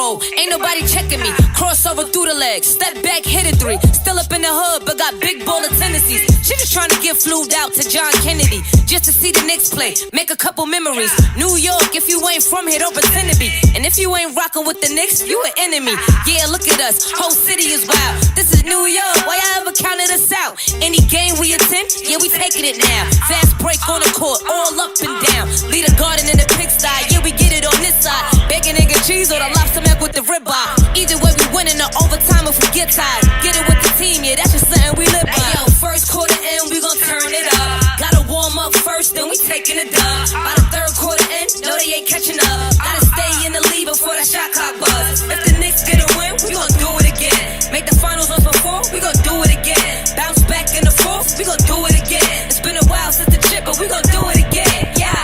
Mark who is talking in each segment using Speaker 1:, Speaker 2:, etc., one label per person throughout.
Speaker 1: whoa, ain't nobody checking me. Crossover through the legs, step back, hit it three. Still up in the hood, but got big baller tendencies. She just trying to get flued out to John Kennedy, just to see the Knicks play, make a couple memories. New York, if you ain't from here, don't pretend to be. And if you ain't rocking with the Knicks, you an enemy. Yeah, look at us, whole city is wild. This is New York, why y'all ever counted us out? Any game we attend, yeah, we taking it now. Fast break on the court, all up and down. Lead a garden in the pigsty, yeah, we get it on this side. Bacon, egg, and cheese, or the lobster mac with the ribeye. Either way, we winning the overtime if we get tired. Get it with the team, yeah, that's just something we live by. Hey, yo, first quarter in, we gon' turn it up. Gotta warm up first, then we taking it dub. By the third quarter in, no, they ain't catching up. Gotta stay in the lead before that shot clock buzz. If the Knicks get a win, we gon' do it again. Make the finals once before, we gon' do it again. Bounce back in the fourth, we gon' do it again. It's been a while since the chip, but we gon' do it again, yeah.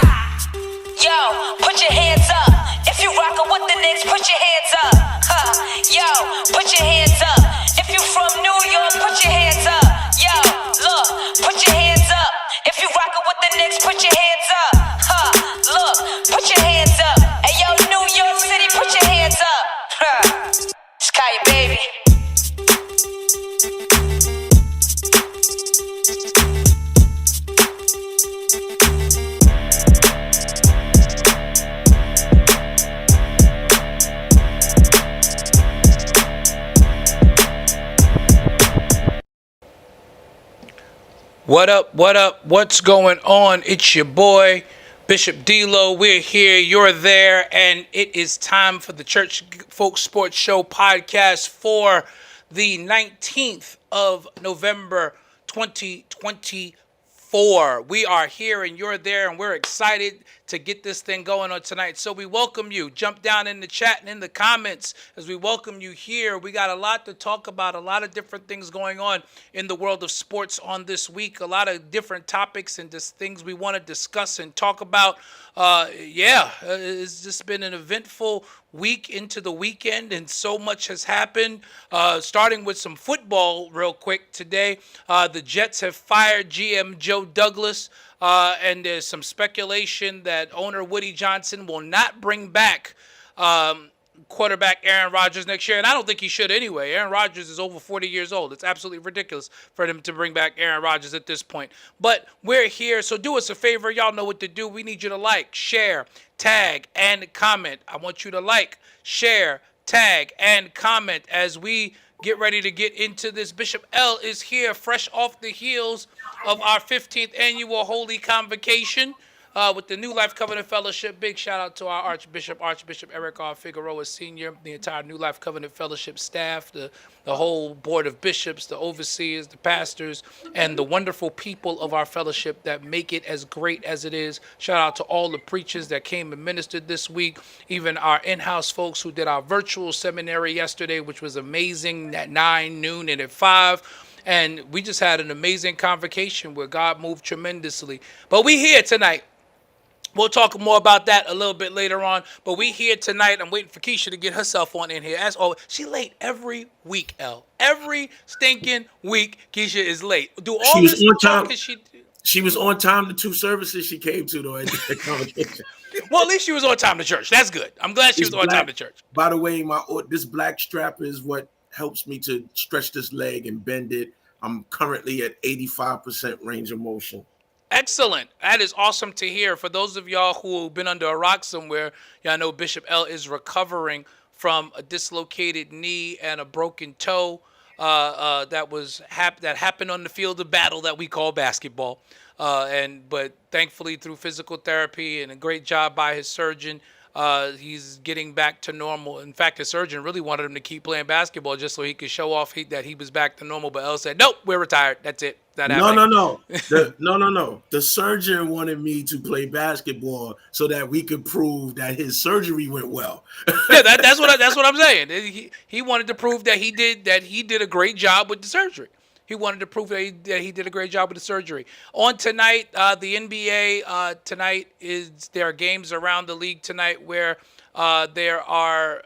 Speaker 1: Yo, put your hands up. If you rockin' with the Knicks, put your hands up. Yo, put your hands up. If you from New York, put your hands up. Yo, look, put your hands up. If you rockin' with the Knicks, put your hands up. Look, put your hands up. Hey, yo, New York City, put your hands up. Sky, baby.
Speaker 2: What up, what up, what's going on? It's your boy, Bishop D-Lo. We're here, you're there, and it is time for the Church Folk Sports Show podcast for the 19th of November, 2024. We are here and you're there, and we're excited to get this thing going on tonight. So we welcome you. Jump down in the chat and in the comments as we welcome you here. We got a lot to talk about, a lot of different things going on in the world of sports on this week, a lot of different topics and just things we want to discuss and talk about. It's just been an eventful week into the weekend, and so much has happened. Starting with some football real quick today. The Jets have fired GM Joe Douglas. And there's some speculation that owner Woody Johnson will not bring back quarterback Aaron Rodgers next year. And I don't think he should anyway. Aaron Rodgers is over 40 years old. It's absolutely ridiculous for them to bring back Aaron Rodgers at this point. But we're here, so do us a favor. Y'all know what to do. We need you to like, share, tag, and comment. I want you to like, share, tag, and comment as we get ready to get into this. Bishop L is here, fresh off the heels of our 15th annual Holy Convocation with the New Life Covenant Fellowship. Big shout out to our Archbishop Eric R. Figueroa Sr., the entire New Life Covenant Fellowship staff, the whole board of bishops, the overseers, the pastors, and the wonderful people of our fellowship that make it as great as it is. Shout out to all the preachers that came and ministered this week, even our in-house folks who did our virtual seminary yesterday, which was amazing at 9, noon, and at 5. And we just had an amazing convocation where God moved tremendously. But we here tonight. We'll talk more about that a little bit later on. But we here tonight. I'm waiting for Keisha to get herself on in here. As always, she late every week, L. Every stinking week, Keisha is late. Do all this talk because
Speaker 3: she was on time to 2 services she came to, though, at the convocation.
Speaker 2: Well, at least she was on time to church. That's good. I'm glad she was on time to church.
Speaker 3: By the way, this black strap is what helps me to stretch this leg and bend it. I'm currently at 85% range of motion.
Speaker 2: Excellent. That is awesome to hear. For those of y'all who have been under a rock somewhere, y'all know Bishop L is recovering from a dislocated knee and a broken toe that happened on the field of battle that we call basketball. But thankfully, through physical therapy and a great job by his surgeon, he's getting back to normal. In fact, his surgeon really wanted him to keep playing basketball just so he could show off that he was back to normal. But L said, nope, we're retired. That's it.
Speaker 3: No. The surgeon wanted me to play basketball so that we could prove that his surgery went well.
Speaker 2: Yeah, that's what I'm saying. He wanted to prove that he did a great job with the surgery. He wanted to prove that he did a great job with the surgery. On tonight, the NBA, tonight there are games around the league tonight where there are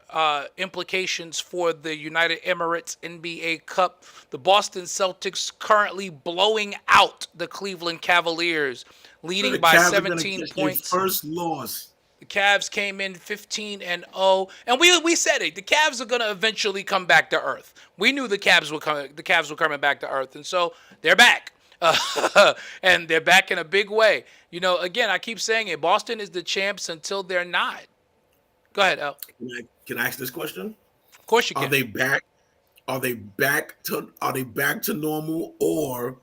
Speaker 2: implications for the United Emirates NBA Cup. The Boston Celtics currently blowing out the Cleveland Cavaliers, leading by 17 points.
Speaker 3: First loss.
Speaker 2: The Cavs came in 15-0, and we said it. The Cavs are going to eventually come back to earth. We knew the Cavs were coming back to earth, and so they're back. And they're back in a big way. Again, I keep saying it. Boston is the champs until they're not. Go ahead, Al.
Speaker 3: Can I ask this question?
Speaker 2: Of course you can.
Speaker 3: Are they back? Are they back to normal, or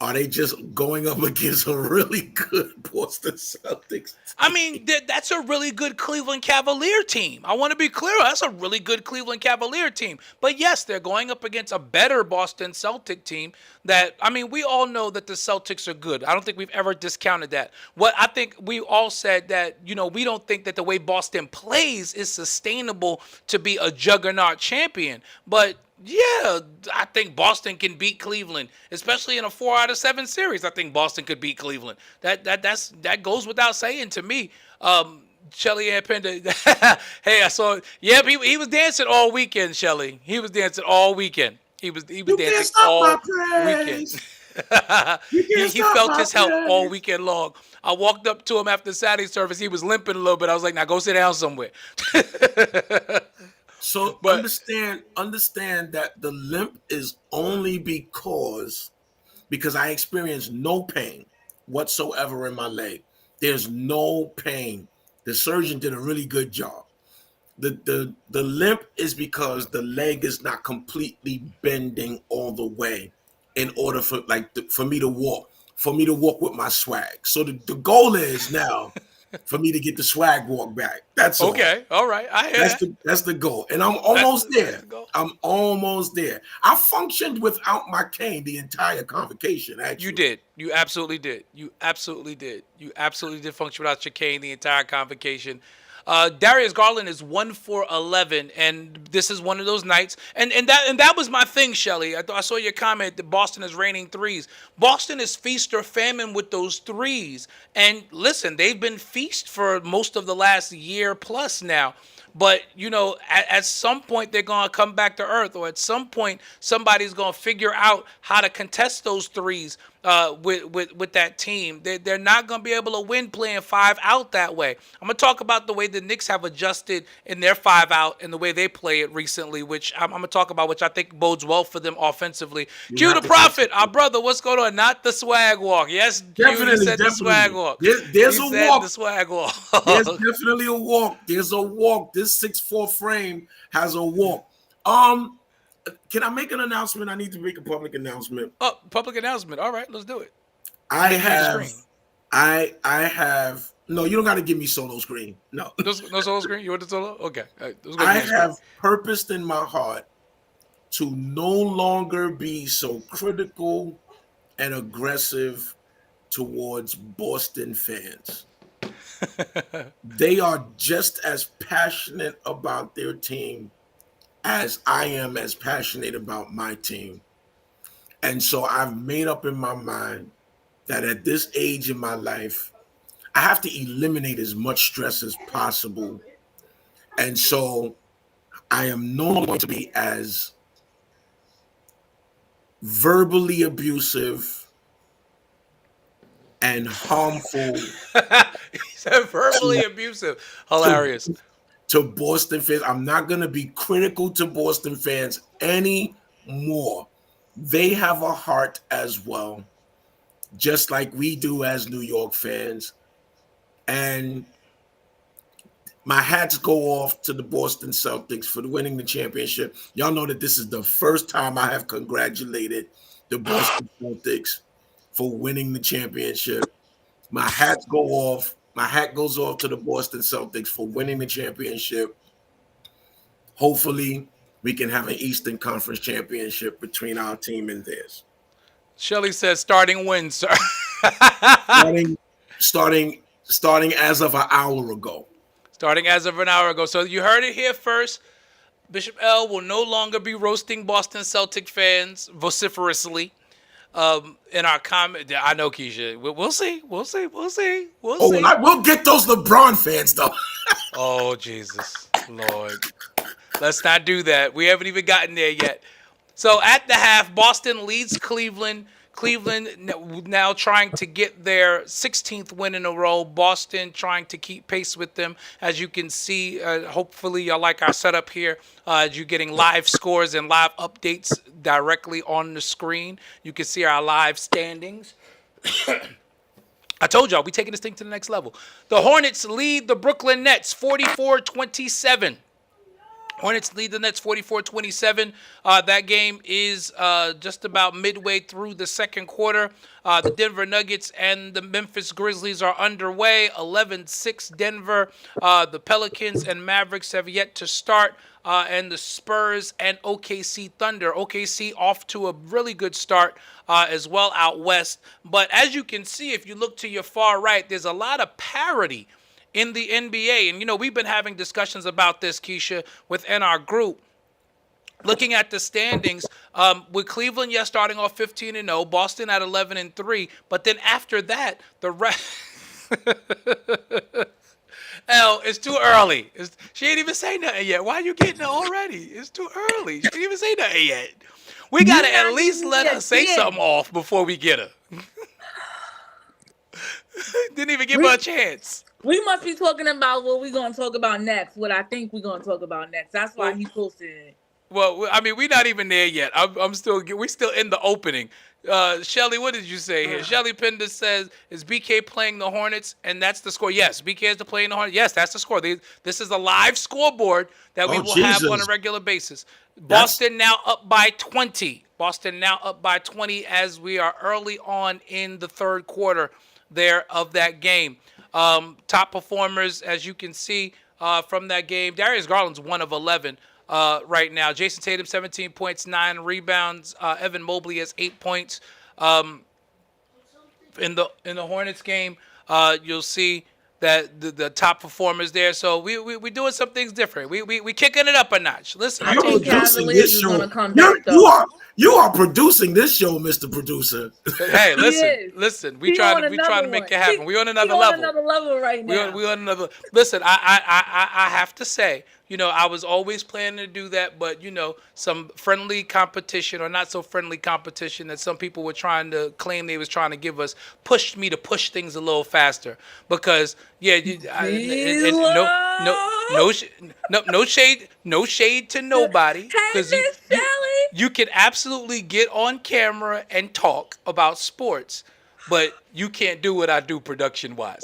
Speaker 3: are they just going up against a really good Boston Celtics team?
Speaker 2: I mean, that's a really good Cleveland Cavalier team. I want to be clear. That's a really good Cleveland Cavalier team. But yes, they're going up against a better Boston Celtic team we all know that the Celtics are good. I don't think we've ever discounted that. What I think we all said that, we don't think that the way Boston plays is sustainable to be a juggernaut champion. But yeah, I think Boston can beat Cleveland, especially in a 4 out of 7 series. I think Boston could beat Cleveland. That goes without saying to me. Shelly and Penda, hey, I saw. Yeah, he was dancing all weekend. Shelly, he was dancing all weekend. He was dancing all weekend. he felt his help all weekend long. I walked up to him after Saturday service. He was limping a little bit. I was like, "Now go sit down somewhere."
Speaker 3: So understand that the limp is only because I experienced no pain whatsoever in my leg. There's no pain. The surgeon did a really good job. The limp is because the leg is not completely bending all the way in order for me to walk with my swag. So the goal is now for me to get the swag walk back. That's all.
Speaker 2: Okay. All right. I hear
Speaker 3: that's the goal. And I'm almost there. I'm almost there. I functioned without my cane the entire convocation, actually.
Speaker 2: You did. You absolutely did. You absolutely did function without your cane the entire convocation. Darius Garland is 1 for 11, and this is one of those nights. And that was my thing, Shelly. I saw your comment that Boston is raining threes. Boston is feast or famine with those threes. And listen, they've been feast for most of the last year plus now. But, at some point, they're going to come back to earth, or at some point, somebody's going to figure out how to contest those threes with that team. They're not going to be able to win playing 5 out that way. I'm going to talk about the way the Knicks have adjusted in their 5 out and the way they play it recently, which I'm going to talk about, which I think bodes well for them offensively. Cue the Prophet, our brother, what's going on? Not the swag walk. Yes,
Speaker 3: definitely
Speaker 2: said the swag walk.
Speaker 3: There's a walk.
Speaker 2: The swag walk.
Speaker 3: There's definitely a walk. There's a walk. This 6'4" frame has a walk. Can I make an announcement? I need to make a public announcement.
Speaker 2: Oh, public announcement. All right, let's do it.
Speaker 3: I have. No, you don't got to give me solo screen. No.
Speaker 2: No solo screen? You want the solo? Okay. Right,
Speaker 3: I have purposed in my heart to no longer be so critical and aggressive towards Boston fans. They are just as passionate about their team as I am as passionate about my team. And so I've made up in my mind that at this age in my life, I have to eliminate as much stress as possible. And so I am no longer going to be as verbally abusive and harmful.
Speaker 2: He said verbally abusive. Hilarious.
Speaker 3: To Boston fans. I'm not going to be critical to Boston fans anymore. They have a heart as well, just like we do as New York fans. And my hats go off to the Boston Celtics for winning the championship. Y'all know that this is the first time I have congratulated the Boston Celtics for winning the championship. My hat goes off to the Boston Celtics for winning the championship. Hopefully, we can have an Eastern Conference championship between our team and theirs.
Speaker 2: Shelly says starting when, sir.
Speaker 3: starting as of an hour ago.
Speaker 2: Starting as of an hour ago. So you heard it here first. Bishop L will no longer be roasting Boston Celtic fans vociferously. In our comment, I know Keisha. We'll see.
Speaker 3: And I will get those LeBron fans though.
Speaker 2: Oh Jesus, Lord, let's not do that. We haven't even gotten there yet. So at the half, Boston leads Cleveland Cleveland now trying to get their 16th win in a row. Boston trying to keep pace with them. As you can see, hopefully y'all like our setup here. You're getting live scores and live updates directly on the screen. You can see our live standings. I told y'all, we taking this thing to the next level. The Hornets lead the Brooklyn Nets 44-27. Hornets lead the Nets 44-27. That game is just about midway through the second quarter. The Denver Nuggets and the Memphis Grizzlies are underway. 11-6 Denver. The Pelicans and Mavericks have yet to start. And the Spurs and OKC Thunder. OKC off to a really good start as well out west. But as you can see, if you look to your far right, there's a lot of parity in the NBA. And, you know, we've been having discussions about this, Keisha, within our group. Looking at the standings, with Cleveland, starting off 15-0, Boston at 11-3. But then after that, the rest... L, it's too early. She ain't even say nothing yet. Why are you getting it already? It's too early. She didn't even say nothing yet. We got to at least let her say something off before we get her. Didn't even give her a chance.
Speaker 4: We must be talking about what we're going to talk about next, what I think we're going to talk about next. That's why he posted it.
Speaker 2: Well, I mean, we're not even there yet. We're still in the opening. Shelly, what did you say here? Shelly Pender says, is BK playing the Hornets? And that's the score. Yes, BK is playing the Hornets. Yes, that's the score. This is a live scoreboard that we will have on a regular basis. Boston now up by 20. Boston now up by 20 as we are early on in the third quarter there of that game. Top performers, as you can see from that game, Darius Garland's 1 of 11. Right now, Jason Tatum 17 points, 9 rebounds. Evan Mobley has 8 points. In the Hornets game, you'll see that the top performers there. So we doing some things different. We kicking it up a notch. Listen,
Speaker 3: you're producing this show. You are producing this show, Mr. Producer.
Speaker 2: Hey, listen. We trying to make it happen. We on another level.
Speaker 4: On another level right now.
Speaker 2: We on another. Listen, I have to say, you know, I was always planning to do that, but you know, some friendly competition or not so friendly competition that some people were trying to claim they was trying to give us pushed me to push things a little faster because no shade to nobody because you can absolutely get on camera and talk about sports, but you can't do what I do production wise.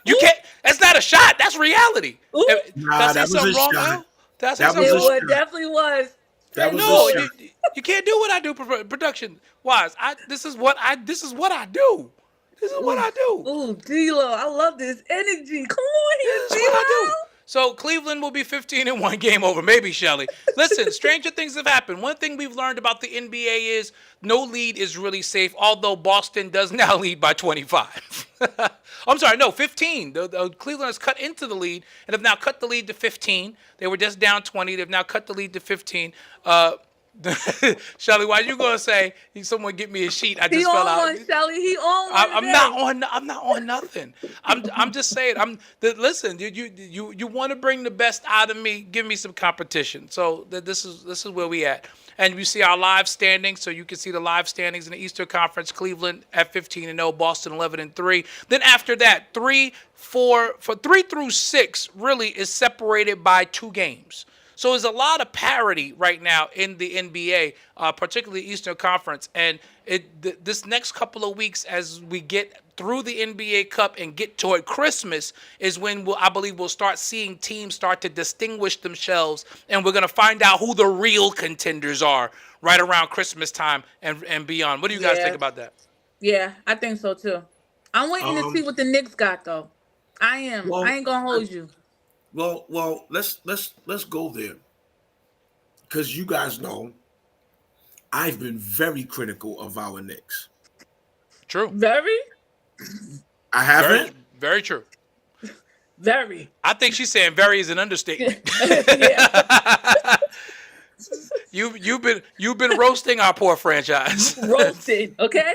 Speaker 2: You can't. That's not a shot. That's reality.
Speaker 3: Nah, that was a shot.
Speaker 4: It definitely was.
Speaker 2: You can't do what I do production wise. This is what I do. This is what I do.
Speaker 4: Ooh, D-Lo, I love this energy. Come on here,
Speaker 2: this is what I do. So Cleveland will be 15-1, game over. Maybe, Shelly. Listen, stranger things have happened. One thing we've learned about the NBA is no lead is really safe, although Boston does now lead by 25. I'm sorry, no, 15. Cleveland has cut into the lead and have now cut the lead to 15. They were just down 20. They've now cut the lead to 15. Shelly, why you gonna say someone get me a sheet? I just fell out.
Speaker 4: Shelly, he on
Speaker 2: one. I'm not on nothing. I'm just saying. Listen, you want to bring the best out of me? Give me some competition. So this is where we at. And you see our live standings, so you can see the live standings in the Eastern Conference. Cleveland at 15-0, Boston 11-3. Then after that, 3 through 6 really is separated by 2 games. So there's a lot of parity right now in the NBA, particularly Eastern Conference. And this next couple of weeks, as we get through the NBA Cup and get toward Christmas, is when I believe we'll start seeing teams start to distinguish themselves. And we're going to find out who the real contenders are right around Christmas time and beyond. What do you guys think about that?
Speaker 4: Yeah, I think so, too. I'm waiting to see what the Knicks got, though. I am. I ain't going to hold you.
Speaker 3: Well, let's go there, because you guys know I've been very critical of our Knicks.
Speaker 2: True.
Speaker 4: Very?
Speaker 3: I haven't.
Speaker 2: Very true.
Speaker 4: Very.
Speaker 2: I think she's saying very is an understatement. You've been roasting our poor franchise.
Speaker 4: Roasting, okay?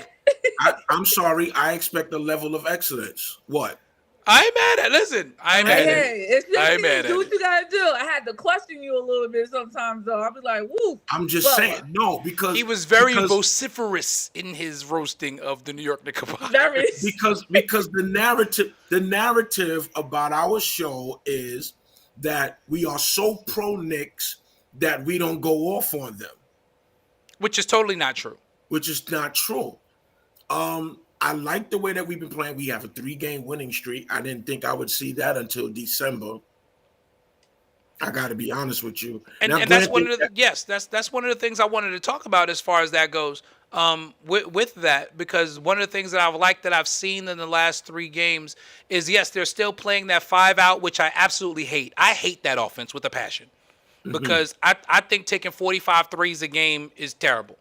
Speaker 3: I'm sorry. I expect a level of excellence. What?
Speaker 2: I ain't mad at. Listen, I ain't mad at.
Speaker 4: It's just
Speaker 2: I ain't mad
Speaker 4: do
Speaker 2: at
Speaker 4: what
Speaker 2: it.
Speaker 4: you gotta do. I had to question you a little bit sometimes, though. I'll be like, "Woo."
Speaker 3: I'm just saying, no, because
Speaker 2: he was very vociferous in his roasting of the New York Knickerbockers.
Speaker 3: because the narrative about our show is that we are so pro Knicks that we don't go off on them,
Speaker 2: which is totally not true.
Speaker 3: Which is not true. I like the way that we've been playing. We have a 3-game winning streak. I didn't think I would see that until December. I got to be honest with you.
Speaker 2: And that's one of the that's one of the things I wanted to talk about as far as that goes. With that, because one of the things that I've liked that I've seen in the last 3 games is, yes, they're still playing that 5 out, which I absolutely hate. I hate that offense with a passion because I think taking 45 threes a game is terrible.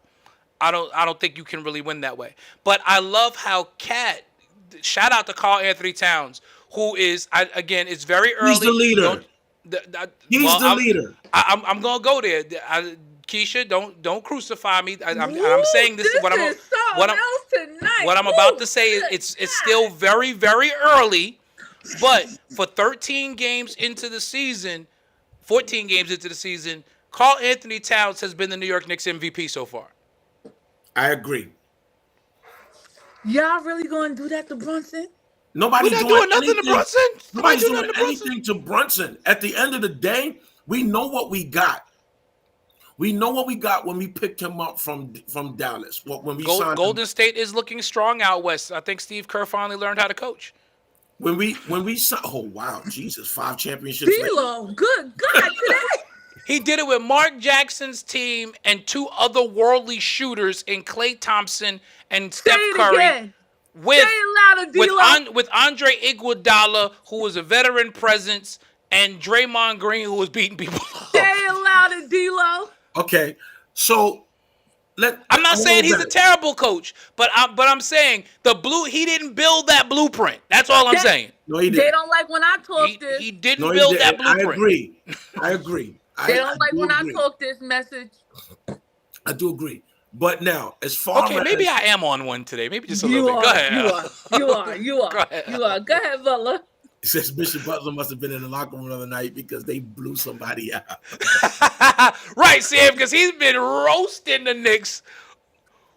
Speaker 2: I don't think you can really win that way. But I love how shout out to Karl Anthony Towns, who is, again, it's very early.
Speaker 3: He's the leader. He's the leader.
Speaker 2: I'm gonna go there. Keisha, don't crucify me. I'm saying this is what I'm about to say is it's still very, very early, but for 13 games into the season, 14 games into the season, Karl Anthony Towns has been the New York Knicks MVP so far.
Speaker 3: I agree.
Speaker 4: Y'all really gonna do that to Brunson?
Speaker 3: Nobody's
Speaker 2: doing nothing to Brunson.
Speaker 3: Nobody's doing anything to Brunson. At the end of the day, we know what we got. We know what we got when we picked him up from Dallas. When we signed
Speaker 2: Golden
Speaker 3: him.
Speaker 2: State is looking strong out west. I think Steve Kerr finally learned how to coach.
Speaker 3: When we signed, oh wow, Jesus, 5 championships.
Speaker 4: D-Lo, good God, today.
Speaker 2: He did it with Mark Jackson's team and 2 otherworldly shooters in Klay Thompson and Steph Curry. With Andre Iguodala, who was a veteran presence, and Draymond Green, who was beating people up.
Speaker 4: Say it louder, D-Lo.
Speaker 3: Okay, so
Speaker 2: I'm not saying he's a terrible coach, but I'm saying he didn't build that blueprint. That's all I'm saying.
Speaker 3: No, he didn't.
Speaker 4: They don't like when I talk this.
Speaker 2: He didn't build that blueprint.
Speaker 3: I agree.
Speaker 4: They don't like when I talk this message.
Speaker 3: I do agree. But now, as far as...
Speaker 2: maybe I am on one today. Maybe just a little bit. Go ahead.
Speaker 4: You are. Go ahead, Butler.
Speaker 3: He says Bishop Butler must have been in the locker room the other night because they blew somebody out.
Speaker 2: Right, Sam, because he's been roasting the Knicks.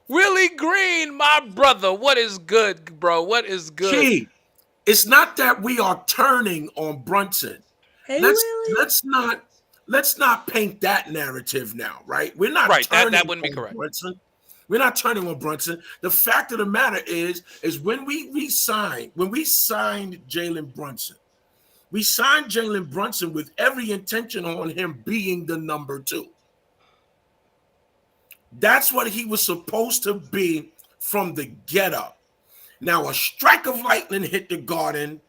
Speaker 2: Willie Green, my brother. What is good, bro? What is good?
Speaker 3: Gee, it's not that we are turning on Brunson.
Speaker 4: Hey,
Speaker 3: Let's not paint that narrative now, right? We're not turning
Speaker 2: that wouldn't be correct.
Speaker 3: Brunson. We're not turning on Brunson. The fact of the matter is when we signed Jalen Brunson, we signed Jalen Brunson with every intention on him being the number 2. That's what he was supposed to be from the get-up. Now a strike of lightning hit the Garden,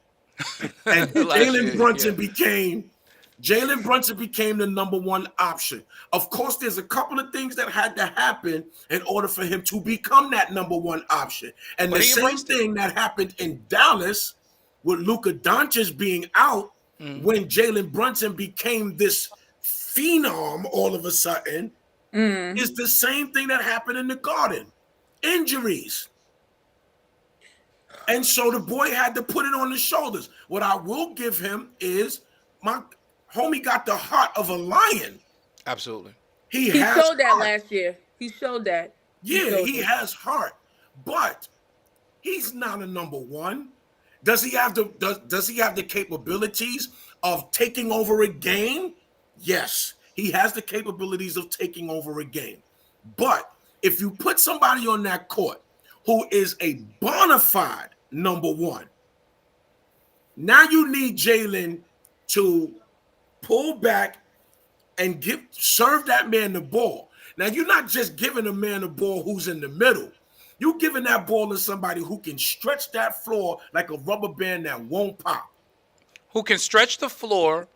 Speaker 3: and Jalen Brunson became the number 1 option. Of course, there's a couple of things that had to happen in order for him to become that number 1 option. And the same thing that happened in Dallas with Luka Doncic being out when Jalen Brunson became this phenom all of a sudden is the same thing that happened in the Garden. Injuries. And so the boy had to put it on his shoulders. What I will give him is my homie got the heart of a lion.
Speaker 2: Absolutely.
Speaker 4: He showed that last year. He showed that.
Speaker 3: He has heart, but he's not a number 1. Does he have the capabilities of taking over a game? Yes, he has the capabilities of taking over a game. But if you put somebody on that court who is a bona fide number 1, now you need Jalen to pull back and serve that man the ball. Now, you're not just giving a man the ball who's in the middle. You're giving that ball to somebody who can stretch that floor like a rubber band that won't pop.
Speaker 2: Who can stretch the floor,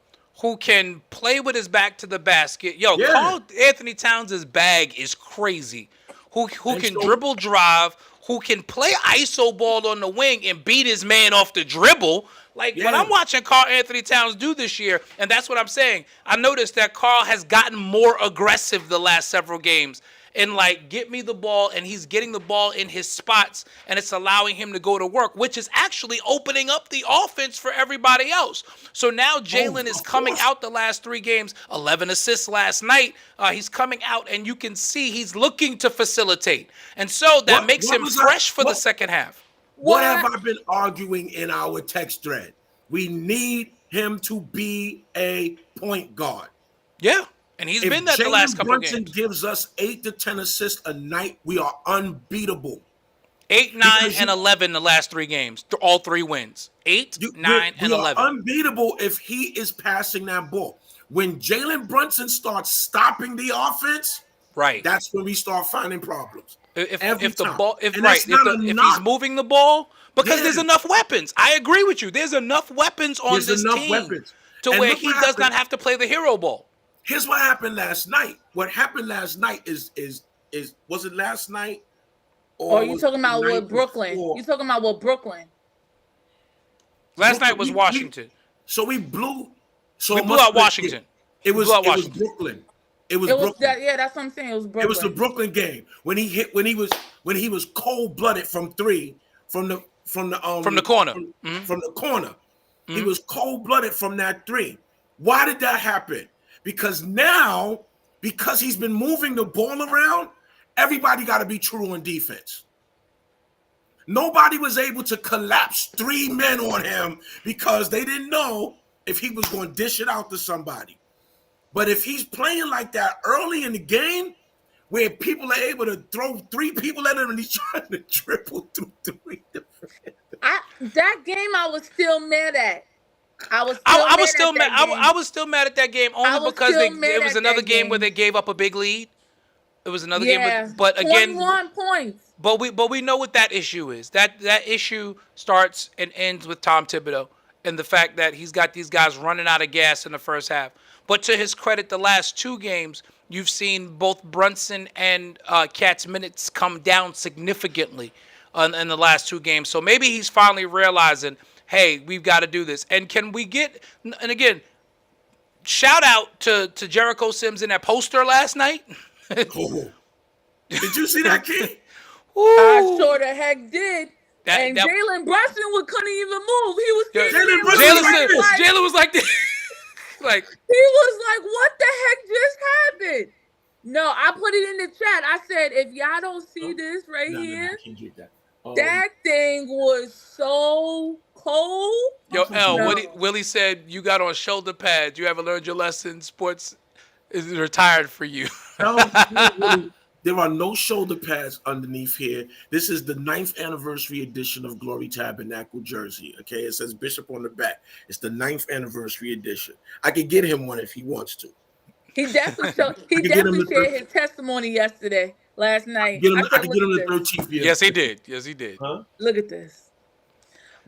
Speaker 2: who can play with his back to the basket. Karl Anthony Towns' bag is crazy. Who can dribble drive, who can play iso ball on the wing and beat his man off the dribble. What I'm watching Karl Anthony Towns do this year, and that's what I'm saying. I noticed that Karl has gotten more aggressive the last several games. and like get me the ball, and he's getting the ball in his spots, and it's allowing him to go to work, which is actually opening up the offense for everybody else. So now Jalen is coming out the last 3 games, 11 assists last night. He's coming out, and you can see he's looking to facilitate, and so that makes him fresh for the second half.
Speaker 3: What have I been arguing in our text thread? We need him to be a point guard.
Speaker 2: Yeah, and he's been that the last couple
Speaker 3: Brunson
Speaker 2: games.
Speaker 3: gives us 8 to 10 assists a night, we are unbeatable.
Speaker 2: 8, 9, and 11 the last 3 games. All 3 wins. 8, 9, and 11.
Speaker 3: Unbeatable if he is passing that ball. When Jalen Brunson starts stopping the offense,
Speaker 2: right,
Speaker 3: that's when we start finding problems.
Speaker 2: If he's moving the ball, because there's enough weapons. I agree with you. There's enough weapons on this team to where he does not have to play the hero ball.
Speaker 3: Here's what happened last night. What happened last night is was it last night?
Speaker 4: Or you talking about what Brooklyn? You talking about what Brooklyn?
Speaker 2: Last night was Washington.
Speaker 3: We blew
Speaker 2: out Washington.
Speaker 3: It was Brooklyn. It was Brooklyn.
Speaker 4: That's what I'm saying. It was Brooklyn.
Speaker 3: It was the Brooklyn game when he was cold-blooded from 3 from the
Speaker 2: corner.
Speaker 3: From the corner. He was cold-blooded from that 3. Why did that happen? Because he's been moving the ball around, everybody got to be true on defense. Nobody was able to collapse 3 men on him because they didn't know if he was going to dish it out to somebody. But if he's playing like that early in the game, where people are able to throw 3 people at him and he's trying to triple through 3 defenders.
Speaker 4: That game I was still mad at. I was
Speaker 2: still mad at that game only because it was another game where they gave up a big lead. It was another game, but again,
Speaker 4: 21 points.
Speaker 2: But we know what that issue is. That issue starts and ends with Tom Thibodeau and the fact that he's got these guys running out of gas in the first half. But to his credit, the last 2 games, you've seen both Brunson and Cat's minutes come down significantly in the last 2 games. So maybe he's finally realizing, hey, we've got to do this. And can we get, and again, shout out to Jericho Sims in that poster last night.
Speaker 3: Oh. Did you see that kid?
Speaker 4: I sure the heck did. And Jalen Brunson couldn't even move. He was
Speaker 2: Jalen was like this. Like
Speaker 4: he was like, what the heck just happened? No, I put it in the chat. I said, if y'all don't see this right here,
Speaker 3: I can't get that.
Speaker 4: That thing was so cold.
Speaker 2: Yo, Willie said you got on shoulder pads. You haven't learned your lesson. Sports is retired for you.
Speaker 3: There are no shoulder pads underneath here. This is the 9th anniversary edition of Glory Tabernacle jersey. Okay, it says Bishop on the back. It's the 9th anniversary edition. I could get him one if he wants to.
Speaker 4: He definitely shared his testimony last night.
Speaker 3: I could get him the 13th year.
Speaker 2: Yes, he did.
Speaker 3: Huh?
Speaker 4: Look at this.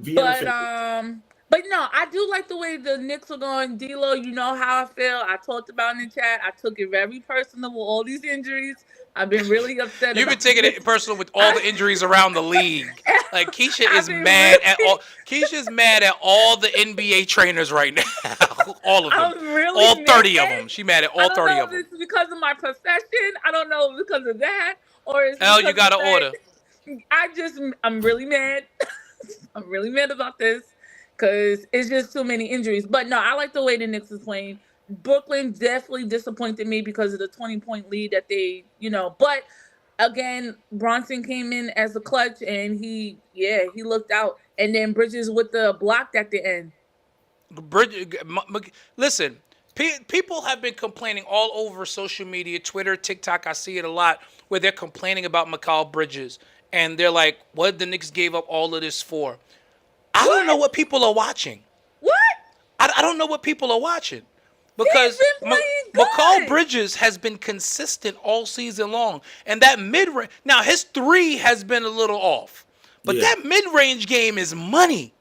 Speaker 4: But no, I do like the way the Knicks are going. D-Lo, you know how I feel. I talked about in the chat. I took it very personal with all these injuries. I've been really upset.
Speaker 2: You've been taking it personal with all the injuries around the league. Like Keisha is mad at all. Keisha's mad at all the NBA trainers right now. All of them.
Speaker 4: I'm really
Speaker 2: all 30 of them. She mad at all 30 of them.
Speaker 4: I don't know if it's because of my profession. I don't know if it's because of that or it's
Speaker 2: you got to order.
Speaker 4: I'm really mad. I'm really mad about this because it's just too many injuries. But no, I like the way the Knicks is playing. Brooklyn definitely disappointed me because of the 20-point lead that they, but again, Bronson came in as a clutch and he looked out. And then Bridges with the block at the end.
Speaker 2: Listen, people have been complaining all over social media, Twitter, TikTok. I see it a lot where they're complaining about Mikal Bridges. And they're like, what the Knicks gave up all of this for? I don't know what people are watching.
Speaker 4: What?
Speaker 2: I don't know what people are watching. Because Mikal Bridges has been consistent all season long. And that mid-range, now his 3 has been a little off. But that mid-range game is money.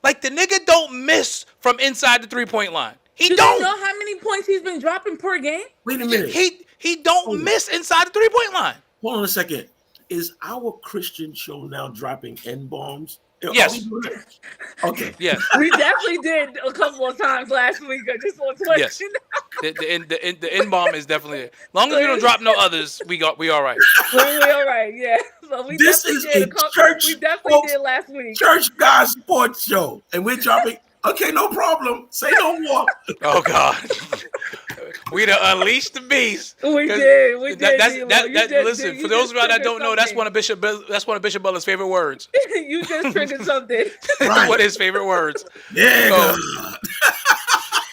Speaker 2: Like the nigga don't miss from inside the 3-point line. He don't.
Speaker 4: You know how many points he's been dropping per game?
Speaker 3: Wait a minute.
Speaker 2: He don't miss inside the 3-point line.
Speaker 3: Hold on a second. Is our Christian show now dropping N-bombs?
Speaker 2: Yes.
Speaker 3: Okay.
Speaker 2: Yes.
Speaker 4: We definitely did a couple of times last week. I just want to let you know.
Speaker 2: The N bomb is definitely it. As long as we don't drop no others, we all right.
Speaker 4: We all right, yeah. So we
Speaker 3: This
Speaker 4: definitely
Speaker 3: is
Speaker 4: did
Speaker 3: a church,
Speaker 4: we definitely
Speaker 3: folks,
Speaker 4: did last week.
Speaker 3: church guy sports show, and we're dropping. Okay, no problem. Say no more.
Speaker 2: Oh God, we done unleashed the beast.
Speaker 4: We did. We did.
Speaker 2: Listen, for those of y'all that don't know, that's one of Bishop Butler's favorite words.
Speaker 4: You just triggered something.
Speaker 3: Right.
Speaker 2: One of his favorite words.
Speaker 3: Yeah.
Speaker 2: So,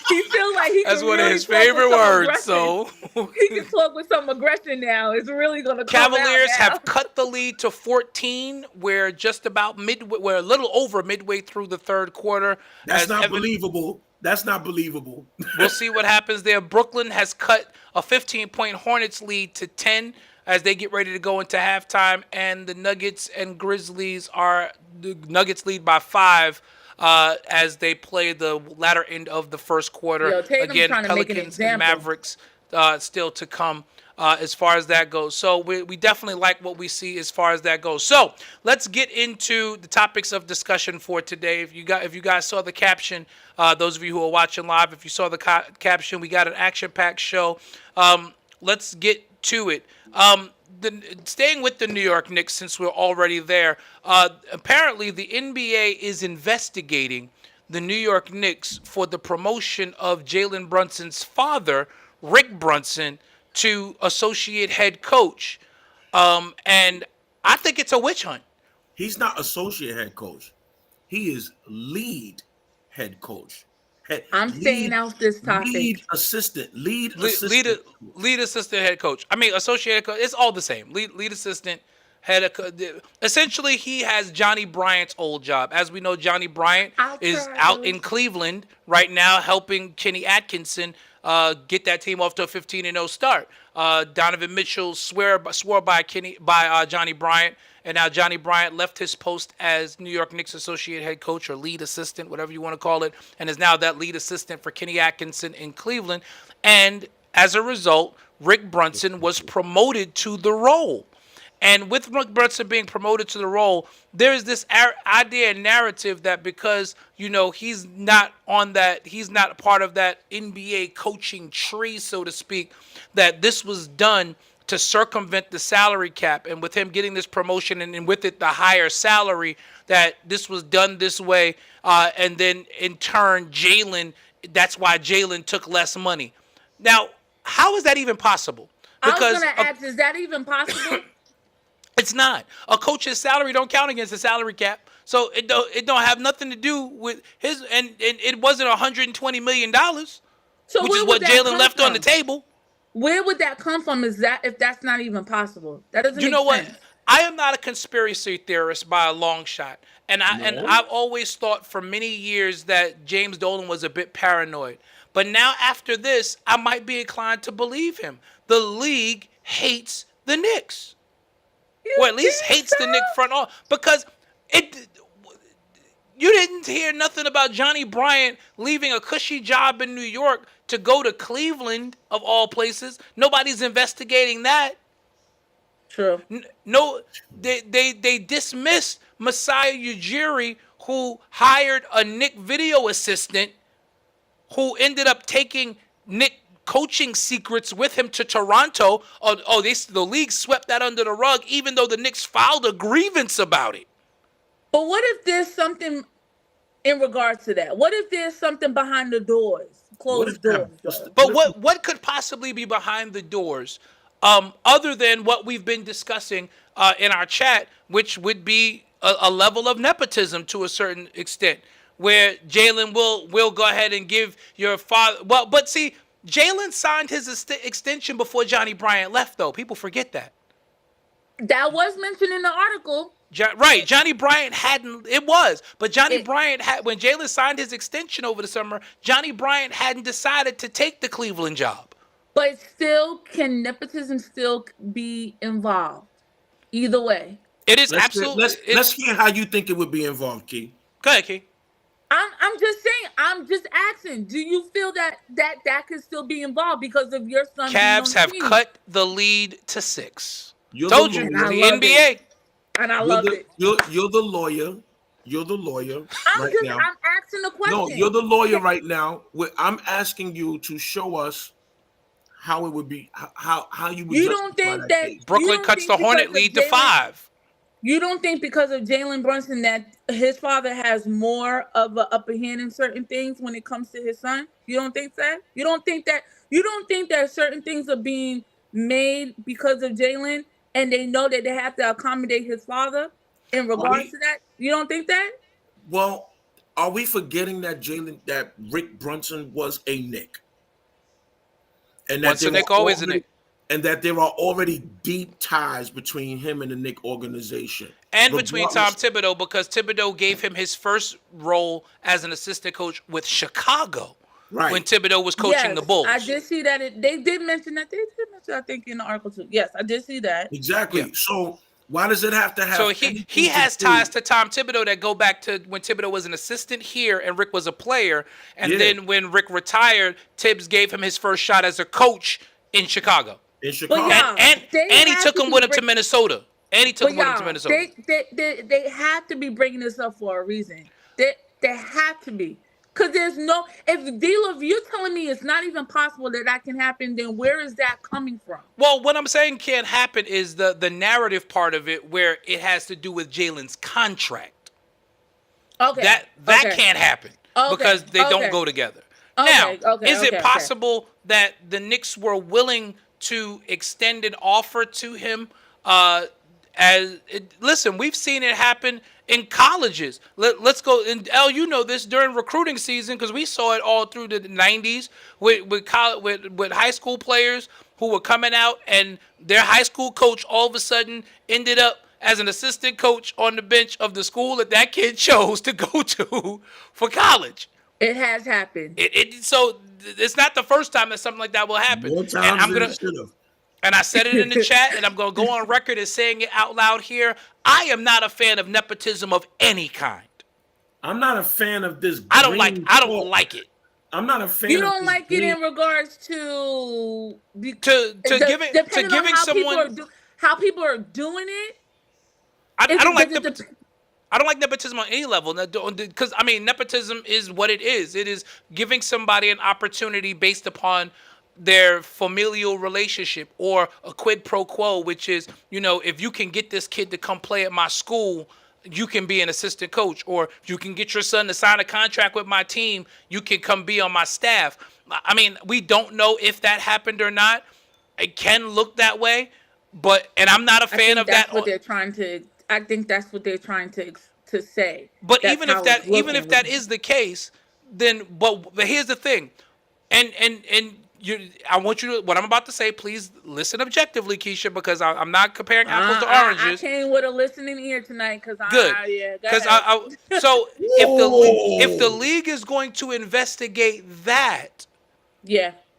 Speaker 4: He feels like he
Speaker 2: that's
Speaker 4: can
Speaker 2: one
Speaker 4: really
Speaker 2: of his
Speaker 4: talk with
Speaker 2: favorite
Speaker 4: some
Speaker 2: words.
Speaker 4: aggression.
Speaker 2: So
Speaker 4: He can talk with some aggression now. It's really gonna come
Speaker 2: Cavaliers
Speaker 4: out now.
Speaker 2: have cut the lead to 14. We're just about we're a little over midway through the third quarter.
Speaker 3: That's not believable. That's not believable.
Speaker 2: We'll see what happens there. Brooklyn has cut a 15-point Hornets lead to 10 as they get ready to go into halftime, and the Nuggets and Grizzlies the Nuggets lead by 5 as they play the latter end of the first quarter. Again, Pelicans and Mavericks still to come as far as that goes. So we definitely like what we see as far as that goes. So let's get into the topics of discussion for today. If you guys saw the caption, those of you who are watching live, if you saw the caption, we got an action-packed show. Let's get to it. Staying with the New York Knicks, since we're already there, apparently the NBA is investigating the New York Knicks for the promotion of Jalen Brunson's father, Rick Brunson, to associate head coach. And I think it's a witch hunt.
Speaker 3: He's not associate head coach. He is lead head coach.
Speaker 4: I'm staying out this topic.
Speaker 3: Lead assistant
Speaker 2: head coach. I mean, associate coach. It's all the same. Lead assistant head. Essentially, he has Johnny Bryant's old job. As we know, Johnny Bryant is out in Cleveland right now, helping Kenny Atkinson get that team off to a 15-0 start. Donovan Mitchell swore by Johnny Bryant. And now Johnny Bryant left his post as New York Knicks associate head coach or lead assistant, whatever you want to call it, and is now that lead assistant for Kenny Atkinson in Cleveland. And as a result, Rick Brunson was promoted to the role. And with Rick Brunson being promoted to the role, there is this idea and narrative that because, he's not a part of that NBA coaching tree, so to speak, that this was done to circumvent the salary cap, and with him getting this promotion and with it the higher salary, that this was done this way, and then in turn that's why Jalen took less money. Now, how is that even possible?
Speaker 4: Because I was going to ask, is that even possible?
Speaker 2: It's not. A coach's salary don't count against the salary cap, so it don't have nothing to do with his, and it wasn't $120 million,
Speaker 4: so
Speaker 2: which is what Jalen left on the table.
Speaker 4: Where would that come from? If that's not even possible? That doesn't make sense. You know what?
Speaker 2: I am not a conspiracy theorist by a long shot. And I've always thought for many years that James Dolan was a bit paranoid. But now after this, I might be inclined to believe him. The league hates the Knicks. Or at least hates the Knicks front office. Because you didn't hear nothing about Johnny Bryant leaving a cushy job in New York to go to Cleveland, of all places. Nobody's investigating that.
Speaker 4: True.
Speaker 2: No, they dismissed Masai Ujiri, who hired a Knick video assistant, who ended up taking Knick coaching secrets with him to Toronto. The league swept that under the rug, even though the Knicks filed a grievance about it.
Speaker 4: But what if there's something in regards to that? What if there's something behind the doors? Closed doors.
Speaker 2: But what could possibly be behind the doors, other than what we've been discussing in our chat, which would be a level of nepotism to a certain extent, where Jalen will go ahead and give your father. Well, but see, Jalen signed his extension before Johnny Bryant left, though. People forget that.
Speaker 4: That was mentioned in the article.
Speaker 2: Right, Johnny Bryant hadn't. It was, but Bryant had, when Jalen signed his extension over the summer, Johnny Bryant hadn't decided to take the Cleveland job.
Speaker 4: But still, can nepotism still be involved? Either way,
Speaker 2: it is absolutely.
Speaker 3: Let's hear how you think it would be involved, Key.
Speaker 2: Go ahead, Key.
Speaker 4: I'm just saying. I'm just asking. Do you feel that could still be involved because of your son?
Speaker 2: Cavs have cut the lead to 6.
Speaker 3: Told
Speaker 2: you, the NBA.
Speaker 4: And I love it.
Speaker 3: You're the lawyer. You're the lawyer now.
Speaker 4: I'm asking the question.
Speaker 3: No, you're the lawyer right now. I'm asking you to show us how it would be, how you would
Speaker 4: You
Speaker 3: justify
Speaker 4: don't think
Speaker 3: that
Speaker 4: that
Speaker 3: case.
Speaker 2: Brooklyn cuts the Hornet lead to 5.
Speaker 4: You don't think because of Jalen Brunson that his father has more of an upper hand in certain things when it comes to his son? You don't think that? You don't think that certain things are being made because of Jalen and they know that they have to accommodate his father in regards to that? You don't think that?
Speaker 3: Well, are we forgetting that Rick Brunson was a Knick? And that
Speaker 2: Once a Knick, always a Knick.
Speaker 3: And that there are already deep ties between him and the Knick organization.
Speaker 2: And between Tom Thibodeau, because Thibodeau gave him his first role as an assistant coach with Chicago. Right. When Thibodeau was coaching the Bulls.
Speaker 4: I did see that. They did mention that. They did mention, I think, in the article too. Yes, I did see that.
Speaker 3: Exactly. Yeah. So why does it have to have?
Speaker 2: So he has ties to Tom Thibodeau that go back to when Thibodeau was an assistant here and Rick was a player. And then when Rick retired, Tibbs gave him his first shot as a coach in Chicago. And he took him with him to Minnesota. And he took him with him to Minnesota.
Speaker 4: They have to be bringing this up for a reason. They have to be. Because there's no, if you're telling me it's not even possible that can happen, then where is that coming from?
Speaker 2: Well, what I'm saying can't happen is the narrative part of it where it has to do with Jalen's contract. Okay. That can't happen because they don't go together. Now, is it possible that the Knicks were willing to extend an offer to him? Listen, we've seen it happen in colleges. Let's go. And El, you know this during recruiting season because we saw it all through the 90s with high school players who were coming out and their high school coach all of a sudden ended up as an assistant coach on the bench of the school that kid chose to go to for college.
Speaker 4: It has happened.
Speaker 2: So it's not the first time that something like that will happen.
Speaker 3: More times than it should have.
Speaker 2: And I said it in the chat, and I'm going to go on record as saying it out loud here. I am not a fan of nepotism of any kind.
Speaker 3: I'm not a fan of this.
Speaker 2: I don't like it.
Speaker 3: I'm not a fan.
Speaker 4: You don't like it in regards to
Speaker 2: giving someone
Speaker 4: how people are doing it.
Speaker 2: I don't like nepotism on any level because nepotism is what it is. It is giving somebody an opportunity based upon their familial relationship or a quid pro quo, which is, if you can get this kid to come play at my school, you can be an assistant coach, or you can get your son to sign a contract with my team, you can come be on my staff. We don't know if that happened or not. It can look that way, and I'm not a fan of that.
Speaker 4: I think that's what they're trying to say.
Speaker 2: But even if that is the case, then but here's the thing, and I want you to, what I'm about to say, please listen objectively, Keisha, because I'm not comparing apples to oranges.
Speaker 4: I came with a listening ear tonight because
Speaker 2: so if the league is going to investigate that,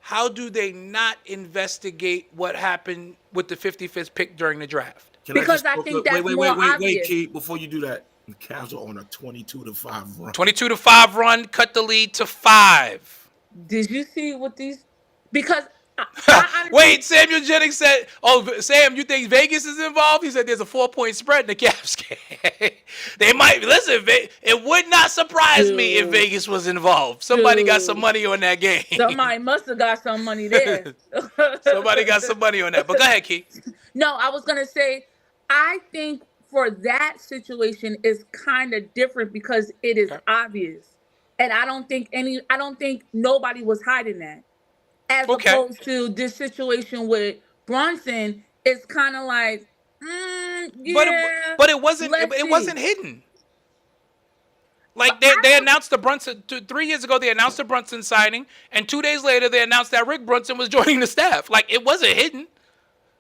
Speaker 2: how do they not investigate what happened with the 55th pick during the draft?
Speaker 4: Because I think that's more obvious.
Speaker 3: Wait, Keith, before you do that, the Cavs are on a 22-5 run.
Speaker 2: 22-5 run, cut the lead to 5.
Speaker 4: Did you see what these? Because
Speaker 2: wait, Samuel Jennings said, "Oh, Sam, you think Vegas is involved?" He said, "There's a 4-point spread in the Cavs game." They might listen. It would not surprise me if Vegas was involved. Somebody got some money on that game.
Speaker 4: Somebody must have got some money there.
Speaker 2: Somebody got some money on that. But go ahead, Keith.
Speaker 4: No, I was gonna say, I think for that situation is kind of different because it is obvious, and I don't think nobody was hiding that. As opposed to this situation with Brunson, it's kind of like,
Speaker 2: but it wasn't hidden. Like they announced the Brunson 3 years ago. They announced the Brunson signing, and 2 days later they announced that Rick Brunson was joining the staff. Like it wasn't hidden.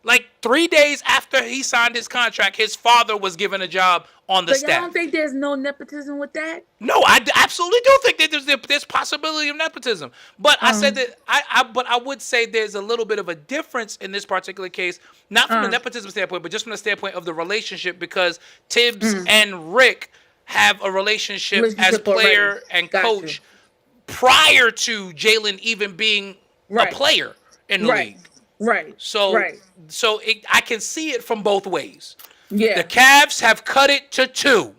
Speaker 2: Like 3 days after he signed his contract, his father was given a job on the staff.
Speaker 4: I don't think there's no nepotism with that.
Speaker 2: No, I absolutely do think that there's possibility of nepotism. But I said that I would say there's a little bit of a difference in this particular case, not from the nepotism standpoint, but just from the standpoint of the relationship, because Tibbs and Rick have a relationship as player and coach prior to Jalen even being a player in the league.
Speaker 4: Right.
Speaker 2: So I can see it from both ways.
Speaker 4: Yeah.
Speaker 2: The Cavs have cut it to 2.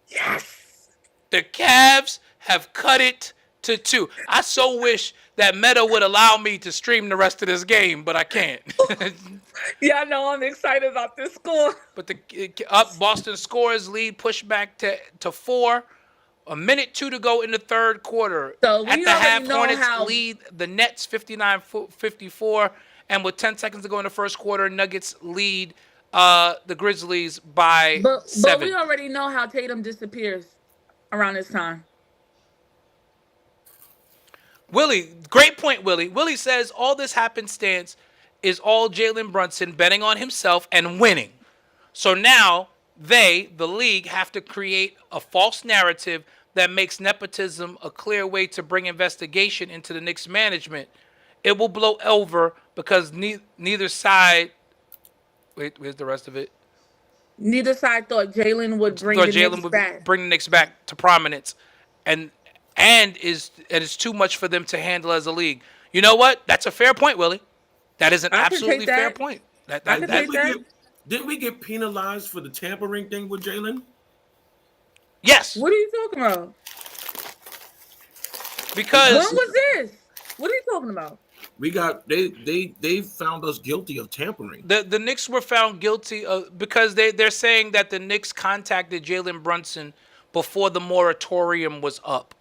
Speaker 4: Yes.
Speaker 2: The Cavs have cut it to 2. I so wish that Meta would allow me to stream the rest of this game, but I can't.
Speaker 4: Yeah, I know. I'm excited about this score.
Speaker 2: But Boston scores, lead pushed back to 4. A minute 2 to go in the third quarter.
Speaker 4: So we
Speaker 2: At the half,
Speaker 4: already know
Speaker 2: Hornets
Speaker 4: how-
Speaker 2: lead the Nets 59-54. And with 10 seconds to go in the first quarter, Nuggets lead the Grizzlies by 7.
Speaker 4: But we already know how Tatum disappears around this time.
Speaker 2: Willie, great point, Willie. Willie says all this happenstance is all Jalen Brunson betting on himself and winning. So now they, the league, have to create a false narrative that makes nepotism a clear way to bring investigation into the Knicks management. It will blow over because neither side. Wait, where's the rest of it?
Speaker 4: Neither side thought Jalen would bring the Knicks back.
Speaker 2: Bring the Knicks back to prominence, and it's too much for them to handle as a league. You know what? That's a fair point, Willie. That is an absolutely fair point.
Speaker 3: Didn't we get penalized for the tampering thing with Jalen?
Speaker 2: Yes.
Speaker 4: What are you talking about?
Speaker 2: Because
Speaker 4: when was this? What are you talking about?
Speaker 3: We got they found us guilty of tampering.
Speaker 2: The Knicks were found guilty of because they're saying that the Knicks contacted Jalen Brunson before the moratorium was up.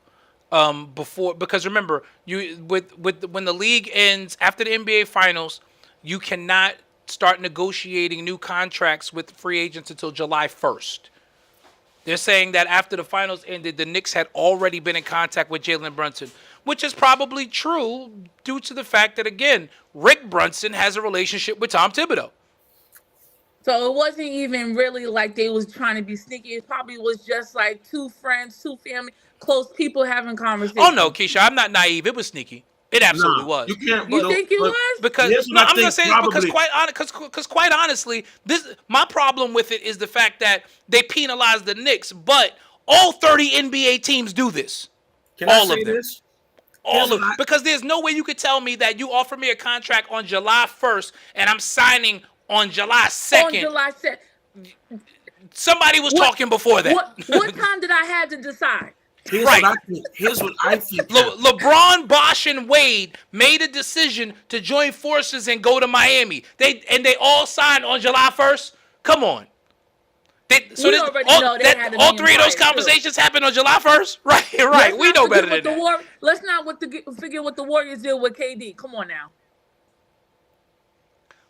Speaker 2: Because remember, when the league ends after the NBA Finals, you cannot start negotiating new contracts with free agents until July 1st. They're saying that after the finals ended, the Knicks had already been in contact with Jalen Brunson, which is probably true due to the fact that, again, Rick Brunson has a relationship with Tom Thibodeau.
Speaker 4: So it wasn't even really like they was trying to be sneaky. It probably was just like two friends, two family, close people having conversations.
Speaker 2: Oh, no, Keisha, I'm not naive. It was sneaky. It absolutely was.
Speaker 3: You can't.
Speaker 4: You think it was?
Speaker 2: Because I'm gonna say because quite honestly, my problem with it is the fact that they penalized the Knicks, but all 30 NBA teams do this.
Speaker 3: Can
Speaker 2: all
Speaker 3: I say
Speaker 2: of them.
Speaker 3: this?
Speaker 2: All of because there's no way you could tell me that you offer me a contract on July 1st and I'm signing on July 2nd.
Speaker 4: On July 2nd.
Speaker 2: Somebody was talking before that.
Speaker 4: What time did I have to decide?
Speaker 3: Here's what I think.
Speaker 2: LeBron, Bosh, and Wade made a decision to join forces and go to Miami. They all signed on July 1st. Come on. All 3 of those conversations happened on July 1st? Right. We know better than that.
Speaker 4: Let's not forget what the Warriors did with KD. Come on now.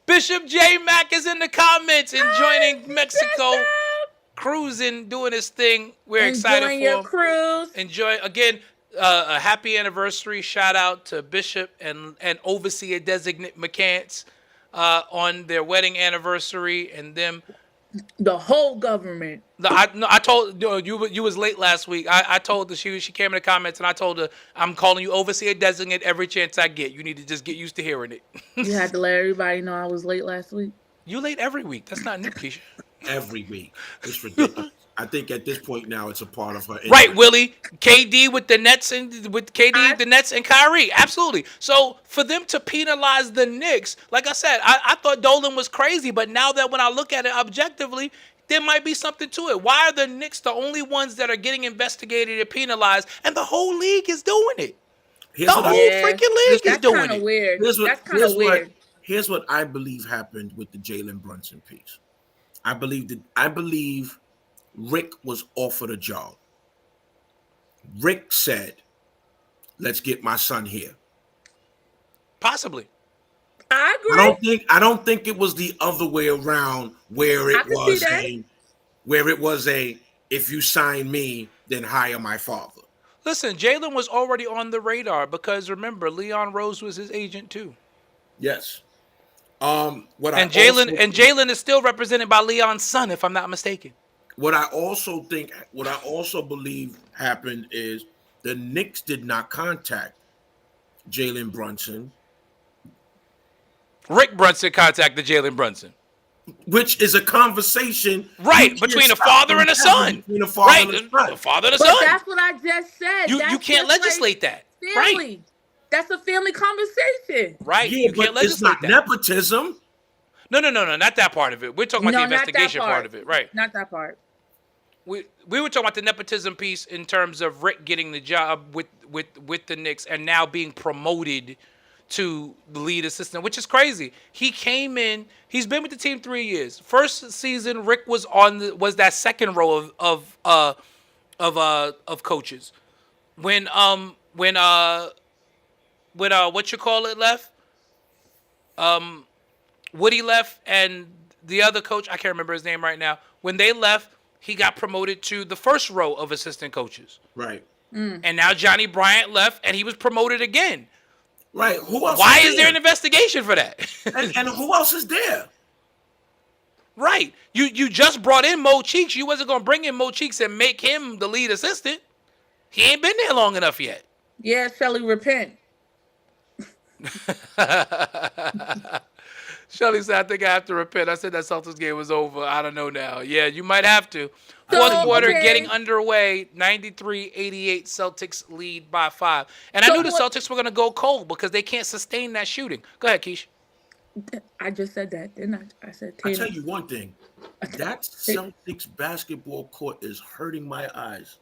Speaker 2: Bishop J. Mack is in the comments enjoying Mexico. Cruising, doing his thing. We're excited for him.
Speaker 4: Your cruise.
Speaker 2: Enjoy again. A happy anniversary! Shout out to Bishop and Overseer Designate McCants on their wedding anniversary, and them.
Speaker 4: The whole government.
Speaker 2: I told you was late last week. I told her she came in the comments, and I told her I'm calling you Overseer Designate every chance I get. You need to just get used to hearing it.
Speaker 4: You had to let everybody know I was late last week.
Speaker 2: You late every week. That's not new, Keisha.
Speaker 3: Every week. It's ridiculous. I think at this point now it's a part of her.
Speaker 2: Right, Willie. KD with the Nets the Nets and Kyrie. Absolutely. So for them to penalize the Knicks, like I said, I thought Dolan was crazy, but now that when I look at it objectively, there might be something to it. Why are the Knicks the only ones that are getting investigated and penalized, and the whole league is doing it? Freaking league is doing it.
Speaker 4: Weird. That's kind of weird.
Speaker 3: Here's what I believe happened with the Jalen Brunson piece. I believe Rick was offered a job. Rick said, "Let's get my son here."
Speaker 2: Possibly.
Speaker 4: I agree.
Speaker 3: I don't think it was the other way around where it was a if you sign me, then hire my father.
Speaker 2: Listen, Jalen was already on the radar because remember, Leon Rose was his agent too.
Speaker 3: Yes.
Speaker 2: Jalen is still represented by Leon's son, if I'm not mistaken.
Speaker 3: What I also believe happened is the Knicks did not contact Jalen Brunson.
Speaker 2: Rick Brunson contacted Jalen Brunson.
Speaker 3: Which is a conversation
Speaker 2: between a father and a son.
Speaker 3: The father and a son.
Speaker 4: That's what I just said.
Speaker 2: You can't legislate that.
Speaker 4: Family.
Speaker 2: Right.
Speaker 4: That's a family conversation.
Speaker 2: Right.
Speaker 3: Yeah, but it's not nepotism.
Speaker 2: No, not that part of it. We're talking about the investigation part of it, right?
Speaker 4: Not that part.
Speaker 2: we were talking about the nepotism piece in terms of Rick getting the job with the Knicks and now being promoted to the lead assistant, which is crazy. He came in. He's been with the team 3 years. First season, Rick was was that second row of coaches. When what you call it left, Woody left, and the other coach, I can't remember his name right now. When they left, he got promoted to the first row of assistant coaches.
Speaker 3: Right.
Speaker 2: And now Johnny Bryant left, and he was promoted again.
Speaker 3: Right. Who else?
Speaker 2: Why is there an investigation for that?
Speaker 3: and who else is there?
Speaker 2: Right. You just brought in Mo Cheeks. You wasn't gonna bring in Mo Cheeks and make him the lead assistant. He ain't been there long enough yet.
Speaker 4: Yeah, Shelly, repent.
Speaker 2: Shelly said, I think I have to repent. I said that Celtics game was over. I don't know now. Yeah, you might have to. Fourth quarter getting underway. 93-88 Celtics lead by 5. And I knew the Celtics were going to go cold because they can't sustain that shooting. Go ahead, Keish.
Speaker 4: I just said that, didn't I? I said Tatum.
Speaker 3: I'll tell you one thing. That Celtics basketball court is hurting my eyes.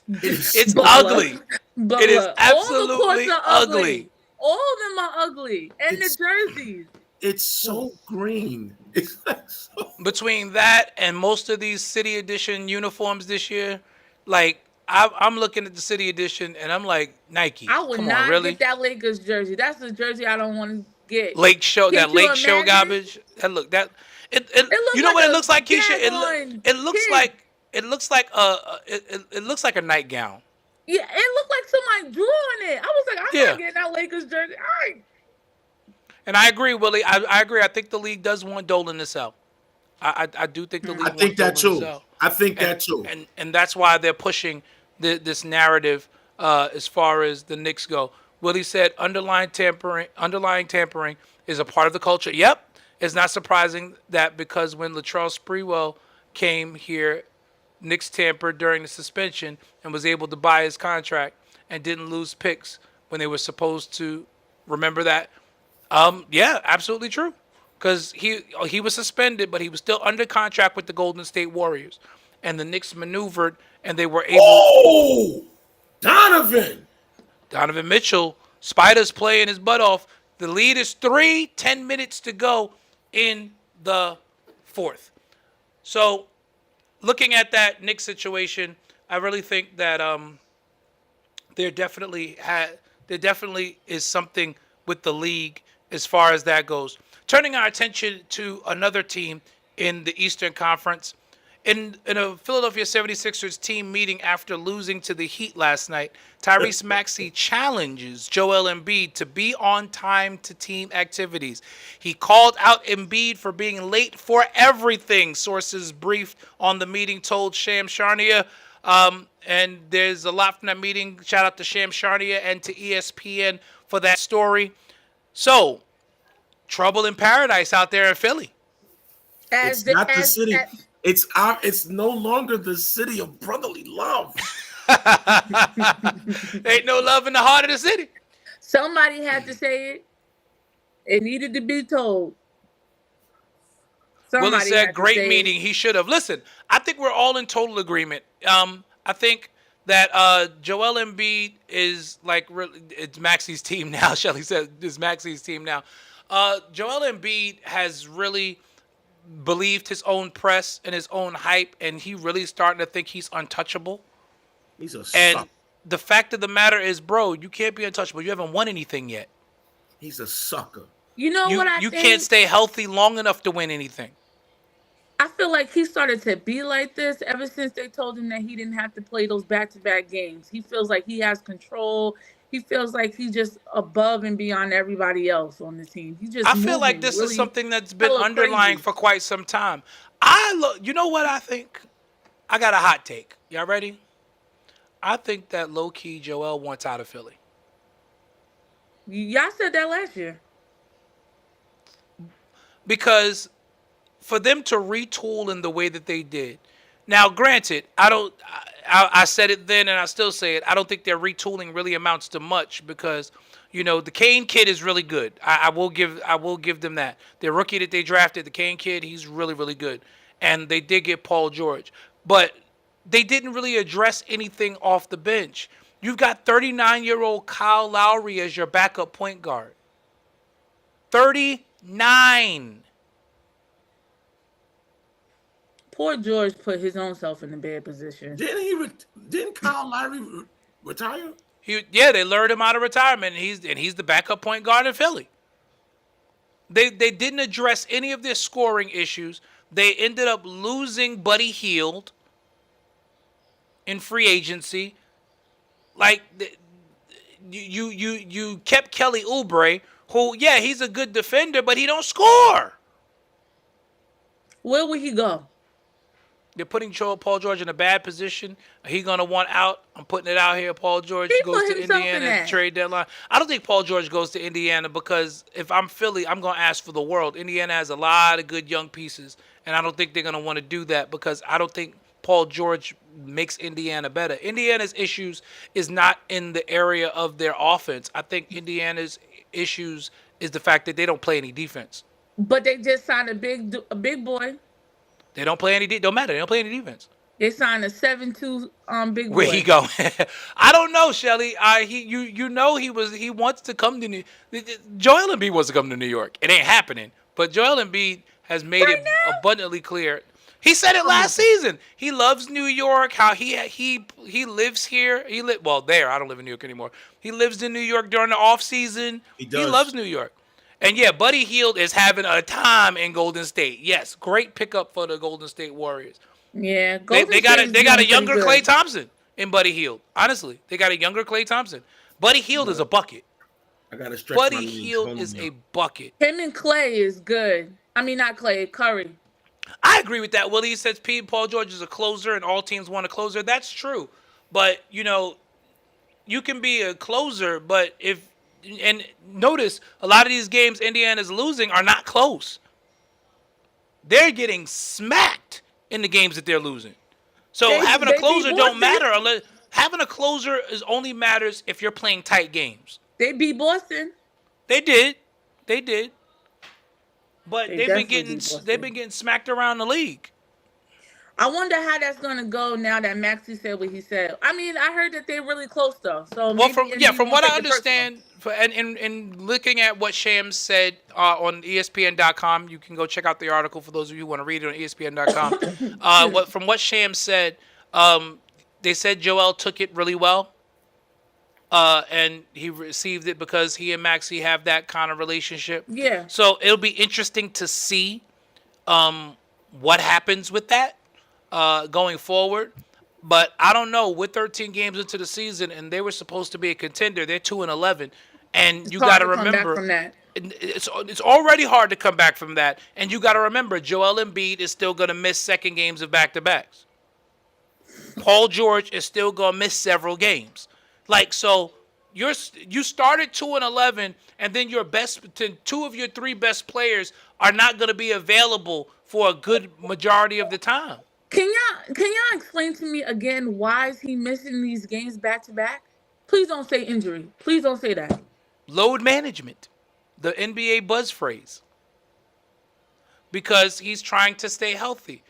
Speaker 2: It's ugly. It is absolutely ugly.
Speaker 4: All of them are ugly. And the jerseys.
Speaker 3: It's so green.
Speaker 2: Between that and most of these City Edition uniforms this year, like, I'm looking at the City Edition and I'm like, Nike.
Speaker 4: I would not get that Lakers jersey. That's the jersey I don't want to get.
Speaker 2: Lake Show garbage. It looks you know what it looks like, Keisha? It looks like a nightgown.
Speaker 4: Yeah, it looked like somebody drew on it. I was like, I'm not getting that Lakers jersey. All right.
Speaker 2: And I agree, Willie. I agree. I think the league does want Dolan to sell. I do think the league wants Dolan to sell.
Speaker 3: I think that too.
Speaker 2: And that's why they're pushing this narrative as far as the Knicks go. Willie said underlying tampering is a part of the culture. Yep. It's not surprising that because when Latrell Sprewell came here, Knicks tampered during the suspension and was able to buy his contract and didn't lose picks when they were supposed to. Remember that? Yeah, absolutely true. Because he was suspended, but he was still under contract with the Golden State Warriors. And the Knicks maneuvered, and they were able...
Speaker 3: Oh! Donovan
Speaker 2: Mitchell. Spider's playing his butt off. The lead is 3, 10 minutes to go in the fourth. So, looking at that Knicks situation, I really think that there definitely is something with the league as far as that goes. Turning our attention to another team in the Eastern Conference. In a Philadelphia 76ers team meeting after losing to the Heat last night, Tyrese Maxey challenges Joel Embiid to be on time to team activities. He called out Embiid for being late for everything, sources briefed on the meeting told Shams Charania. And there's a lot from that meeting. Shout out to Shams Charania and to ESPN for that story. So, trouble in paradise out there in Philly.
Speaker 3: It's not the city. It's no longer the city of brotherly love.
Speaker 2: Ain't no love in the heart of the city.
Speaker 4: Somebody had to say it. It needed to be told.
Speaker 2: Willie said, great meeting. He should have. Listen, I think we're all in total agreement. I think that Joel Embiid is like, it's Maxey's team now. Shelly said it's Maxey's team now. Joel Embiid has really believed his own press and his own hype, and he really starting to think he's untouchable.
Speaker 3: He's a
Speaker 2: and
Speaker 3: sucker.
Speaker 2: The fact of the matter is, bro, you can't be untouchable. You haven't won anything yet.
Speaker 3: He's a sucker.
Speaker 4: You know what I think?
Speaker 2: You can't stay healthy long enough to win anything.
Speaker 4: I feel like he started to be like this ever since they told him that he didn't have to play those back-to-back games. He feels like he has control. He feels like he's just above and beyond everybody else on the team. I
Speaker 2: feel like this is something that's been underlying for quite some time. You know what I think? I got a hot take. Y'all ready? I think that low-key Joel wants out of Philly.
Speaker 4: Y'all said that last year.
Speaker 2: Because for them to retool in the way that they did. Now, granted, I said it then and I still say it. I don't think their retooling really amounts to much because, the Kane kid is really good. I will give them that. Their rookie that they drafted, the Kane kid, he's really, really good. and they did get Paul George. But they didn't really address anything off the bench. You've got 39-year-old Kyle Lowry as your backup point guard. 39.
Speaker 4: Poor George put his own self in a bad position.
Speaker 3: Didn't Kyle Lowry retire?
Speaker 2: They lured him out of retirement, and he's the backup point guard in Philly. They didn't address any of their scoring issues. They ended up losing Buddy Hield in free agency. Like you kept Kelly Oubre, who he's a good defender, but he don't score.
Speaker 4: Where would he go?
Speaker 2: They're putting Paul George in a bad position. He gonna want out. I'm putting it out here. Paul George goes to Indiana at the trade deadline. I don't think Paul George goes to Indiana because if I'm Philly, I'm gonna ask for the world. Indiana has a lot of good young pieces, and I don't think they're gonna want to do that because I don't think Paul George makes Indiana better. Indiana's issues is not in the area of their offense. I think Indiana's issues is the fact that they don't play any defense.
Speaker 4: But they just signed a big boy.
Speaker 2: They don't play any. Don't matter. They don't play any defense.
Speaker 4: They signed a 7'2" big boy.
Speaker 2: Where he go? I don't know, Shelly. He wants to come to Joel Embiid wants to come to New York. It ain't happening. But Joel Embiid has made it abundantly clear. He said it last season. He loves New York. How he lives here. There. I don't live in New York anymore. He lives in New York during the off season. He loves New York. And Buddy Hield is having a time in Golden State. Yes, great pickup for the Golden State Warriors.
Speaker 4: Yeah,
Speaker 2: they got a younger Klay Thompson in Buddy Hield. Honestly, they got a younger Klay Thompson. Buddy Hield is a bucket.
Speaker 3: I got to stretch
Speaker 2: Buddy Hield is a bucket.
Speaker 4: Him and Klay is good. I mean, not Klay, Curry.
Speaker 2: I agree with that. Willie says Paul George is a closer, and all teams want a closer. That's true, but you can be a closer, but and notice a lot of these games Indiana's losing are not close. They're getting smacked in the games that they're losing. So having a closer don't matter unless having a closer only matters if you're playing tight games.
Speaker 4: They beat Boston.
Speaker 2: They did. But they've been getting smacked around the league.
Speaker 4: I wonder how that's going to go now that Maxey said what he said. I mean, I heard that they're really close though. So
Speaker 2: from what I understand, and looking at what Shams said on ESPN.com, you can go check out the article for those of you who want to read it on ESPN.com. From what Shams said, they said Joel took it really well, and he received it because he and Maxey have that kind of relationship.
Speaker 4: Yeah.
Speaker 2: So it'll be interesting to see what happens with that. Going forward, but I don't know. We're 13 games into the season, and they were supposed to be a contender. They're 2-11, and you got to remember it's already hard to come back from that. And you got to remember, Joel Embiid is still going to miss second games of back-to-backs. Paul George is still going to miss several games. So you started 2-11, and then two of your three best players are not going to be available for a good majority of the time.
Speaker 4: Can y'all explain to me again why is he missing these games back to back? Please don't say injury. Please don't say that.
Speaker 2: Load management, the NBA buzz phrase. Because he's trying to stay healthy.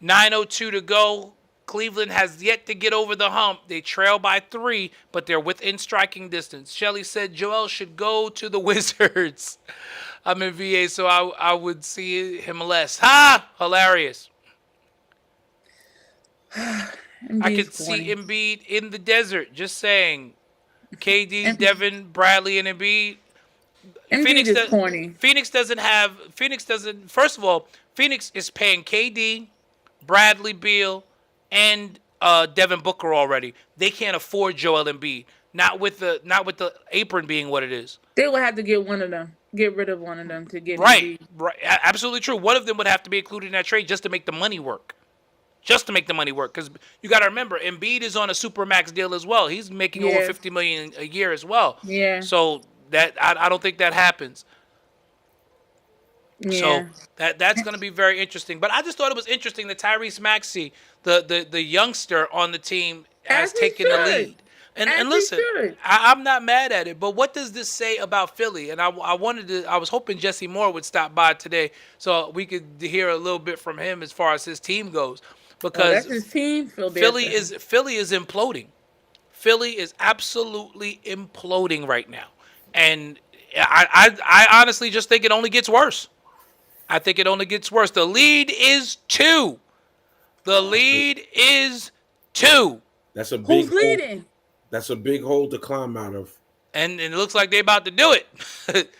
Speaker 2: 9:02 to go. Cleveland has yet to get over the hump. They trail by 3, but they're within striking distance. Shelley said Joel should go to the Wizards. I'm in VA, so I would see him less. Ha! Hilarious. I could see Embiid in the desert. Just saying. KD, Devin, Bradley, and Embiid. Phoenix doesn't. First of all, Phoenix is paying KD, Bradley Beal, and Devin Booker already. They can't afford Joel Embiid. Not with the apron being what it is.
Speaker 4: They would have to get one of them. Get rid of one of them to get
Speaker 2: right. Absolutely true. One of them would have to be included in that trade just to make the money work. Because you got to remember, Embiid is on a supermax deal as well. He's making over $50 million a year as well.
Speaker 4: Yeah.
Speaker 2: So that I don't think that happens. Yeah. So that's going to be very interesting. But I just thought it was interesting that Tyrese Maxey, the youngster on the team, has taken the lead. And
Speaker 4: As he
Speaker 2: listen,
Speaker 4: should.
Speaker 2: I'm not mad at it, but what does this say about Philly? And I was hoping Jesse Moore would stop by today so we could hear a little bit from him as far as his team goes,
Speaker 4: Oh, that's
Speaker 2: because
Speaker 4: his team. Feel bad for him.
Speaker 2: Philly is imploding. Philly is absolutely imploding right now, and I honestly just think it only gets worse. I think it only gets worse. The lead is 2. The lead is 2.
Speaker 3: That's a
Speaker 4: Who's
Speaker 3: big hole.
Speaker 4: leading?
Speaker 3: That's a big hole to climb out of.
Speaker 2: And it looks like they're about to do it.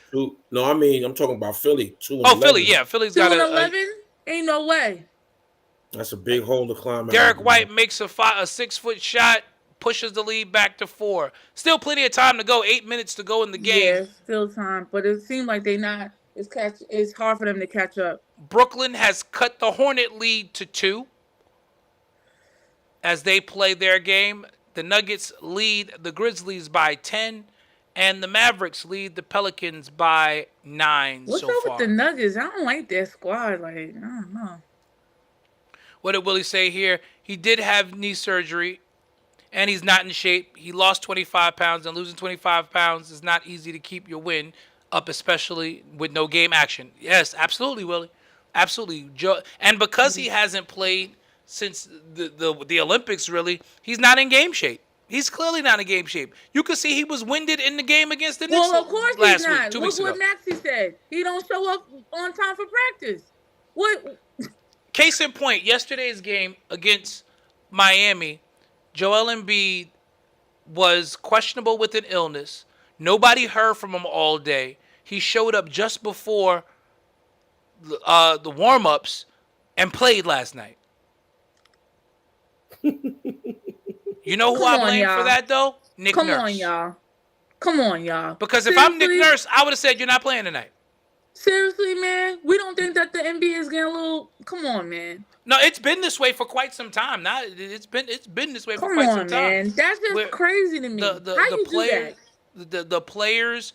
Speaker 3: No, I mean I'm talking about Philly. 2-11.
Speaker 2: Oh, Philly, yeah. Philly's
Speaker 4: 2
Speaker 2: got
Speaker 4: and
Speaker 2: a
Speaker 4: 11? Ain't no way.
Speaker 3: That's a big hole to climb out.
Speaker 2: Derek White makes a 6-foot shot, pushes the lead back to 4. Still plenty of time to go. 8 minutes to go in the game.
Speaker 4: Yeah, still time, but it seems like they not. It's hard for them to catch up.
Speaker 2: Brooklyn has cut the Hornet lead to 2 as they play their game. The Nuggets lead the Grizzlies by 10, and the Mavericks lead the Pelicans by 9
Speaker 4: What's
Speaker 2: so
Speaker 4: up
Speaker 2: far.
Speaker 4: with the Nuggets? I don't like that squad. Like, I don't know.
Speaker 2: What did Willie say here? He did have knee surgery, and he's not in shape. He lost 25 pounds, and losing 25 pounds is not easy to keep your win up, especially with no game action. Yes, absolutely, Willie. Absolutely. And because he hasn't played since the Olympics, really, he's not in game shape. He's clearly not in game shape. You could see he was winded in the game against the Knicks
Speaker 4: Well, of course
Speaker 2: last
Speaker 4: he's not.
Speaker 2: week, 2
Speaker 4: Look
Speaker 2: weeks ago.
Speaker 4: what Maxey said. He don't show up on time for practice. What?
Speaker 2: Case in point, yesterday's game against Miami, Joel Embiid was questionable with an illness. Nobody heard from him all day. He showed up just before the warm-ups and played last night. You know who I blame for that, though? Nick Nurse.
Speaker 4: Come on, y'all.
Speaker 2: Because if I'm Nick Nurse, I would have said, you're not playing tonight.
Speaker 4: Seriously, man? We don't think that the NBA is getting a little... Come on, man.
Speaker 2: No, it's been this way for quite some time. It's been this way for quite some time.
Speaker 4: Come on, man. That's just crazy to me. How you do that?
Speaker 2: The players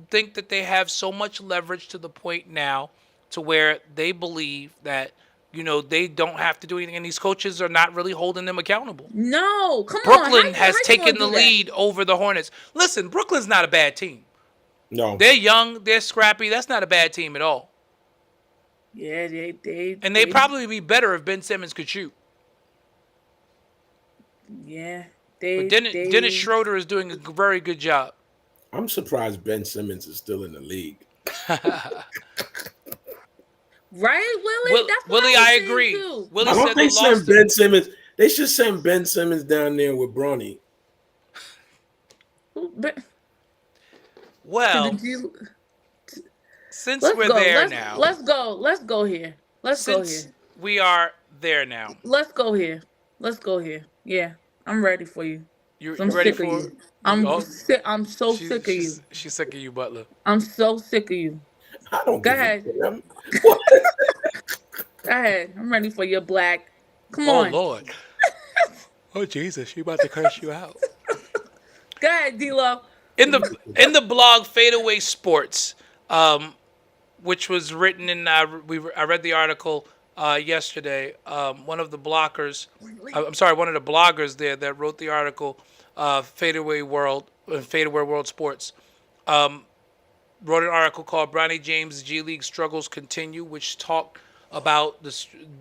Speaker 2: think that they have so much leverage to the point now to where they believe that, they don't have to do anything, and these coaches are not really holding them accountable.
Speaker 4: No, come on.
Speaker 2: Brooklyn has taken the lead over the Hornets. Listen, Brooklyn's not a bad team.
Speaker 3: No.
Speaker 2: They're young, they're scrappy. That's not a bad team at all.
Speaker 4: Yeah,
Speaker 2: they'd probably be better if Ben Simmons could shoot.
Speaker 4: Yeah.
Speaker 2: But Dennis Schroeder is doing a very good job.
Speaker 3: I'm surprised Ben Simmons is still in the league.
Speaker 4: Right, Willie? That's what
Speaker 2: Willie, I agree.
Speaker 4: Too.
Speaker 2: Willie
Speaker 3: I don't
Speaker 2: said
Speaker 3: think send Ben Simmons. They should send Ben Simmons down there with Bronny.
Speaker 2: Well, since we're there now.
Speaker 4: Let's go here.
Speaker 2: We are there now.
Speaker 4: Let's go here. Yeah, I'm ready for you.
Speaker 2: You ready for
Speaker 4: you? I'm so sick of you.
Speaker 2: She's sick of you, Butler.
Speaker 4: I'm so sick of you.
Speaker 3: I don't
Speaker 4: Go ahead. Go ahead. I'm ready for your black. Come on.
Speaker 2: Oh, Lord. Oh, Jesus. She about to curse you out.
Speaker 4: Go ahead, D-Lo.
Speaker 2: In the blog Fadeaway Sports, which was written in, I read the article yesterday. One of the bloggers there that wrote the article, Fadeaway World Sports, wrote an article called Bronny James' G League Struggles Continue, which talked about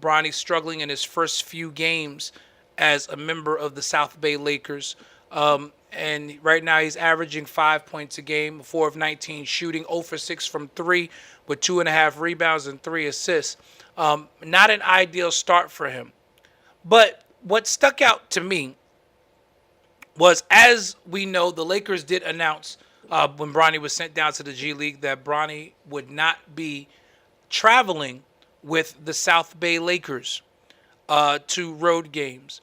Speaker 2: Bronny struggling in his first few games as a member of the South Bay Lakers. And right now he's averaging 5 points a game, 4 of 19 shooting, 0 for 6 from 3 with 2.5 rebounds and 3 assists. Not an ideal start for him. But what stuck out to me was, as we know, the Lakers did announce when Bronny was sent down to the G League that Bronny would not be traveling with the South Bay Lakers to road games.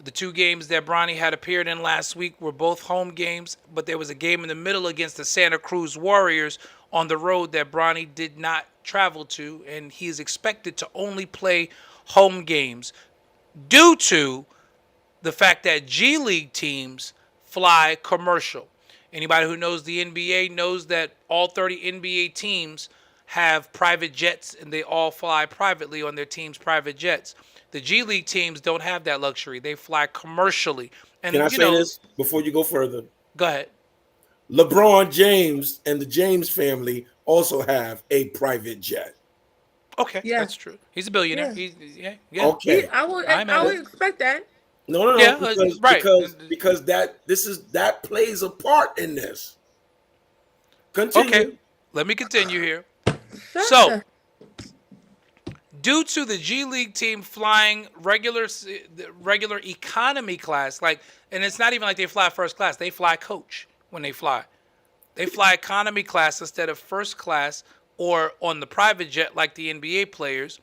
Speaker 2: The 2 games that Bronny had appeared in last week were both home games, but there was a game in the middle against the Santa Cruz Warriors on the road that Bronny did not travel to, and he is expected to only play home games due to the fact that G League teams fly commercial. Anybody who knows the NBA knows that all 30 NBA teams have private jets and they all fly privately on their team's private jets. The G League teams don't have that luxury. They fly commercially. And
Speaker 3: Can I say this before you go further?
Speaker 2: Go ahead.
Speaker 3: LeBron James and the James family also have a private jet.
Speaker 2: Okay, that's true. He's a billionaire.
Speaker 4: Yeah.
Speaker 3: Okay.
Speaker 4: I would expect that.
Speaker 3: No,
Speaker 2: Yeah,
Speaker 3: because that plays a part in this. Continue.
Speaker 2: Okay, let me continue here. So, due to the G League team flying regular economy class, and it's not even like they fly first class. They fly coach when they fly. They fly economy class instead of first class or on the private jet like the NBA players.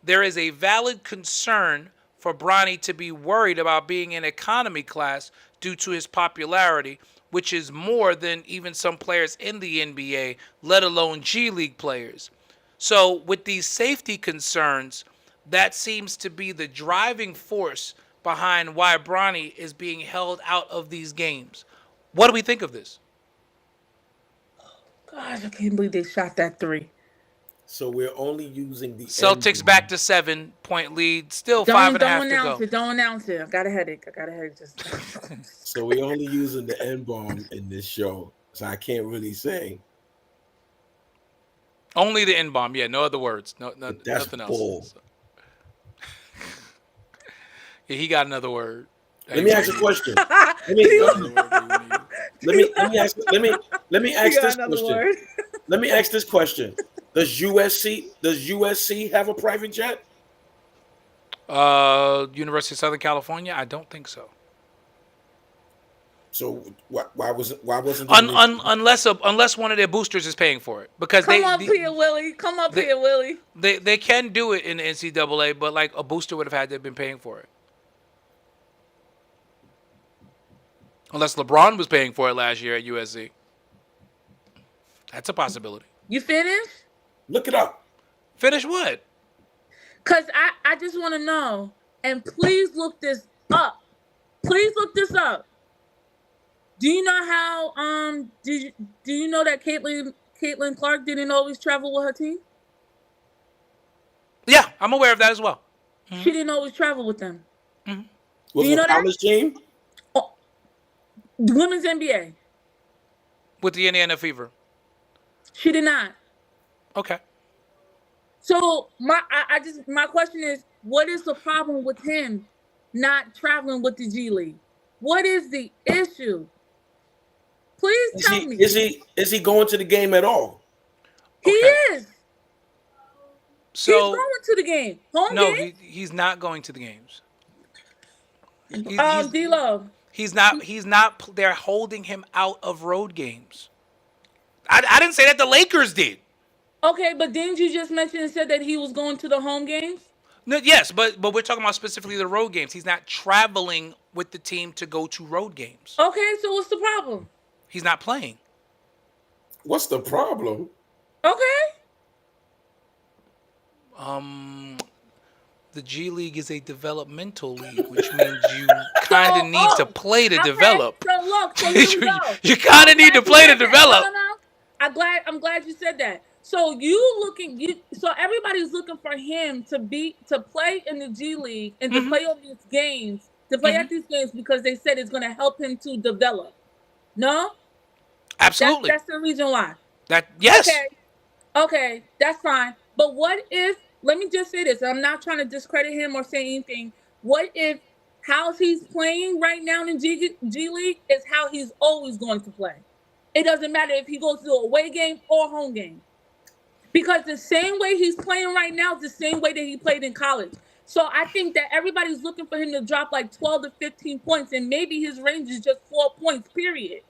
Speaker 2: There is a valid concern for Bronny to be worried about being in economy class due to his popularity, which is more than even some players in the NBA, let alone G League players. So with these safety concerns, that seems to be the driving force behind why Bronny is being held out of these games. What do we think of this?
Speaker 4: Gosh, I can't believe they shot that 3.
Speaker 3: So we're only using the
Speaker 2: Celtics back to 7-point lead. Still 5.5 to go.
Speaker 4: Don't announce it. I got a headache. Just.
Speaker 3: So we're only using the N-bomb in this show. So I can't really say.
Speaker 2: Only the N-bomb. Yeah, no other words.
Speaker 3: That's
Speaker 2: nothing
Speaker 3: bull.
Speaker 2: else. Yeah, he got another word.
Speaker 3: Let me ask a question. Let me ask this question. Let me ask this question. Does USC have a private jet?
Speaker 2: University of Southern California? I don't think so.
Speaker 3: So why wasn't
Speaker 2: unless one of their boosters is paying for it, because
Speaker 4: Come up here, Willie.
Speaker 2: They can do it in the NCAA, but like a booster would have had to have been paying for it. Unless LeBron was paying for it last year at USC. That's a possibility.
Speaker 4: You finished?
Speaker 3: Look it up.
Speaker 2: Finish what?
Speaker 4: Because I just want to know, and please look this up. Please look this up. Do you know how do you know that Caitlin Clark didn't always travel with her team?
Speaker 2: Yeah, I'm aware of that as well.
Speaker 4: Mm-hmm. She didn't always travel with them.
Speaker 3: Mm-hmm. Was it a college team?
Speaker 4: Oh, the women's NBA.
Speaker 2: With the Indiana Fever.
Speaker 4: She did not.
Speaker 2: Okay.
Speaker 4: So my question is, what is the problem with him not traveling with the G League? What is the issue? Please tell me.
Speaker 3: Is he going to the game at all?
Speaker 4: He is.
Speaker 2: So
Speaker 4: he's going to the game. Game?
Speaker 2: He's not going to the games.
Speaker 4: D-Lo.
Speaker 2: He's not. They're holding him out of road games. I didn't say that. The Lakers did.
Speaker 4: Okay, but didn't you just mention and said that he was going to the home games?
Speaker 2: No, yes, but we're talking about specifically the road games. He's not traveling with the team to go to road games.
Speaker 4: Okay, so what's the problem?
Speaker 2: He's not playing.
Speaker 3: What's the problem?
Speaker 4: Okay.
Speaker 2: The G League is a developmental league, which means you kind of need to play to develop.
Speaker 4: So look, so
Speaker 2: you kind of need to play to develop.
Speaker 4: No. I'm glad you said that. So so everybody's looking for him to play in the G League and to play on these games, to play at these games because they said it's going to help him to develop. No?
Speaker 2: Absolutely.
Speaker 4: That's the reason why.
Speaker 2: Yes.
Speaker 4: Okay, that's fine. But what if, let me just say this, I'm not trying to discredit him or say anything. What if how he's playing right now in G League is how he's always going to play? It doesn't matter if he goes to a away game or home game. Because the same way he's playing right now is the same way that he played in college. So I think that everybody's looking for him to drop like 12 to 15 points, and maybe his range is just 4 points, period.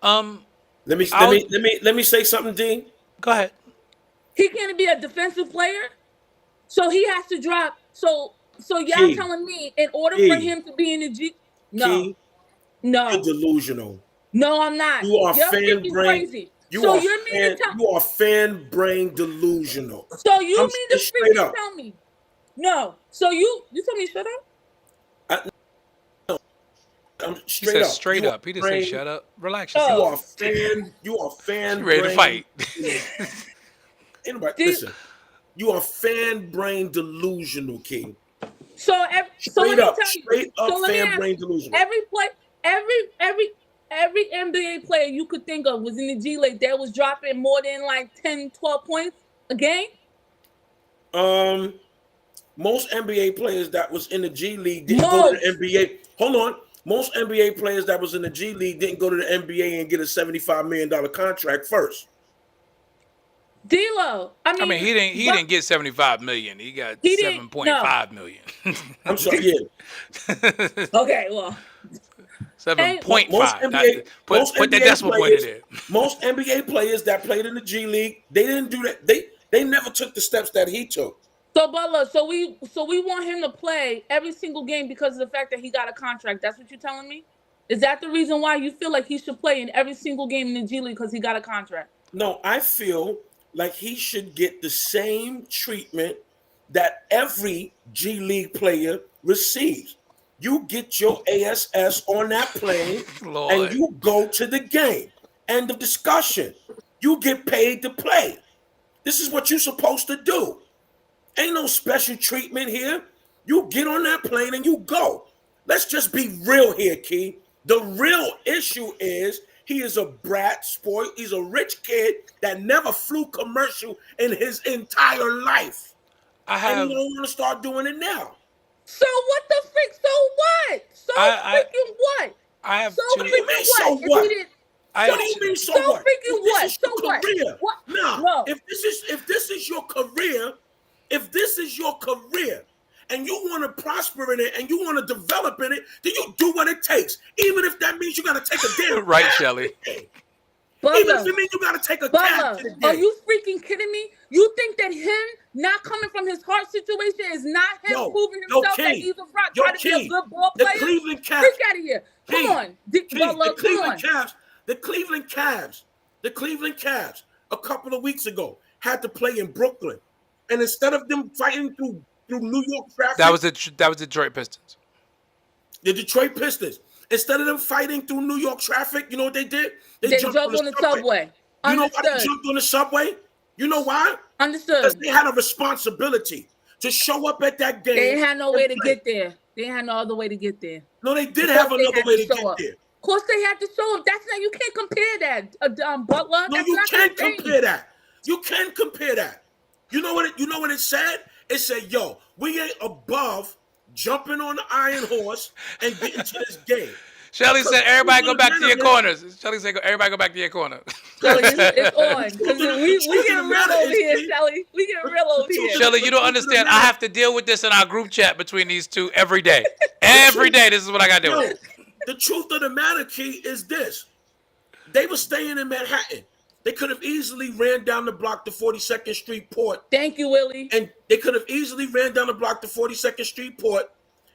Speaker 3: Let me say something, Dean.
Speaker 2: Go ahead.
Speaker 4: He can't be a defensive player, so he has to drop. So y'all telling me in order for him to be in the G? No.
Speaker 3: You're delusional.
Speaker 4: No, I'm not.
Speaker 3: You are
Speaker 4: fan
Speaker 3: brain. You are fan brain delusional.
Speaker 4: So you mean to freaking tell me? No. So you told me to shut up?
Speaker 2: He said straight up. He didn't say shut up. Relax
Speaker 3: yourself. You are fan.
Speaker 2: You ready to fight?
Speaker 3: anybody. Listen, you are fan brain delusional, King.
Speaker 4: So let me tell you.
Speaker 3: Straight up
Speaker 4: So let me
Speaker 3: fan
Speaker 4: ask
Speaker 3: brain
Speaker 4: you,
Speaker 3: delusional.
Speaker 4: every NBA player you could think of was in the G League that was dropping more than like 10, 12 points a game.
Speaker 3: Most NBA players that was in the G League didn't go to the NBA. Hold on. Most NBA players that was in the G League didn't go to the NBA and get a $75 million contract first.
Speaker 4: D-Lo,
Speaker 2: I mean, he didn't get 75 million. He got 7.5 million.
Speaker 3: I'm sorry, yeah.
Speaker 4: Okay, well.
Speaker 2: 7.5. Put that decimal point in there.
Speaker 3: Most NBA players that played in the G League, they didn't do that. They never took the steps that he took.
Speaker 4: So Butler, so we want him to play every single game because of the fact that he got a contract. That's what you're telling me? Is that the reason why you feel like he should play in every single game in the G League because he got a contract?
Speaker 3: No, I feel like he should get the same treatment that every G League player receives. You get your ASS on that plane and you go to the game. End of discussion. You get paid to play. This is what you're supposed to do. Ain't no special treatment here. You get on that plane and you go. Let's just be real here, Key. The real issue is he is a brat, spoiled. He's a rich kid that never flew commercial in his entire life. And he don't want to start doing it now.
Speaker 4: So what the freak? So what? So freaking what?
Speaker 2: I have
Speaker 3: so
Speaker 2: two.
Speaker 3: What do you mean, so what? What do you mean, so what?
Speaker 4: Freaking what?
Speaker 3: So what? No. If this is your career, and you want to prosper in it and you want to develop in it, then you do what it takes. Even if that means you got to take a damn
Speaker 2: right, Shelly.
Speaker 3: Even if it means you got to take a cab to the day.
Speaker 4: Are you freaking kidding me? You think that him not coming from his heart situation is not him proving himself that he's a front, trying to be a good ball player?
Speaker 3: The Cleveland Cavs.
Speaker 4: Freak out of here. Come on.
Speaker 3: The Cleveland Cavs a couple of weeks ago had to play in Brooklyn. And instead of them fighting through New York traffic.
Speaker 2: That was the Detroit Pistons.
Speaker 3: The Detroit Pistons. Instead of them fighting through New York traffic, you know what they did? They jumped on the subway. You know why they jumped on the subway? You know why?
Speaker 4: Understood.
Speaker 3: Because they had a responsibility to show up at that game.
Speaker 4: They had no way to get there. They had no other way to get there.
Speaker 3: No, they did have another way to get there.
Speaker 4: Of course, they had to show up. That's not. You can't compare that, Butler.
Speaker 3: No, you can't compare that. You can compare that. You know what it said? It said, "Yo, we ain't above jumping on the iron horse and getting to this game."
Speaker 2: Shelly said, "Everybody go back to your corners." Shelly said, "Everybody go back to your corner."
Speaker 4: Shelly, it's on because we getting real over here, Shelly. We getting real over here.
Speaker 2: Shelly, you don't understand. I have to deal with this in our group chat between these two every day. Every day, this is what I got to do.
Speaker 3: The truth of the matter, Key, is this: they were staying in Manhattan. They could have easily ran down the block to 42nd Street Port.
Speaker 4: Thank you, Willie.
Speaker 3: And they could have easily ran down the block to 42nd Street Port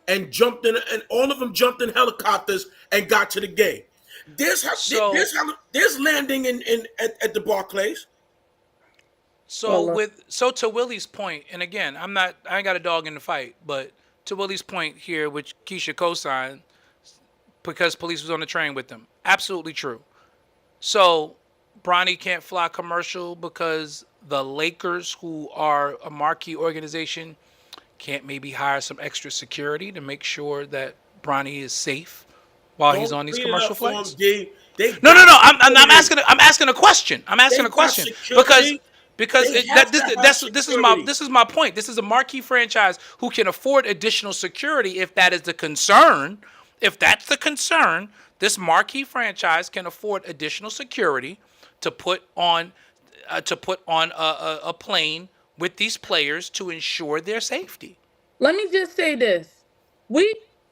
Speaker 3: and jumped in, and all of them jumped in helicopters and got to the game. There's landing at the Barclays.
Speaker 2: So to Willie's point, and again, I ain't got a dog in the fight, but to Willie's point here, which Keisha co-signed, because police was on the train with them. Absolutely true. So Bronny can't fly commercial because the Lakers, who are a marquee organization, can't maybe hire some extra security to make sure that Bronny is safe while he's on these commercial flights. No. I'm asking a question. Because this is my point. This is a marquee franchise who can afford additional security if that is the concern. If that's the concern, this marquee franchise can afford additional security to put on a plane with these players to ensure their safety.
Speaker 4: Let me just say this.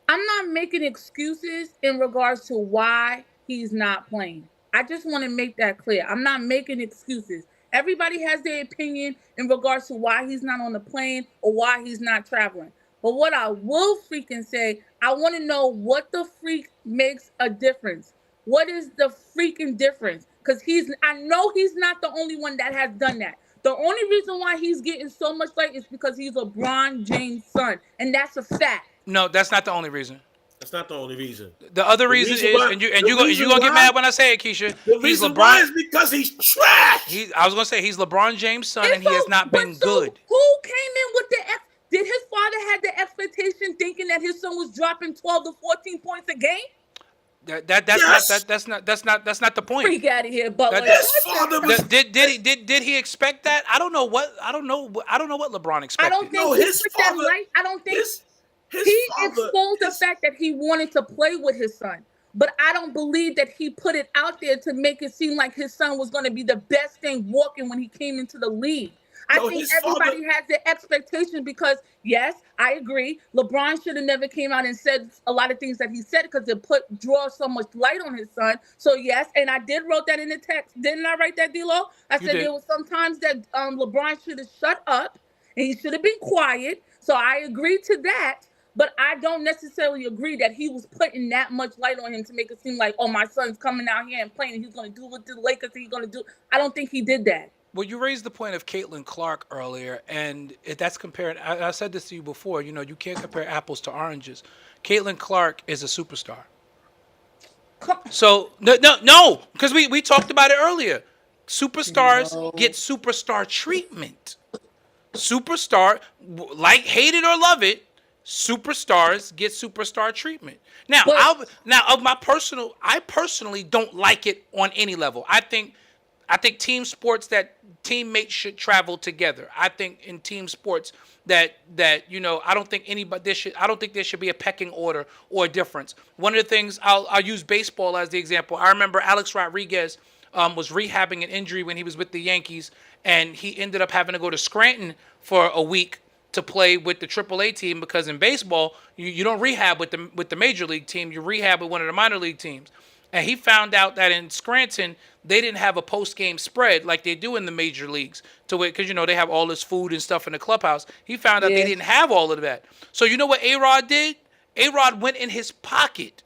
Speaker 4: I'm not making excuses in regards to why he's not playing. I just want to make that clear. I'm not making excuses. Everybody has their opinion in regards to why he's not on the plane or why he's not traveling. But what I will freaking say, I want to know what the freak makes a difference. What is the freaking difference? Because I know he's not the only one that has done that. The only reason why he's getting so much light is because he's LeBron James' son. And that's a fact.
Speaker 2: No, that's not the only reason.
Speaker 3: That's not the only reason.
Speaker 2: The other reason is,
Speaker 3: why,
Speaker 2: and you gonna get mad when I say it, Keisha.
Speaker 3: The
Speaker 2: He's
Speaker 3: reason
Speaker 2: LeBron.
Speaker 3: why is because he's trash.
Speaker 2: I was gonna say he's LeBron James' son, and he has not been good.
Speaker 4: Who came in with did his father have the expectation thinking that his son was dropping 12 to 14 points a game?
Speaker 2: That's not the point.
Speaker 4: Freak out of here, but
Speaker 3: his father was.
Speaker 2: Did he expect that? I don't know what LeBron expected.
Speaker 4: I don't think his father. I don't think he exposed the fact that he wanted to play with his son. But I don't believe that he put it out there to make it seem like his son was going to be the best thing walking when he came into the league. I think everybody has their expectations because, yes, I agree. LeBron should have never came out and said a lot of things that he said because it draw so much light on his son. So, yes, and I did wrote that in the text. Didn't I write that, D-Lo? I said there was sometimes that LeBron should have shut up and he should have been quiet. So I agree to that. But I don't necessarily agree that he was putting that much light on him to make it seem like, oh, my son's coming out here and playing and he's going to do what the Lakers he's going to do. I don't think he did that.
Speaker 2: Well, you raised the point of Caitlin Clark earlier, and that's comparing. I said this to you before. You can't compare apples to oranges. Caitlin Clark is a superstar. So no, because we talked about it earlier. Superstars get superstar treatment. Superstar, like hate it or love it, superstars get superstar treatment. Now, I personally don't like it on any level. I think team sports that teammates should travel together. I think in team sports that I don't think there should be a pecking order or a difference. One of the things I'll use baseball as the example. I remember Alex Rodriguez was rehabbing an injury when he was with the Yankees, and he ended up having to go to Scranton for a week to play with the AAA team because in baseball you don't rehab with the major league team, you rehab with one of the minor league teams. And he found out that in Scranton they didn't have a post-game spread like they do in the major leagues because they have all this food and stuff in the clubhouse. He found out they didn't have all of that. So you know what A-Rod did? A-Rod went in his pocket,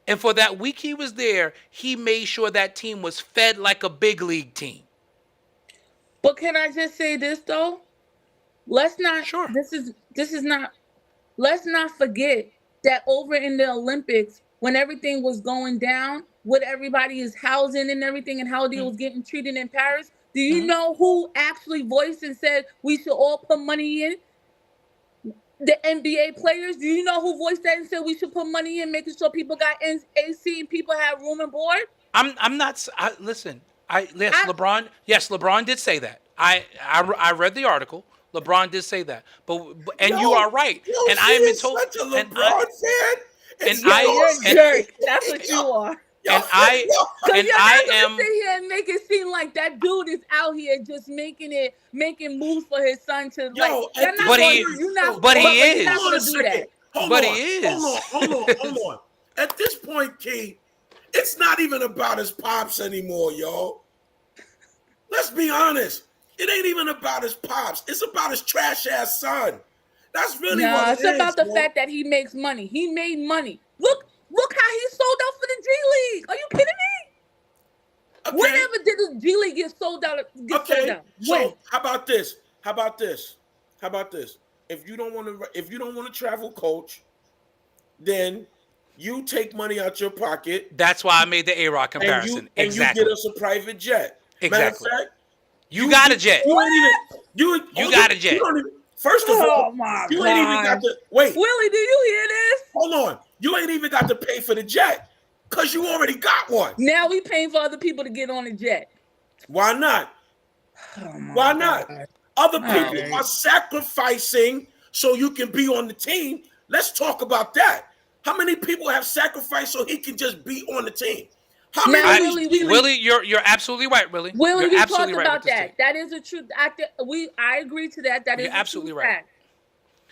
Speaker 2: and for that week he was there, he made sure that team was fed like a big league team.
Speaker 4: But can I just say this though? Let's not.
Speaker 2: Sure.
Speaker 4: This is not. Let's not forget that over in the Olympics, when everything was going down, what everybody is housing and everything, and how they was getting treated in Paris. Do you know who actually voiced and said we should all put money in? The NBA players. Do you know who voiced that and said we should put money in, making sure people got AC and people have room and board?
Speaker 2: I'm not. Listen. LeBron. Yes, LeBron did say that. I read the article. LeBron did say that, you are right. And I am told.
Speaker 3: Such a LeBron fan.
Speaker 4: That's what you are.
Speaker 2: And I am
Speaker 4: sit here and make it seem like that dude is out here just making moves for his son to
Speaker 2: but he is.
Speaker 3: Hold on. At this point, Key, it's not even about his pops anymore, y'all. Let's be honest. It ain't even about his pops. It's about his trash ass son. That's really what it is.
Speaker 4: It's about the fact that he makes money. He made money. Look how he sold out for the G League. Are you kidding me? Okay. Whenever did the G League get sold out? Sold out?
Speaker 3: So how about this? If you don't want to travel, coach, then you take money out your pocket.
Speaker 2: That's why I made the A-Rod comparison.
Speaker 3: And you get us a private jet.
Speaker 2: Exactly.
Speaker 3: Matter of fact,
Speaker 2: you got a jet.
Speaker 3: You got a jet. First of all, you ain't even got to wait.
Speaker 4: Willie, do you hear this?
Speaker 3: Hold on. You ain't even got to pay for the jet because you already got one.
Speaker 4: Now we paying for other people to get on the jet.
Speaker 3: Why not? Why not? Other people are sacrificing so you can be on the team. Let's talk about that. How many people have sacrificed so he can just be on the team?
Speaker 2: Willie, you're absolutely right, Willie.
Speaker 4: Willie, we talked about that. That is a truth. I agree to that. That is absolutely right.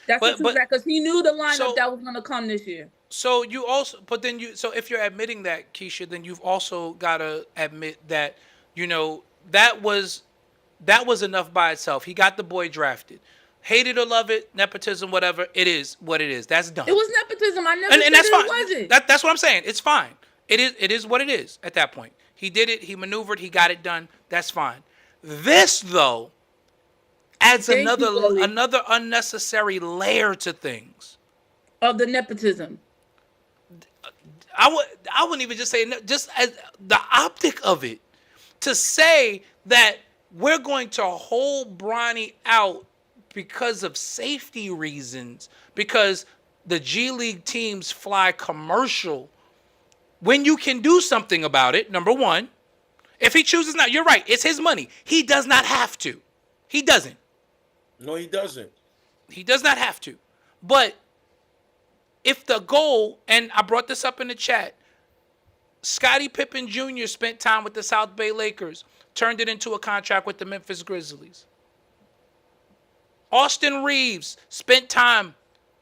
Speaker 4: That's a true fact because he knew the lineup that was going to come this year.
Speaker 2: So you also, so if you're admitting that, Keisha, then you've also got to admit that that was enough by itself. He got the boy drafted. Hate it or love it, nepotism, whatever. It is what it is. That's done.
Speaker 4: It was nepotism. I never said
Speaker 2: that's
Speaker 4: it
Speaker 2: fine.
Speaker 4: wasn't.
Speaker 2: That's what I'm saying. It's fine. It is what it is at that point. He did it. He maneuvered. He got it done. That's fine. This, though, adds another unnecessary layer to things.
Speaker 4: Of the nepotism.
Speaker 2: I wouldn't even just say just as the optic of it to say that we're going to hold Bronny out because of safety reasons, because the G League teams fly commercial, when you can do something about it. Number one, if he chooses not, you're right, it's his money. He does not have to. He doesn't.
Speaker 3: No, he doesn't.
Speaker 2: He does not have to. But if the goal, and I brought this up in the chat, Scottie Pippen Jr. spent time with the South Bay Lakers, turned it into a contract with the Memphis Grizzlies. Austin Reeves spent time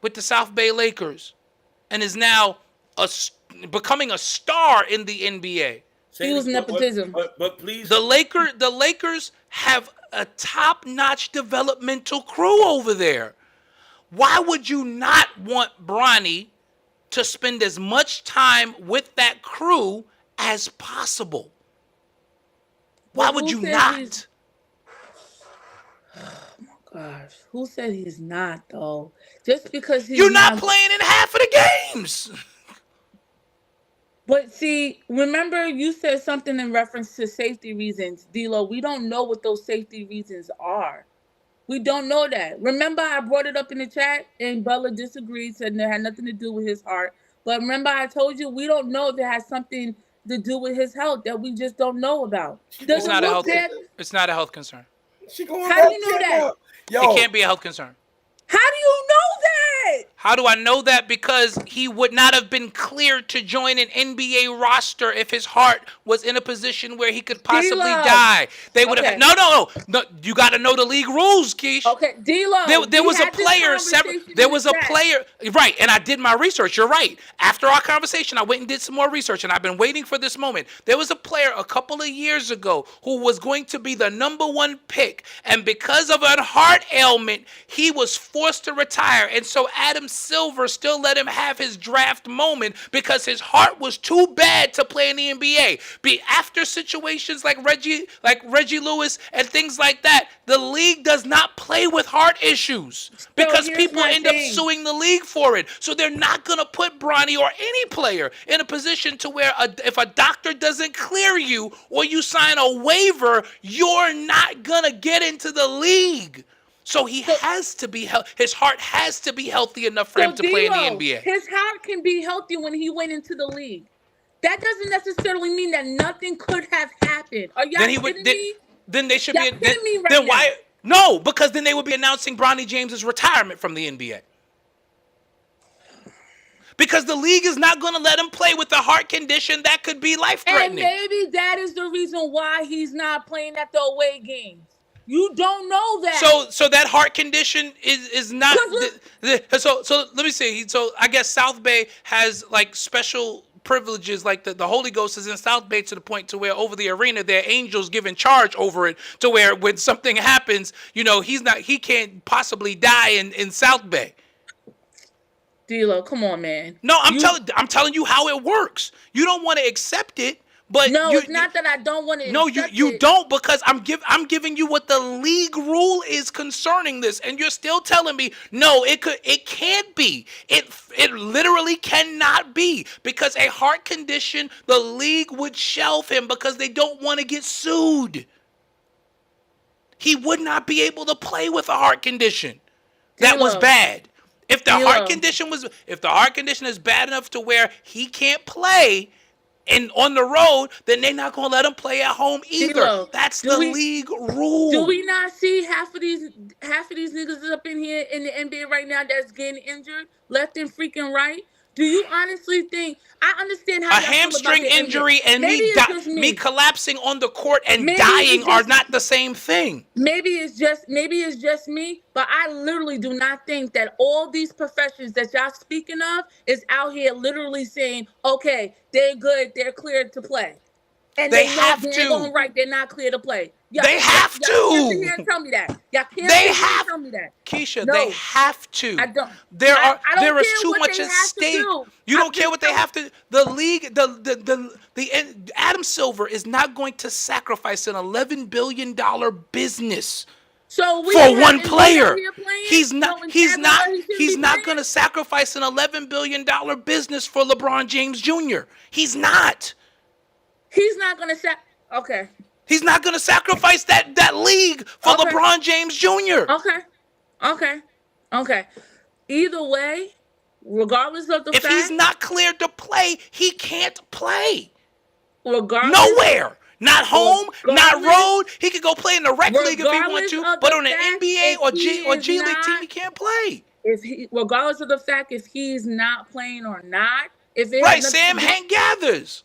Speaker 2: with the South Bay Lakers and is now becoming a star in the NBA.
Speaker 4: He was nepotism.
Speaker 3: But please,
Speaker 2: the Lakers have a top-notch developmental crew over there. Why would you not want Bronny to spend as much time with that crew as possible? Why would you not?
Speaker 4: Oh my gosh, who said he's not though? Just because
Speaker 2: you're not playing in half of the games.
Speaker 4: But see, remember you said something in reference to safety reasons, D-Lo. We don't know what those safety reasons are. We don't know that. Remember I brought it up in the chat and Bella disagreed, said it had nothing to do with his heart. But remember I told you we don't know if it has something to do with his health that we just don't know about.
Speaker 2: It's not a health concern.
Speaker 4: How do you know that?
Speaker 2: It can't be a health concern.
Speaker 4: How do you know that?
Speaker 2: How do I know that? Because he would not have been cleared to join an NBA roster if his heart was in a position where he could possibly die. They would have. No. You got to know the league rules, Keish.
Speaker 4: Okay, D-Lo.
Speaker 2: There was a player. There was a player. Right, and I did my research. You're right. After our conversation, I went and did some more research, and I've been waiting for this moment. There was a player a couple of years ago who was going to be the #1 pick, and because of a heart ailment, he was forced to retire. And so Adam Silver still let him have his draft moment because his heart was too bad to play in the NBA. After situations like Reggie Lewis and things like that, the league does not play with heart issues because people end up suing the league for it. So they're not going to put Bronny or any player in a position to where if a doctor doesn't clear you or you sign a waiver, you're not going to get into the league. So has to be his heart has to be healthy enough for him to play in the NBA.
Speaker 4: His heart can be healthy when he went into the league. That doesn't necessarily mean that nothing could have happened. Are y'all kidding me?
Speaker 2: Then they should
Speaker 4: y'all
Speaker 2: be. Then why? No, because then they would be announcing Bronny James's retirement from the NBA. Because the league is not going to let him play with a heart condition that could be life-threatening.
Speaker 4: And maybe that is the reason why he's not playing at the away games. You don't know that.
Speaker 2: So that heart condition is not. So let me see. So I guess South Bay has like special privileges, like the Holy Ghost is in South Bay to the point to where over the arena there are angels given charge over it, to where when something happens, he can't possibly die in South Bay.
Speaker 4: D-Lo, come on, man.
Speaker 2: No, I'm telling you how it works. You don't want to accept it. But
Speaker 4: no, it's not that I don't want to.
Speaker 2: No, you don't, because I'm giving you what the league rule is concerning this, and you're still telling me no. It can't be. It literally cannot be, because a heart condition, the league would shelve him because they don't want to get sued. He would not be able to play with a heart condition that was bad. If the heart condition is bad enough to where he can't play and on the road, then they're not going to let him play at home either. That's the league rule.
Speaker 4: Do we not see half of these niggas up in here in the NBA right now that's getting injured left and freaking right? Do you honestly think? I understand how
Speaker 2: a hamstring injury and me collapsing on the court and dying are not the same thing.
Speaker 4: Maybe it's just me, but I literally do not think that all these professions that y'all speaking of is out here literally saying, okay, they're good, they're cleared to play. And
Speaker 2: they have to.
Speaker 4: Going right, they're not clear to play.
Speaker 2: They have to.
Speaker 4: Y'all can't sit here and tell me that. Y'all can't tell me that.
Speaker 2: Keisha,
Speaker 4: no,
Speaker 2: they have to.
Speaker 4: I don't.
Speaker 2: There is too much at stake. You don't care what they have to. The league, the Adam Silver is not going to sacrifice an $11 billion business
Speaker 4: So we
Speaker 2: for
Speaker 4: have
Speaker 2: one
Speaker 4: Embiid out
Speaker 2: player.
Speaker 4: here playing,
Speaker 2: He's not.
Speaker 4: knowing
Speaker 2: He's
Speaker 4: damn
Speaker 2: not.
Speaker 4: well he shouldn't
Speaker 2: He's
Speaker 4: be
Speaker 2: not
Speaker 4: playing?
Speaker 2: going to sacrifice an $11 billion business for LeBron James Jr. He's not.
Speaker 4: He's not gonna okay.
Speaker 2: He's not going to sacrifice that league for
Speaker 4: Okay.
Speaker 2: LeBron James Jr.
Speaker 4: Okay. Either way, regardless of the
Speaker 2: If
Speaker 4: fact,
Speaker 2: he's not cleared to play, he can't play.
Speaker 4: regardless,
Speaker 2: Nowhere. Not home, not
Speaker 4: Regardless-
Speaker 2: road. He could go play in the rec league if he wants
Speaker 4: regardless
Speaker 2: to,
Speaker 4: of
Speaker 2: but
Speaker 4: the
Speaker 2: on an
Speaker 4: fact,
Speaker 2: NBA
Speaker 4: if
Speaker 2: or
Speaker 4: he
Speaker 2: G
Speaker 4: is
Speaker 2: League team,
Speaker 4: not-
Speaker 2: he can't play.
Speaker 4: regardless of the fact if he's not playing or not, if it
Speaker 2: Right,
Speaker 4: has nothing
Speaker 2: Sam
Speaker 4: to do-
Speaker 2: Hank gathers.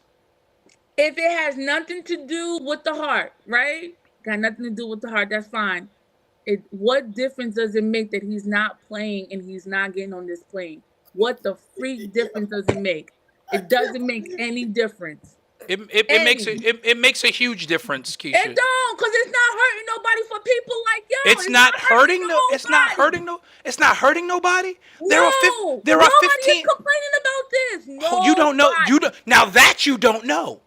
Speaker 4: if it has nothing to do with the heart, right? Got nothing to do with the heart. That's fine. What difference does it make that he's not playing and he's not getting on this plane? What the freak difference does it make? It doesn't make any difference.
Speaker 2: It makes a huge difference, Keisha.
Speaker 4: It don't, cause it's not hurting nobody for people like y'all.
Speaker 2: It's not hurting It's not hurting nobody. There are 15.
Speaker 4: Nobody is complaining about this. No,
Speaker 2: You don't know. Now that you don't know.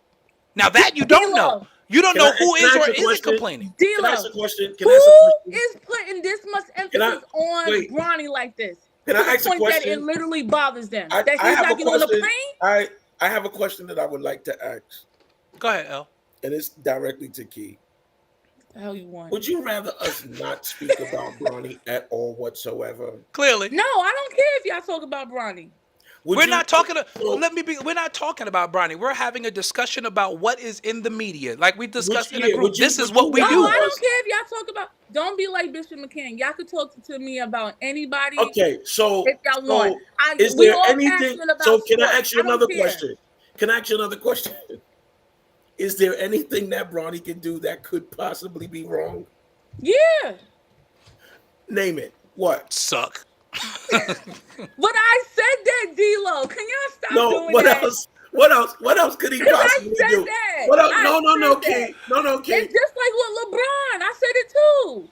Speaker 4: D-Lo.
Speaker 2: You don't know who
Speaker 3: Can I
Speaker 2: is
Speaker 3: ask
Speaker 2: or
Speaker 3: a
Speaker 2: isn't
Speaker 3: question?
Speaker 2: complaining.
Speaker 3: Can I
Speaker 4: D-Lo.
Speaker 3: ask a question?
Speaker 4: Who is putting this much emphasis on
Speaker 3: wait.
Speaker 4: Bronny like this?
Speaker 3: Can
Speaker 4: To
Speaker 3: I
Speaker 4: the
Speaker 3: ask a
Speaker 4: point that
Speaker 3: question?
Speaker 4: it literally bothers them.
Speaker 3: I
Speaker 4: That he's
Speaker 3: have
Speaker 4: not
Speaker 3: a
Speaker 4: getting on the
Speaker 3: question.
Speaker 4: plane?
Speaker 3: I have a question that I would like to ask,
Speaker 2: Go ahead, L.
Speaker 3: and it's directly to Key.
Speaker 4: The hell you want?
Speaker 3: Would you rather us not speak about Bronny at all whatsoever?
Speaker 2: Clearly.
Speaker 4: No, I don't care if y'all talk about Bronny.
Speaker 2: We're not talking about Bronny. We're having a discussion about what is in the media. Like we discussed in the group. This is what we
Speaker 4: No,
Speaker 2: do.
Speaker 4: I don't care if y'all talk about. Don't be like Bishop McCann. Y'all could talk to me about anybody.
Speaker 3: Okay, so
Speaker 4: if y'all want.
Speaker 3: is
Speaker 4: we
Speaker 3: there
Speaker 4: all
Speaker 3: anything?
Speaker 4: passionate about
Speaker 3: So can I
Speaker 4: sports.
Speaker 3: ask you
Speaker 4: don't
Speaker 3: another
Speaker 4: care.
Speaker 3: question? Can I ask you another question? Is there anything that Bronny can do that could possibly be wrong?
Speaker 4: Yeah.
Speaker 3: Name it. What?
Speaker 2: Suck.
Speaker 4: But I said that, D-Lo. Can y'all stop
Speaker 3: No.
Speaker 4: doing
Speaker 3: What
Speaker 4: that?
Speaker 3: else? What else? What else could he possibly
Speaker 4: said
Speaker 3: do?
Speaker 4: that.
Speaker 3: What else?
Speaker 4: I
Speaker 3: No,
Speaker 4: said
Speaker 3: Key.
Speaker 4: that.
Speaker 3: No, Key.
Speaker 4: It's just like with LeBron. I said it too.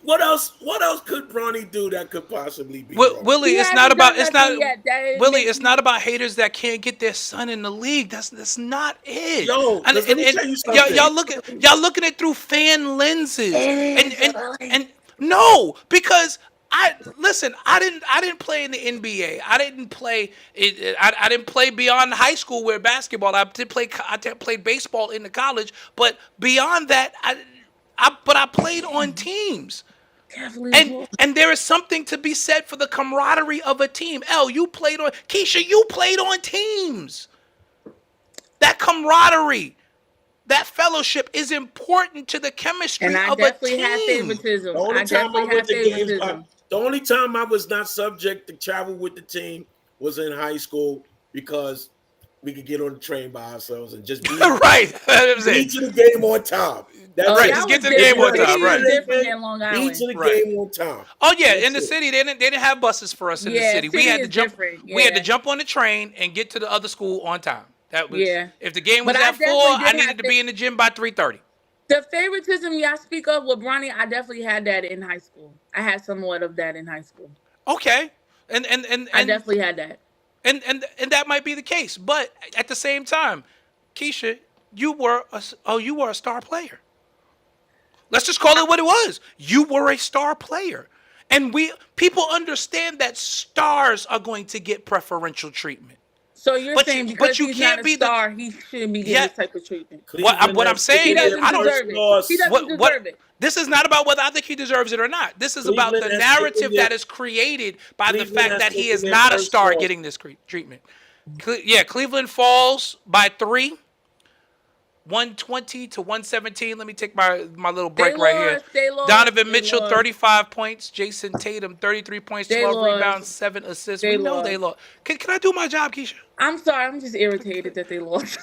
Speaker 3: What else? What else could Bronny do that could possibly be wrong?
Speaker 2: Willie,
Speaker 4: He
Speaker 2: it's
Speaker 4: hasn't
Speaker 2: not about
Speaker 4: done
Speaker 2: it's not
Speaker 4: nothing yet. That
Speaker 2: Willie,
Speaker 4: makes
Speaker 2: it's
Speaker 4: me-
Speaker 2: not about haters that can't get their son in the league. That's not it.
Speaker 3: Yo,
Speaker 2: and,
Speaker 3: let me tell you something.
Speaker 2: y'all looking at it through fan lenses. And no, because I didn't play in the NBA. I didn't play beyond high school where basketball. I played baseball in the college, but beyond that, I played on teams. And there is something to be said for the camaraderie of a team. Keisha, you played on teams. That camaraderie, that fellowship is important to the chemistry
Speaker 4: And I
Speaker 2: of a
Speaker 4: definitely
Speaker 2: team.
Speaker 4: had favoritism.
Speaker 3: The only
Speaker 4: I
Speaker 3: time I
Speaker 4: definitely
Speaker 3: went
Speaker 4: had
Speaker 3: to games,
Speaker 4: favoritism.
Speaker 3: the only time I was not subject to travel with the team was in high school because we could get on the train by ourselves and just be
Speaker 2: Right. That was
Speaker 3: be
Speaker 2: it.
Speaker 3: to the game on time. That's
Speaker 2: Right,
Speaker 3: it.
Speaker 2: just
Speaker 4: that
Speaker 2: get to
Speaker 4: was
Speaker 2: the game on
Speaker 4: different.
Speaker 2: time,
Speaker 4: It was
Speaker 2: right.
Speaker 4: different than Long
Speaker 3: Be
Speaker 4: Island.
Speaker 3: to the
Speaker 2: Right.
Speaker 3: game on time.
Speaker 2: Oh yeah,
Speaker 3: That's
Speaker 2: in the
Speaker 3: it.
Speaker 2: city they didn't have buses for us in the
Speaker 4: Yeah,
Speaker 2: city. We
Speaker 4: city
Speaker 2: had to
Speaker 4: is
Speaker 2: jump.
Speaker 4: different,
Speaker 2: We had to
Speaker 4: yeah.
Speaker 2: jump on the train and get to the other school on time. That was if the game was
Speaker 4: But I
Speaker 2: at 4,
Speaker 4: definitely did
Speaker 2: I needed
Speaker 4: have
Speaker 2: to be in the gym by 3:30.
Speaker 4: The favoritism y'all speak of with Bronny, I definitely had that in high school. I had somewhat of that in high school.
Speaker 2: Okay, and
Speaker 4: I definitely had that.
Speaker 2: and that might be the case, but at the same time, Keisha, you were a star player. Let's just call it what it was. You were a star player, and people understand that stars are going to get preferential treatment.
Speaker 4: So you're
Speaker 2: But
Speaker 4: saying
Speaker 2: you-
Speaker 4: because
Speaker 2: but you
Speaker 4: he's
Speaker 2: can't
Speaker 4: not
Speaker 2: be
Speaker 4: a
Speaker 2: the-
Speaker 4: star, he shouldn't be getting
Speaker 2: Yeah.
Speaker 4: this type of treatment.
Speaker 2: What I'm saying
Speaker 4: He
Speaker 2: is,
Speaker 4: doesn't
Speaker 2: I don't.
Speaker 4: deserve it. He doesn't deserve it.
Speaker 2: This is not about whether I think he deserves it or not. This is about the
Speaker 3: Cleveland has
Speaker 2: narrative
Speaker 3: taken
Speaker 2: that
Speaker 3: their-
Speaker 2: is created by the
Speaker 3: Cleveland
Speaker 2: fact
Speaker 3: has
Speaker 2: that he
Speaker 3: taken
Speaker 2: is
Speaker 3: their
Speaker 2: not a
Speaker 3: first
Speaker 2: star
Speaker 3: loss.
Speaker 2: getting this treatment. Cleveland falls by 3, 120 to 117. Let me take my little break right
Speaker 4: They
Speaker 2: here.
Speaker 4: lost,
Speaker 2: Donovan
Speaker 4: they
Speaker 2: Mitchell,
Speaker 4: lost.
Speaker 2: 35 points. Jason Tatum, 33 points,
Speaker 4: They
Speaker 2: 12
Speaker 4: lost.
Speaker 2: rebounds, 7 assists.
Speaker 4: They
Speaker 2: We know
Speaker 4: lost.
Speaker 2: they lost. Can I do my job, Keisha?
Speaker 4: I'm sorry, I'm just irritated that they lost.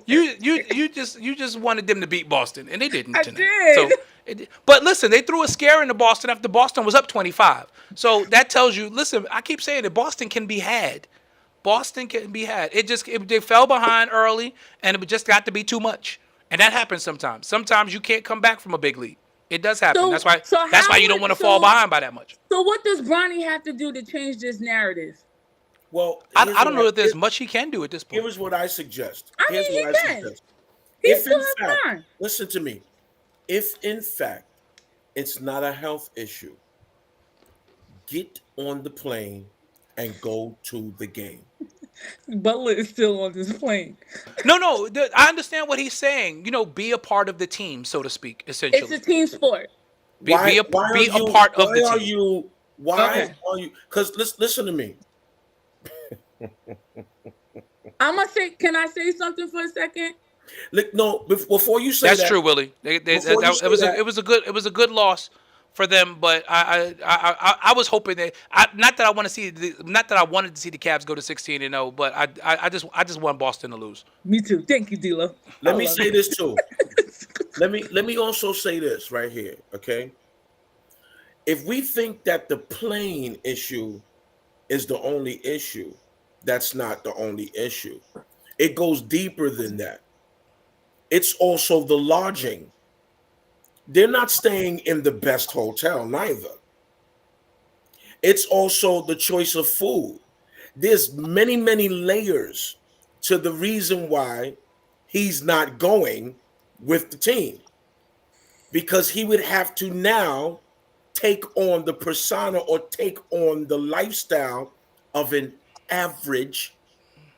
Speaker 2: You just wanted them to beat Boston, and they didn't
Speaker 4: I
Speaker 2: tonight.
Speaker 4: did.
Speaker 2: But listen, they threw a scare into Boston after Boston was up 25. So that tells you, listen, I keep saying that Boston can be had. Boston can be had. They fell behind early, and it just got to be too much. And that happens sometimes. Sometimes you can't come back from a big lead. It does happen.
Speaker 4: So-
Speaker 2: that's why
Speaker 4: so
Speaker 2: that's
Speaker 4: how
Speaker 2: why you don't
Speaker 4: would-
Speaker 2: want to
Speaker 4: so-
Speaker 2: fall behind by that much.
Speaker 4: So what does Bronny have to do to change this narrative?
Speaker 3: Well,
Speaker 2: I don't know if there's much he can do at this point.
Speaker 3: Here's what I suggest.
Speaker 4: I mean, he can. He
Speaker 3: If
Speaker 4: still
Speaker 3: in
Speaker 4: has
Speaker 3: fact,
Speaker 4: time.
Speaker 3: listen to me. If in fact It's not a health issue. Get on the plane and go to the game.
Speaker 4: Butler is still on this plane.
Speaker 2: No. I understand what he's saying. Be a part of the team, so to speak.
Speaker 4: It's a
Speaker 2: Essentially,
Speaker 4: team sport.
Speaker 3: Why why are
Speaker 2: be a
Speaker 3: you
Speaker 2: part of
Speaker 3: why
Speaker 2: the
Speaker 3: are
Speaker 2: team.
Speaker 3: you why
Speaker 4: Okay.
Speaker 3: are you because listen to me.
Speaker 4: I'm gonna say. Can I say something for a second?
Speaker 3: Look, no, before you say
Speaker 2: That's
Speaker 3: that,
Speaker 2: true, Willie.
Speaker 3: before you say that,
Speaker 2: It was a good loss for them, but I was hoping that not that I want to see not that I wanted to see the Cavs go to 16-0, but I just want Boston to lose.
Speaker 4: Me too. Thank you, D'Lo. I
Speaker 3: let me
Speaker 4: love
Speaker 3: say
Speaker 4: you.
Speaker 3: this too. Let me also say this right here, okay? If we think that the plane issue is the only issue, that's not the only issue. It goes deeper than that. It's also the lodging. They're not staying in the best hotel, neither. It's also the choice of food. There's many, many layers to the reason why he's not going with the team because he would have to now take on the persona or take on the lifestyle of an average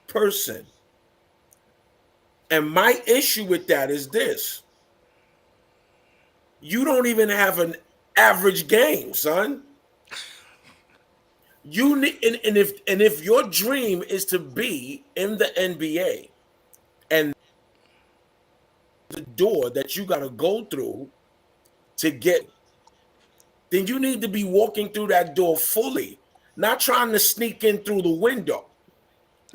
Speaker 3: person. And my issue with that is this: you don't even have an average game, son. You need, and if your dream is to be in the NBA and the door that you got to go through to get, then you need to be walking through that door fully, not trying to sneak in through the window.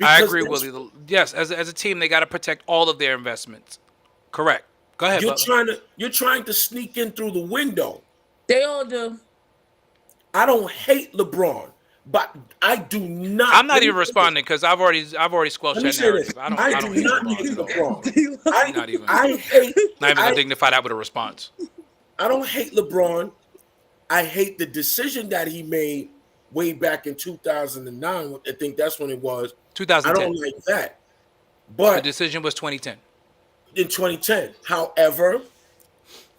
Speaker 2: I
Speaker 3: Because
Speaker 2: agree, Willie. Yes, as a team, they got to protect all of their investments. Correct. Go ahead, Butler.
Speaker 3: you're trying to sneak in through the window.
Speaker 4: They all do.
Speaker 3: I don't hate LeBron, but I do not.
Speaker 2: I'm not even responding because I've already squelched
Speaker 3: Let me
Speaker 2: that
Speaker 3: say this:
Speaker 2: narrative. I
Speaker 3: I
Speaker 2: don't
Speaker 3: do
Speaker 2: hate
Speaker 3: not
Speaker 2: LeBron
Speaker 3: hate
Speaker 2: at all.
Speaker 3: LeBron.
Speaker 2: Not even.
Speaker 3: I hate.
Speaker 2: Not even gonna
Speaker 3: I,
Speaker 2: dignify that with a response.
Speaker 3: I don't hate LeBron. I hate the decision that he made way back in 2009. I think that's when it was. I
Speaker 2: 2010.
Speaker 3: don't like that.
Speaker 2: The
Speaker 3: But
Speaker 2: decision was 2010.
Speaker 3: in 2010, however,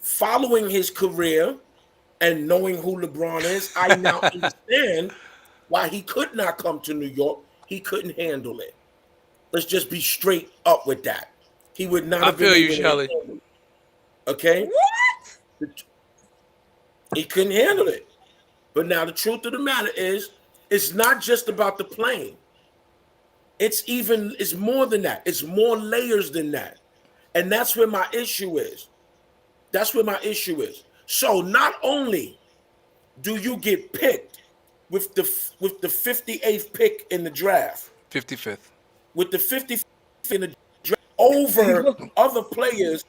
Speaker 3: following his career and knowing who LeBron is, I now understand why he could not come to New York. He couldn't handle it. Let's just be straight up with that. He would not
Speaker 2: I
Speaker 3: have been
Speaker 2: feel you,
Speaker 3: able to
Speaker 2: Shelly.
Speaker 3: handle it. Okay?
Speaker 4: What?
Speaker 3: He couldn't handle it. But now the truth of the matter is, it's not just about the plane. It's more than that. It's more layers than that. And that's where my issue is. That's where my issue is. So not only do you get picked with the 58th pick in the draft,
Speaker 2: 55th.
Speaker 3: with the 55th in the draft over other players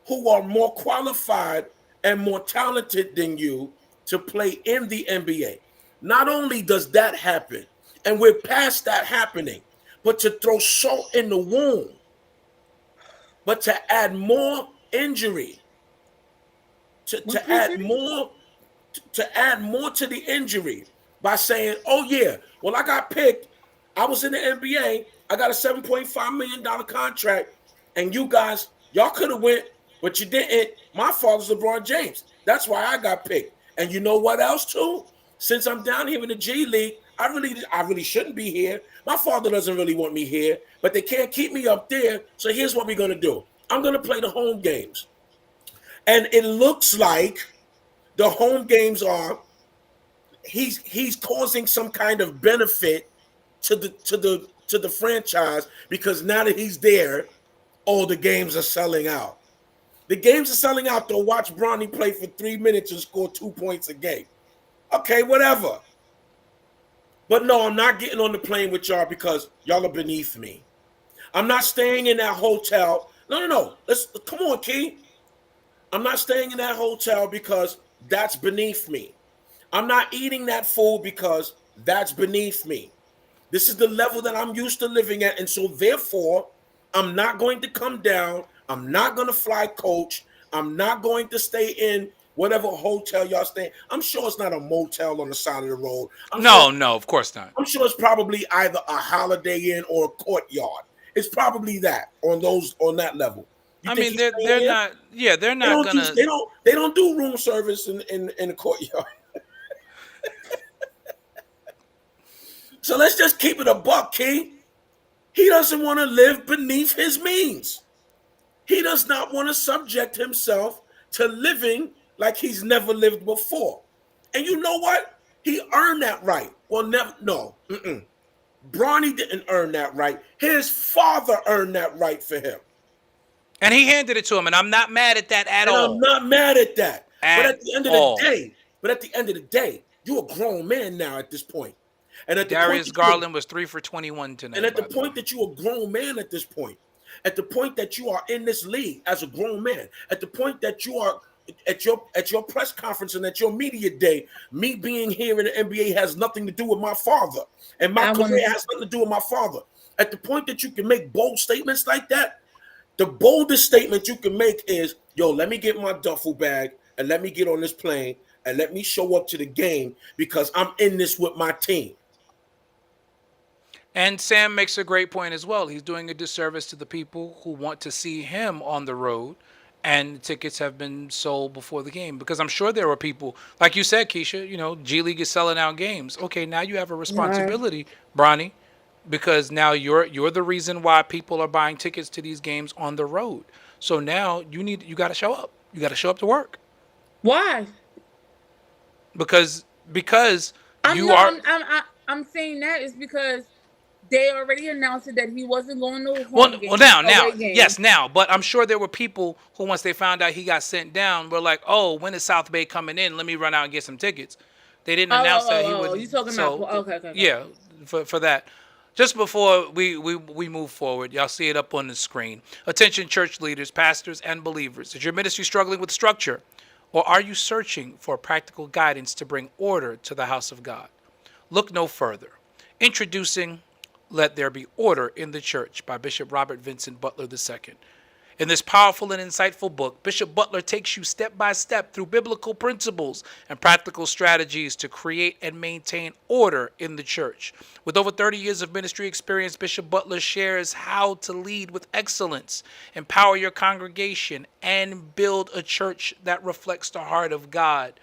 Speaker 3: who are more qualified and more talented than you to play in the NBA. Not only does that happen, and we're past that happening, but to throw salt in the wound, but to add more injury, to add more to the injury by saying, "Oh yeah, well I got picked. I was in the NBA. I got a $7.5 million contract, and y'all could have went, but you didn't. My father's LeBron James. That's why I got picked. And you know what else too? Since I'm down here in the G League, I really shouldn't be here. My father doesn't really want me here, but they can't keep me up there. So here's what we're gonna do. I'm gonna play the home games, and it looks like the home games are he's causing some kind of benefit to the franchise because now that he's there, all the games are selling out. The games are selling out to watch Bronny play for 3 minutes and score 2 points a game. Okay, whatever. But no, I'm not getting on the plane with y'all because y'all are beneath me. I'm not staying in that hotel. No. Let's come on, Key. I'm not staying in that hotel because that's beneath me. I'm not eating that food because that's beneath me. This is the level that I'm used to living at. And so therefore, I'm not going to come down. I'm not going to fly coach. I'm not going to stay in whatever hotel y'all stay in. I'm sure it's not a motel on the side of the road.
Speaker 2: No, of course not.
Speaker 3: I'm sure it's probably either a Holiday Inn or a Courtyard. It's probably that on that level. You
Speaker 2: I
Speaker 3: think
Speaker 2: mean,
Speaker 3: he's staying
Speaker 2: they're
Speaker 3: here?
Speaker 2: not. Yeah, they're
Speaker 3: They
Speaker 2: not
Speaker 3: don't do
Speaker 2: gonna.
Speaker 3: they don't do room service in the courtyard. So let's just keep it a buck, King. He doesn't want to live beneath his means. He does not want to subject himself to living like he's never lived before. And you know what? He earned that right. Well, never. No. Bronny didn't earn that right. His father earned that right for him.
Speaker 2: And he handed it to him, and I'm not mad at that at
Speaker 3: And I'm
Speaker 2: all.
Speaker 3: not mad at that. But
Speaker 2: At
Speaker 3: at the end of the
Speaker 2: all.
Speaker 3: day, you're a grown man now at this point. And at the point
Speaker 2: Darius
Speaker 3: that you're
Speaker 2: Garland was 3 for 21 tonight.
Speaker 3: And at the
Speaker 2: by the way.
Speaker 3: point that you're a grown man at this point, at the point that you are in this league as a grown man, at the point that you are at your press conference and at your media day, me being here in the NBA has nothing to do with my father, and my career has nothing to do with my father. At the point that you can make bold statements like that, the boldest statement you can make is, yo, let me get my duffel bag and let me get on this plane and let me show up to the game because I'm in this with my team.
Speaker 2: And Sam makes a great point as well. He's doing a disservice to the people who want to see him on the road, and tickets have been sold before the game. Because I'm sure there were people, like you said, Keisha, G League is selling out games. Okay, now you have a responsibility, Bronny, because now you're the reason why people are buying tickets to these games on the road. So now you got to show up. You got to show up to work.
Speaker 4: Why?
Speaker 2: Because
Speaker 4: I'm saying that is because they already announced it that he wasn't going to home game.
Speaker 2: Now. But I'm sure there were people who, once they found out he got sent down, were like, "Oh, when is South Bay coming in? Let me run out and get some tickets." They didn't announce that he would.
Speaker 4: You talking about? Okay.
Speaker 2: Yeah, for that. Just before we move forward, y'all see it up on the screen. Attention, church leaders, pastors, and believers. Is your ministry struggling with structure, or are you searching for practical guidance to bring order to the house of God? Look no further. Introducing Let There Be Order in the Church by Bishop Robert Vincent Butler II. In this powerful and insightful book, Bishop Butler takes you step by step through biblical principles and practical strategies to create and maintain order in the church. With over 30 years of ministry experience, Bishop Butler shares how to lead with excellence, empower your congregation, and build a church that reflects the heart of God.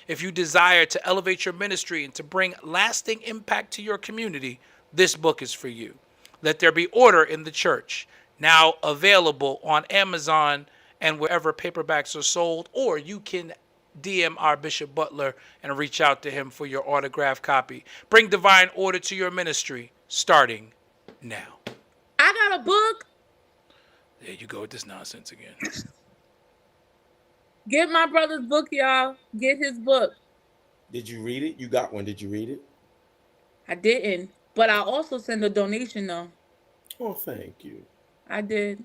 Speaker 2: If you desire to elevate your ministry and to bring lasting impact to your community, this book is for you. Let There Be Order in the Church. Now available on Amazon and wherever paperbacks are sold, or you can DM our Bishop Butler and reach out to him for your autographed copy. Bring divine order to your ministry, starting now.
Speaker 4: I got a book.
Speaker 2: There you go with this nonsense again.
Speaker 4: Get my brother's book, y'all. Get his book.
Speaker 3: Did you read it? You got one. Did you read it?
Speaker 4: I didn't, but I also sent a donation though.
Speaker 3: Oh, thank you.
Speaker 4: I did.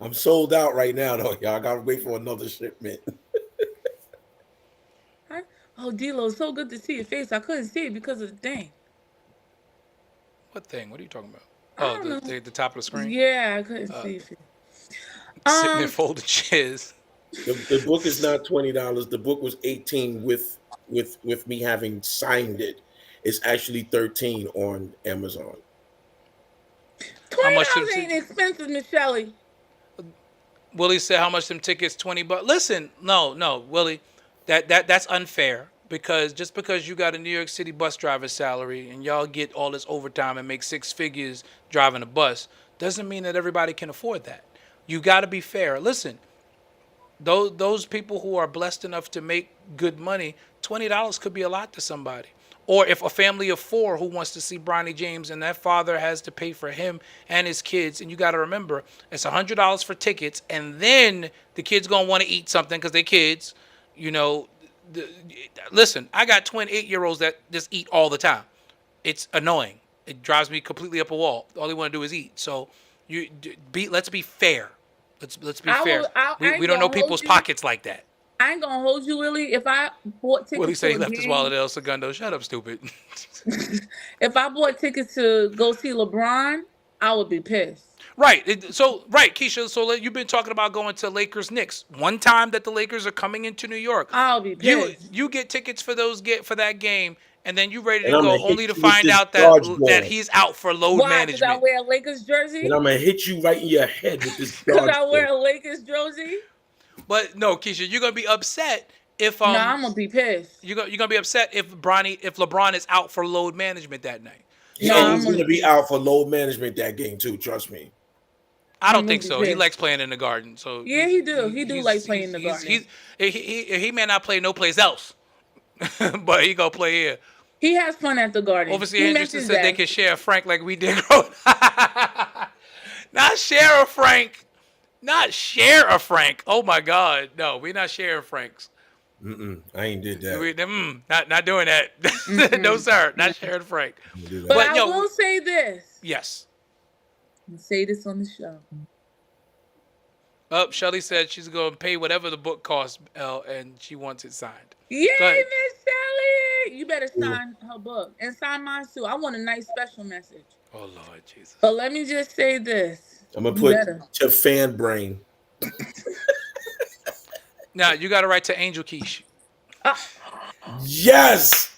Speaker 3: I'm sold out right now, though, y'all. I gotta wait for another shipment.
Speaker 4: D-Lo, it's so good to see your face. I couldn't see it because of the thing.
Speaker 2: What thing? What are you talking about? Oh, the top of the screen?
Speaker 4: Yeah, I couldn't see it.
Speaker 2: Sitting there folding chairs.
Speaker 3: The book is not $20. The book was $18 with me having signed it. It's actually $13 on Amazon.
Speaker 4: $20 ain't expensive, Miss Shelley.
Speaker 2: Willie said, "How much them tickets? $20." Listen, no, Willie, that's unfair, because just because you got a New York City bus driver salary and y'all get all this overtime and make six figures driving a bus doesn't mean that everybody can afford that. You got to be fair. Listen, those people who are blessed enough to make good money, $20 could be a lot to somebody. Or if a family of 4 who wants to see Bronny James and that father has to pay for him and his kids, and you got to remember, it's $100 for tickets, and then the kids going to want to eat something because they're kids, listen, I got 28-year-olds that just eat all the time. It's annoying. It drives me completely up a wall. All they want to do is eat. So let's be fair. Let's be fair. We don't know people's pockets like that.
Speaker 4: I ain't gonna hold you, Willie. If I bought tickets,
Speaker 2: Willie said he left his wallet at El Segundo. Shut up, stupid.
Speaker 4: If I bought tickets to go see LeBron, I would be pissed.
Speaker 2: Right. Keisha. So you've been talking about going to Lakers Knicks. One time that the Lakers are coming into New York,
Speaker 4: I'll be pissed.
Speaker 2: You get tickets for that game, and then you ready to
Speaker 3: And I'm
Speaker 2: go
Speaker 3: gonna
Speaker 2: only
Speaker 3: hit
Speaker 2: to
Speaker 3: you with
Speaker 2: find
Speaker 3: this
Speaker 2: out that
Speaker 3: dodgeball.
Speaker 2: he's out for load
Speaker 4: Why? Because I
Speaker 2: management.
Speaker 4: wear a Lakers jersey?
Speaker 3: And I'm gonna hit you right in your head with this
Speaker 4: Because I wear
Speaker 3: dodgeball.
Speaker 4: a Lakers jersey?
Speaker 2: But no, Keisha, you're gonna be upset if
Speaker 4: No, I'm going to be pissed.
Speaker 2: you're gonna be upset if LeBron is out for load management that night.
Speaker 4: No,
Speaker 3: And
Speaker 2: So
Speaker 3: he's gonna be out for load management that game too. Trust me.
Speaker 2: I don't
Speaker 4: I'm
Speaker 2: think
Speaker 4: gonna be
Speaker 2: so. He
Speaker 4: pissed.
Speaker 2: likes playing in the Garden. So
Speaker 4: Yeah, he do. He do like playing in the Garden.
Speaker 2: he may not play no place else, but he gonna play here.
Speaker 4: He has fun at the Garden.
Speaker 2: Obviously,
Speaker 4: He
Speaker 2: Henderson
Speaker 4: mentions
Speaker 2: said they
Speaker 4: that.
Speaker 2: could share a Frank like we did. Not share a Frank. Not share a Frank. Oh my God, no, we're not sharing Franks.
Speaker 3: I ain't did that.
Speaker 2: Not doing that. No, sir, not sharing Frank.
Speaker 4: But
Speaker 2: But
Speaker 4: I will say this.
Speaker 2: yes.
Speaker 4: I'm going to say this on the show.
Speaker 2: Shelly said she's going to pay whatever the book costs, and she wants it signed.
Speaker 4: Yay,
Speaker 2: Go ahead.
Speaker 4: Miss Shelly! You better sign her book and sign mine too. I want a nice special message.
Speaker 2: Oh Lord Jesus.
Speaker 4: But let me just say this.
Speaker 3: I'm gonna
Speaker 4: You
Speaker 3: put
Speaker 4: better.
Speaker 3: to fan brain.
Speaker 2: Now you got to write to Angel Quiche.
Speaker 3: Yes.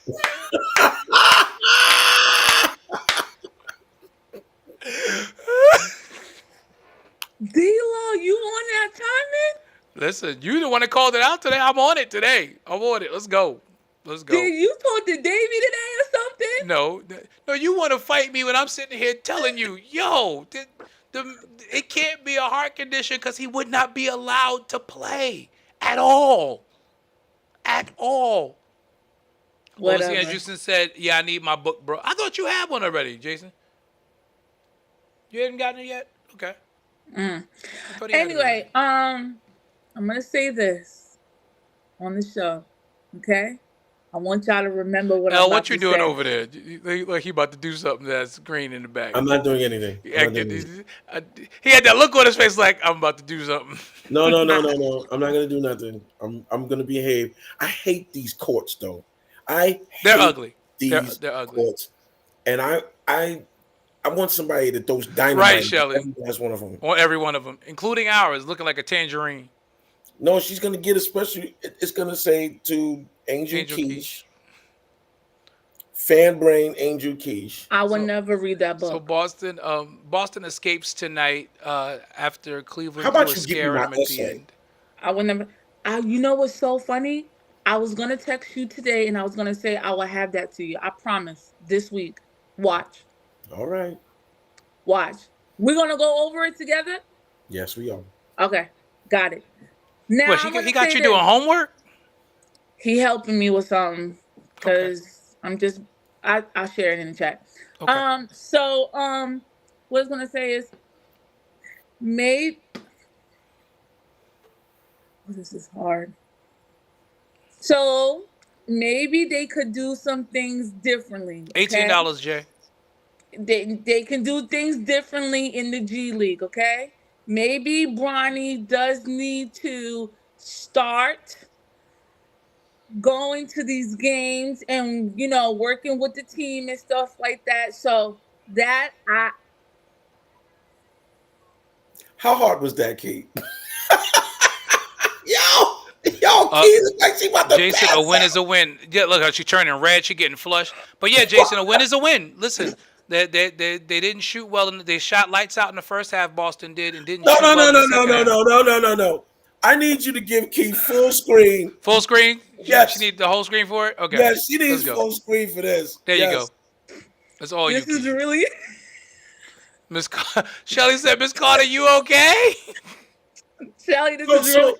Speaker 4: D-Lo, you on that timing?
Speaker 2: Listen, you the one that called it out today. I'm on it today. I'm on it. Let's go. Let's go.
Speaker 4: Did you talk to Davey today or something?
Speaker 2: No, you want to fight me when I'm sitting here telling you, yo, it can't be a heart condition because he would not be allowed to play at all. At all.
Speaker 4: Whatever.
Speaker 2: Obviously, Anderson said, yeah, I need my book, bro. I thought you had one already, Jason. You hadn't gotten it yet? Okay. I thought he had it
Speaker 4: Anyway, I'm gonna say this on the show, okay? I want y'all to remember what I'm about
Speaker 2: what you
Speaker 4: to
Speaker 2: doing
Speaker 4: say.
Speaker 2: over there? Like he about to do something that's green in the back.
Speaker 3: I'm not doing anything.
Speaker 2: He had that look on his face like I'm about to do something.
Speaker 3: No. I'm not gonna do nothing. I'm gonna behave. I hate these courts though. They're
Speaker 2: ugly.
Speaker 3: These
Speaker 2: They're ugly.
Speaker 3: courts, and I want somebody that throws dynamite.
Speaker 2: Right, Shelly.
Speaker 3: That's one of them.
Speaker 2: On every one of them, including ours, looking like a tangerine.
Speaker 3: No, she's gonna get a special. It's gonna say to Angel Quiche. Fan brain Angel Quiche.
Speaker 4: I would never read that book.
Speaker 2: So Boston escapes tonight after Cleveland.
Speaker 3: How about
Speaker 2: threw a
Speaker 3: you give me
Speaker 2: scare
Speaker 3: my
Speaker 2: at the
Speaker 3: essay?
Speaker 2: end.
Speaker 4: I would never. You know what's so funny? I was gonna text you today, and I was gonna say I will have that to you. I promise. This week, watch.
Speaker 3: All right.
Speaker 4: Watch. We're gonna go over it together.
Speaker 3: Yes, we are.
Speaker 4: Okay, got it. Now
Speaker 2: What, he got you doing homework?
Speaker 4: He helping me with something because I'm just. I'll share it in the chat.
Speaker 2: Okay.
Speaker 4: So what I was gonna say is, maybe. Oh, this is hard. So maybe they could do some things differently. Okay?
Speaker 2: $18, Jay.
Speaker 4: They can do things differently in the G League, okay? Maybe Bronny does need to start going to these games and, working with the team and stuff like that. So that
Speaker 3: How hard was that, Kate? Yo, Kate, like she about to
Speaker 2: Jason,
Speaker 3: pass
Speaker 2: a win
Speaker 3: out.
Speaker 2: is a win. Yeah, look how she turning red. She getting flushed. But yeah, Jason, a win is a win. Listen, they didn't shoot well. They shot lights out in the first half. Boston did and didn't.
Speaker 3: No.
Speaker 2: shoot well in the second half.
Speaker 3: I need you to give Kate full screen.
Speaker 2: Full screen?
Speaker 3: Yes.
Speaker 2: She need the whole screen for it? Okay.
Speaker 3: Yes, she needs
Speaker 2: Let's go.
Speaker 3: full screen for this.
Speaker 2: There you
Speaker 3: Yes.
Speaker 2: go. That's all
Speaker 4: this
Speaker 2: you.
Speaker 4: is really.
Speaker 2: Miss Shelly said, Miss Carter, you okay?
Speaker 4: Shelly, this is really.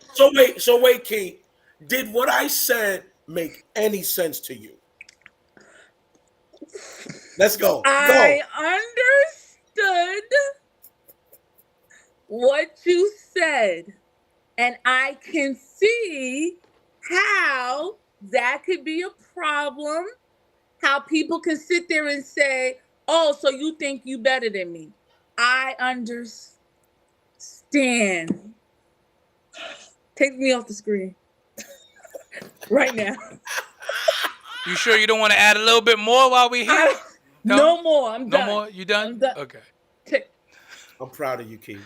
Speaker 3: So wait, Kate. Did what I said make any sense to you? Let's go.
Speaker 4: I understood what you said, and I can see how that could be a problem. How people can sit there and say, "Oh, so you think you better than me?" I understand. Take me off the screen right now.
Speaker 2: You sure you don't want to add a little bit more while we're here?
Speaker 4: No more. I'm done.
Speaker 2: No more? You done?
Speaker 4: I'm done.
Speaker 2: Okay.
Speaker 3: I'm proud of you, Kate.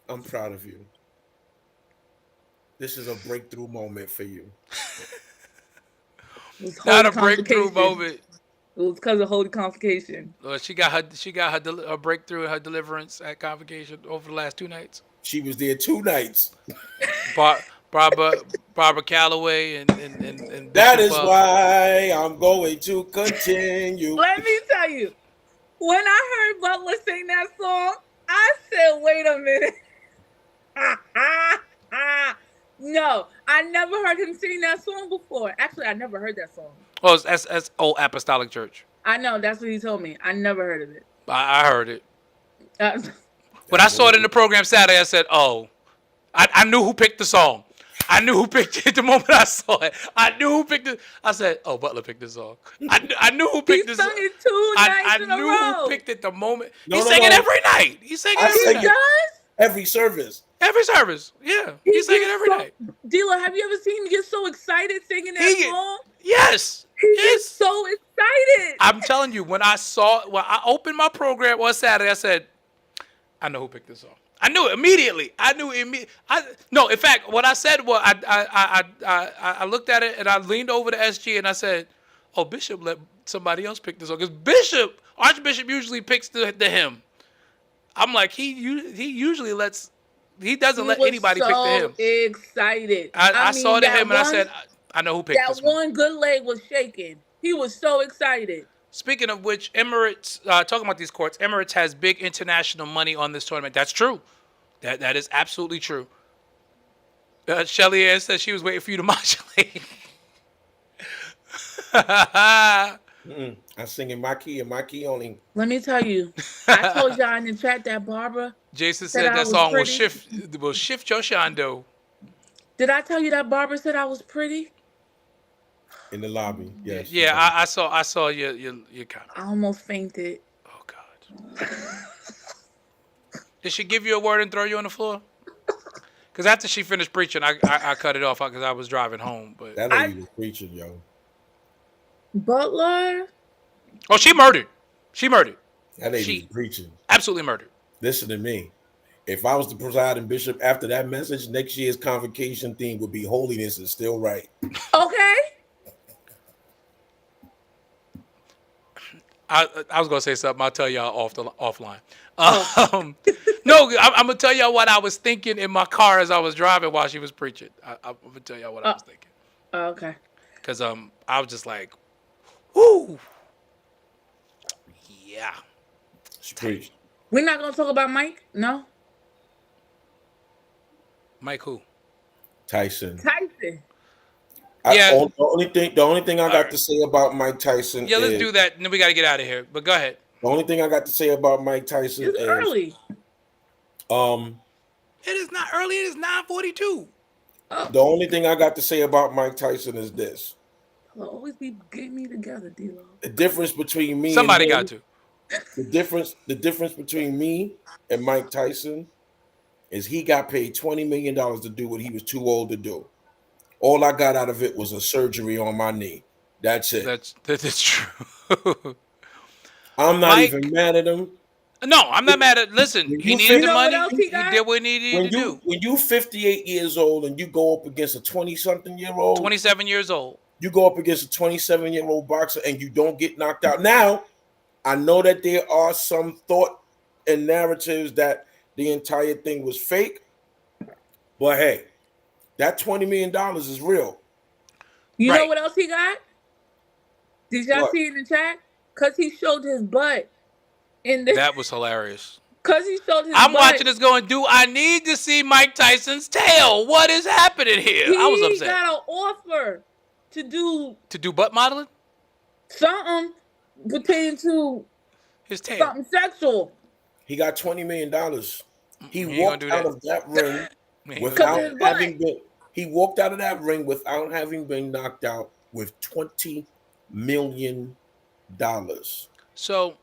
Speaker 3: I'm proud of you. This is a breakthrough moment for you.
Speaker 4: was
Speaker 2: Not
Speaker 4: holy
Speaker 2: a breakthrough
Speaker 4: convocation.
Speaker 2: moment.
Speaker 4: It was because of holy convocation.
Speaker 2: She got her breakthrough and her deliverance at convocation over the last 2 nights.
Speaker 3: She was there 2 nights.
Speaker 2: Barbara Calloway and
Speaker 3: That
Speaker 2: Bishop
Speaker 3: is why I'm going to continue.
Speaker 4: Let me tell you, when I heard Butler sing that song, I said, "Wait a minute." No, I never heard him sing that song before. Actually, I never heard that song.
Speaker 2: Oh, it's Old Apostolic Church.
Speaker 4: I know, that's what he told me. I never heard of it.
Speaker 2: I heard it.
Speaker 4: Uh,
Speaker 2: When I saw it in the program Saturday, I said, "Oh, I knew who picked the song. I knew who picked it the moment I saw it. I knew who picked it. I said, oh, Butler picked this song. I knew who picked this song.
Speaker 4: He sung it 2 nights in a row.
Speaker 2: I knew who picked it the moment. He sang it every night. He sang it every night.
Speaker 3: Every service.
Speaker 2: Every service. Yeah. He sang it every night.
Speaker 4: Dila, have you ever seen him get so excited singing that song?
Speaker 2: Yes.
Speaker 4: He gets so excited.
Speaker 2: I'm telling you, when I opened my program on Saturday, I said, I know who picked this song. I knew it immediately. No, in fact, what I said was I looked at it and I leaned over to SG and I said, "Oh, Bishop let somebody else pick this song because Archbishop usually picks the hymn." I'm like, he doesn't let anybody pick the hymn.
Speaker 4: Excited.
Speaker 2: I saw the hymn and I said, I know who picked this one.
Speaker 4: That one good leg was shaking. He was so excited.
Speaker 2: Speaking of which, Emirates, talking about these courts, Emirates has big international money on this tournament. That's true. That is absolutely true. Shelly Ann said she was waiting for you to modulate.
Speaker 3: I sing in my key and my key only.
Speaker 4: Let me tell you, I told y'all in the chat that Barbara.
Speaker 2: Jason said that song will shift your shando.
Speaker 4: Did I tell you that Barbara said I was pretty?
Speaker 3: In the lobby, yes.
Speaker 2: Yeah, I saw your comment.
Speaker 4: I almost fainted.
Speaker 2: Oh God. Did she give you a word and throw you on the floor? Because after she finished preaching, I cut it off because I was driving home. But
Speaker 3: that lady was preaching, yo.
Speaker 4: Butler.
Speaker 2: Oh, she murdered. She murdered.
Speaker 3: That lady was preaching.
Speaker 2: Absolutely murdered.
Speaker 3: Listen to me. If I was the presiding bishop after that message, next year's convocation theme would be holiness is still right.
Speaker 4: Okay.
Speaker 2: I was gonna say something. I'll tell y'all offline. No, I'm gonna tell y'all what I was thinking in my car as I was driving while she was preaching. I'm gonna tell y'all what I was thinking.
Speaker 4: Okay.
Speaker 2: Because I was just like, "Whoo, yeah."
Speaker 3: She preached.
Speaker 4: We're not gonna talk about Mike, no.
Speaker 2: Mike who?
Speaker 3: Tyson.
Speaker 2: Yeah.
Speaker 3: The only thing I got to say about Mike Tyson.
Speaker 2: Yeah, let's do that, and then we got to get out of here. But go ahead.
Speaker 3: The only thing I got to say about Mike Tyson
Speaker 4: is early.
Speaker 2: It is not early. It is 9:42.
Speaker 3: The only thing I got to say about Mike Tyson is this.
Speaker 4: He'll always be getting me together, D-Lo.
Speaker 3: The difference between me
Speaker 2: somebody
Speaker 3: and him,
Speaker 2: got to.
Speaker 3: The difference between me and Mike Tyson is he got paid $20 million to do what he was too old to do. All I got out of it was a surgery on my knee. That's it.
Speaker 2: That is true.
Speaker 3: I'm not even mad at him.
Speaker 2: No, I'm not mad at. Listen, he needed the money. He did what he needed to do.
Speaker 3: When you 58 years old and you go up against a 20-something-year-old,
Speaker 2: 27 years old,
Speaker 3: you go up against a 27-year-old boxer and you don't get knocked out. Now, I know that there are some thought and narratives that the entire thing was fake, but hey, that $20 million is real.
Speaker 4: You know what else he got? Did y'all see it in the chat? Because he showed his butt.
Speaker 2: That was hilarious.
Speaker 4: Because he showed his butt.
Speaker 2: I'm watching this going, do I need to see Mike Tyson's tail? What is happening here? I was upset.
Speaker 4: He got an offer to do...
Speaker 2: To do butt modeling?
Speaker 4: Something pertaining to...
Speaker 2: His tail.
Speaker 4: Something sexual.
Speaker 3: He got $20 million. He walked out of that ring He walked out of that ring without having been knocked out with $20 million.
Speaker 2: So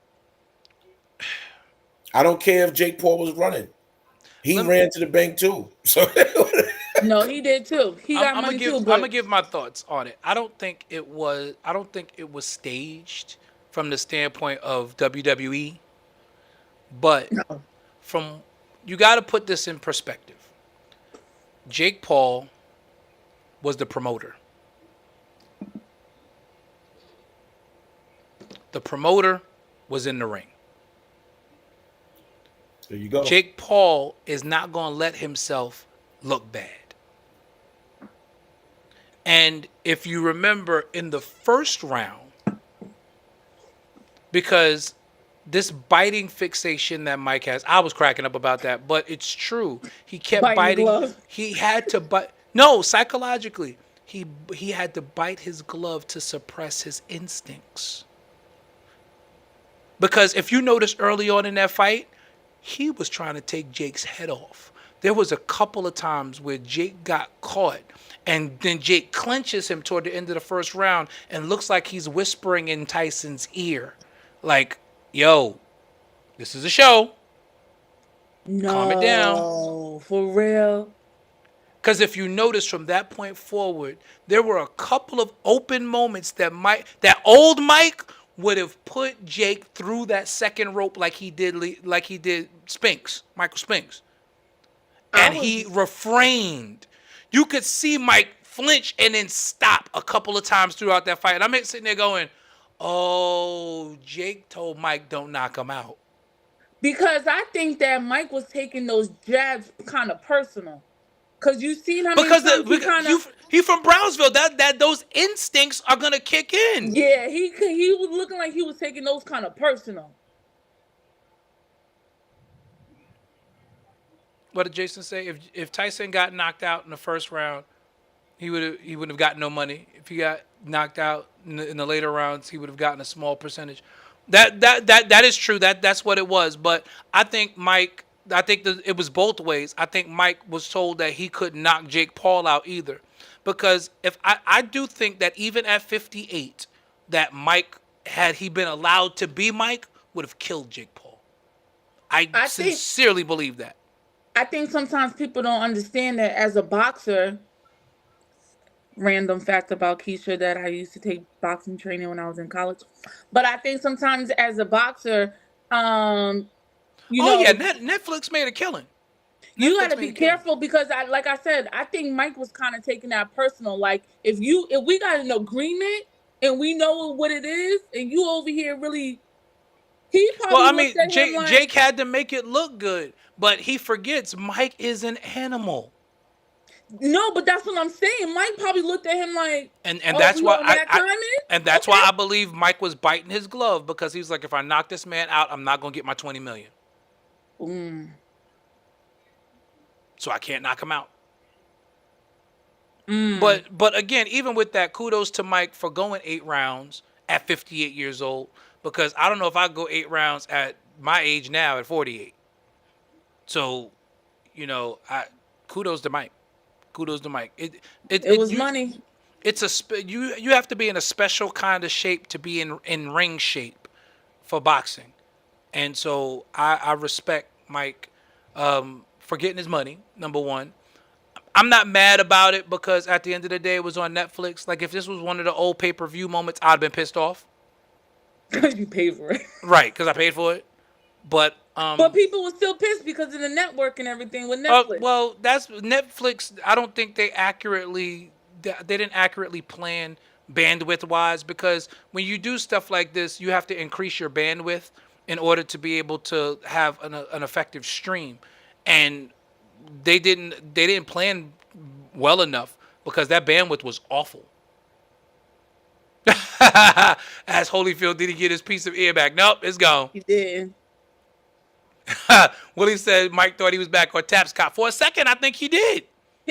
Speaker 3: I don't care if Jake Paul was running. He ran to the bank too. So
Speaker 4: no, he did too. He got money too.
Speaker 2: I'm gonna give my thoughts on it. I don't think it was staged from the standpoint of WWE, but you got to put this in perspective. Jake Paul was the promoter. The promoter was in the ring.
Speaker 3: There you go.
Speaker 2: Jake Paul is not going to let himself look bad. And if you remember in the first round, because this biting fixation that Mike has, I was cracking up about that, but it's true. He kept biting. He had to bite. No, psychologically, he had to bite his glove to suppress his instincts. Because if you notice early on in that fight, he was trying to take Jake's head off. There was a couple of times where Jake got caught, and then Jake clenches him toward the end of the first round and looks like he's whispering in Tyson's ear, like, yo, this is a show.
Speaker 4: No,
Speaker 2: calm it down.
Speaker 4: For real.
Speaker 2: Because if you notice from that point forward, there were a couple of open moments that old Mike would have put Jake through that second rope like he did Michael Spinks. And he refrained. You could see Mike flinch and then stop a couple of times throughout that fight. And I'm sitting there going, oh, Jake told Mike don't knock him out.
Speaker 4: Because I think that Mike was taking those jabs kind of personal. Because you seen how many times
Speaker 2: he from Brownsville. That those instincts are gonna kick in.
Speaker 4: Yeah, he was looking like he was taking those kind of personal.
Speaker 2: What did Jason say? If Tyson got knocked out in the first round, he wouldn't have gotten no money. If he got knocked out in the later rounds, he would have gotten a small percentage. That is true. That's what it was. But I think Mike. I think it was both ways. I think Mike was told that he couldn't knock Jake Paul out either. Because if I do think that even at 58, that Mike, had he been allowed to be Mike, would have killed Jake Paul. I sincerely believe that.
Speaker 4: I think sometimes people don't understand that as a boxer. Random fact about Keisha that I used to take boxing training when I was in college. But I think sometimes as a boxer,
Speaker 2: Netflix made a killing.
Speaker 4: You got to be careful because like I said, I think Mike was kind of taking that personal. Like if we got an agreement and we know what it is, and you over here really, he probably.
Speaker 2: Jake had to make it look good, but he forgets Mike is an animal.
Speaker 4: No, but that's what I'm saying. Mike probably looked at him like,
Speaker 2: and that's why why I believe Mike was biting his glove, because he was like, if I knock this man out, I'm not gonna get my $20 million. So I can't knock him out. But again, even with that, kudos to Mike for going 8 rounds at 58 years old, because I don't know if I go 8 rounds at my age now at 48. So, kudos to Mike. Kudos to Mike. It
Speaker 4: was money.
Speaker 2: It's you have to be in a special kind of shape to be in ring shape for boxing. And so I respect Mike for getting his money, number one. I'm not mad about it because at the end of the day, it was on Netflix. Like, if this was one of the old pay-per-view moments, I'd have been pissed off.
Speaker 4: Because you paid for it.
Speaker 2: Right, because I paid for it. But
Speaker 4: people were still pissed because of the network and everything with Netflix.
Speaker 2: Well, that's Netflix. I don't think they didn't accurately plan bandwidth-wise, because when you do stuff like this, you have to increase your bandwidth in order to be able to have an effective stream. And they didn't plan well enough, because that bandwidth was awful. As Holyfield, did he get his piece of ear back? Nope, it's gone.
Speaker 4: He did.
Speaker 2: Willie said Mike thought he was back on Taps Cop. For a second, I think he did.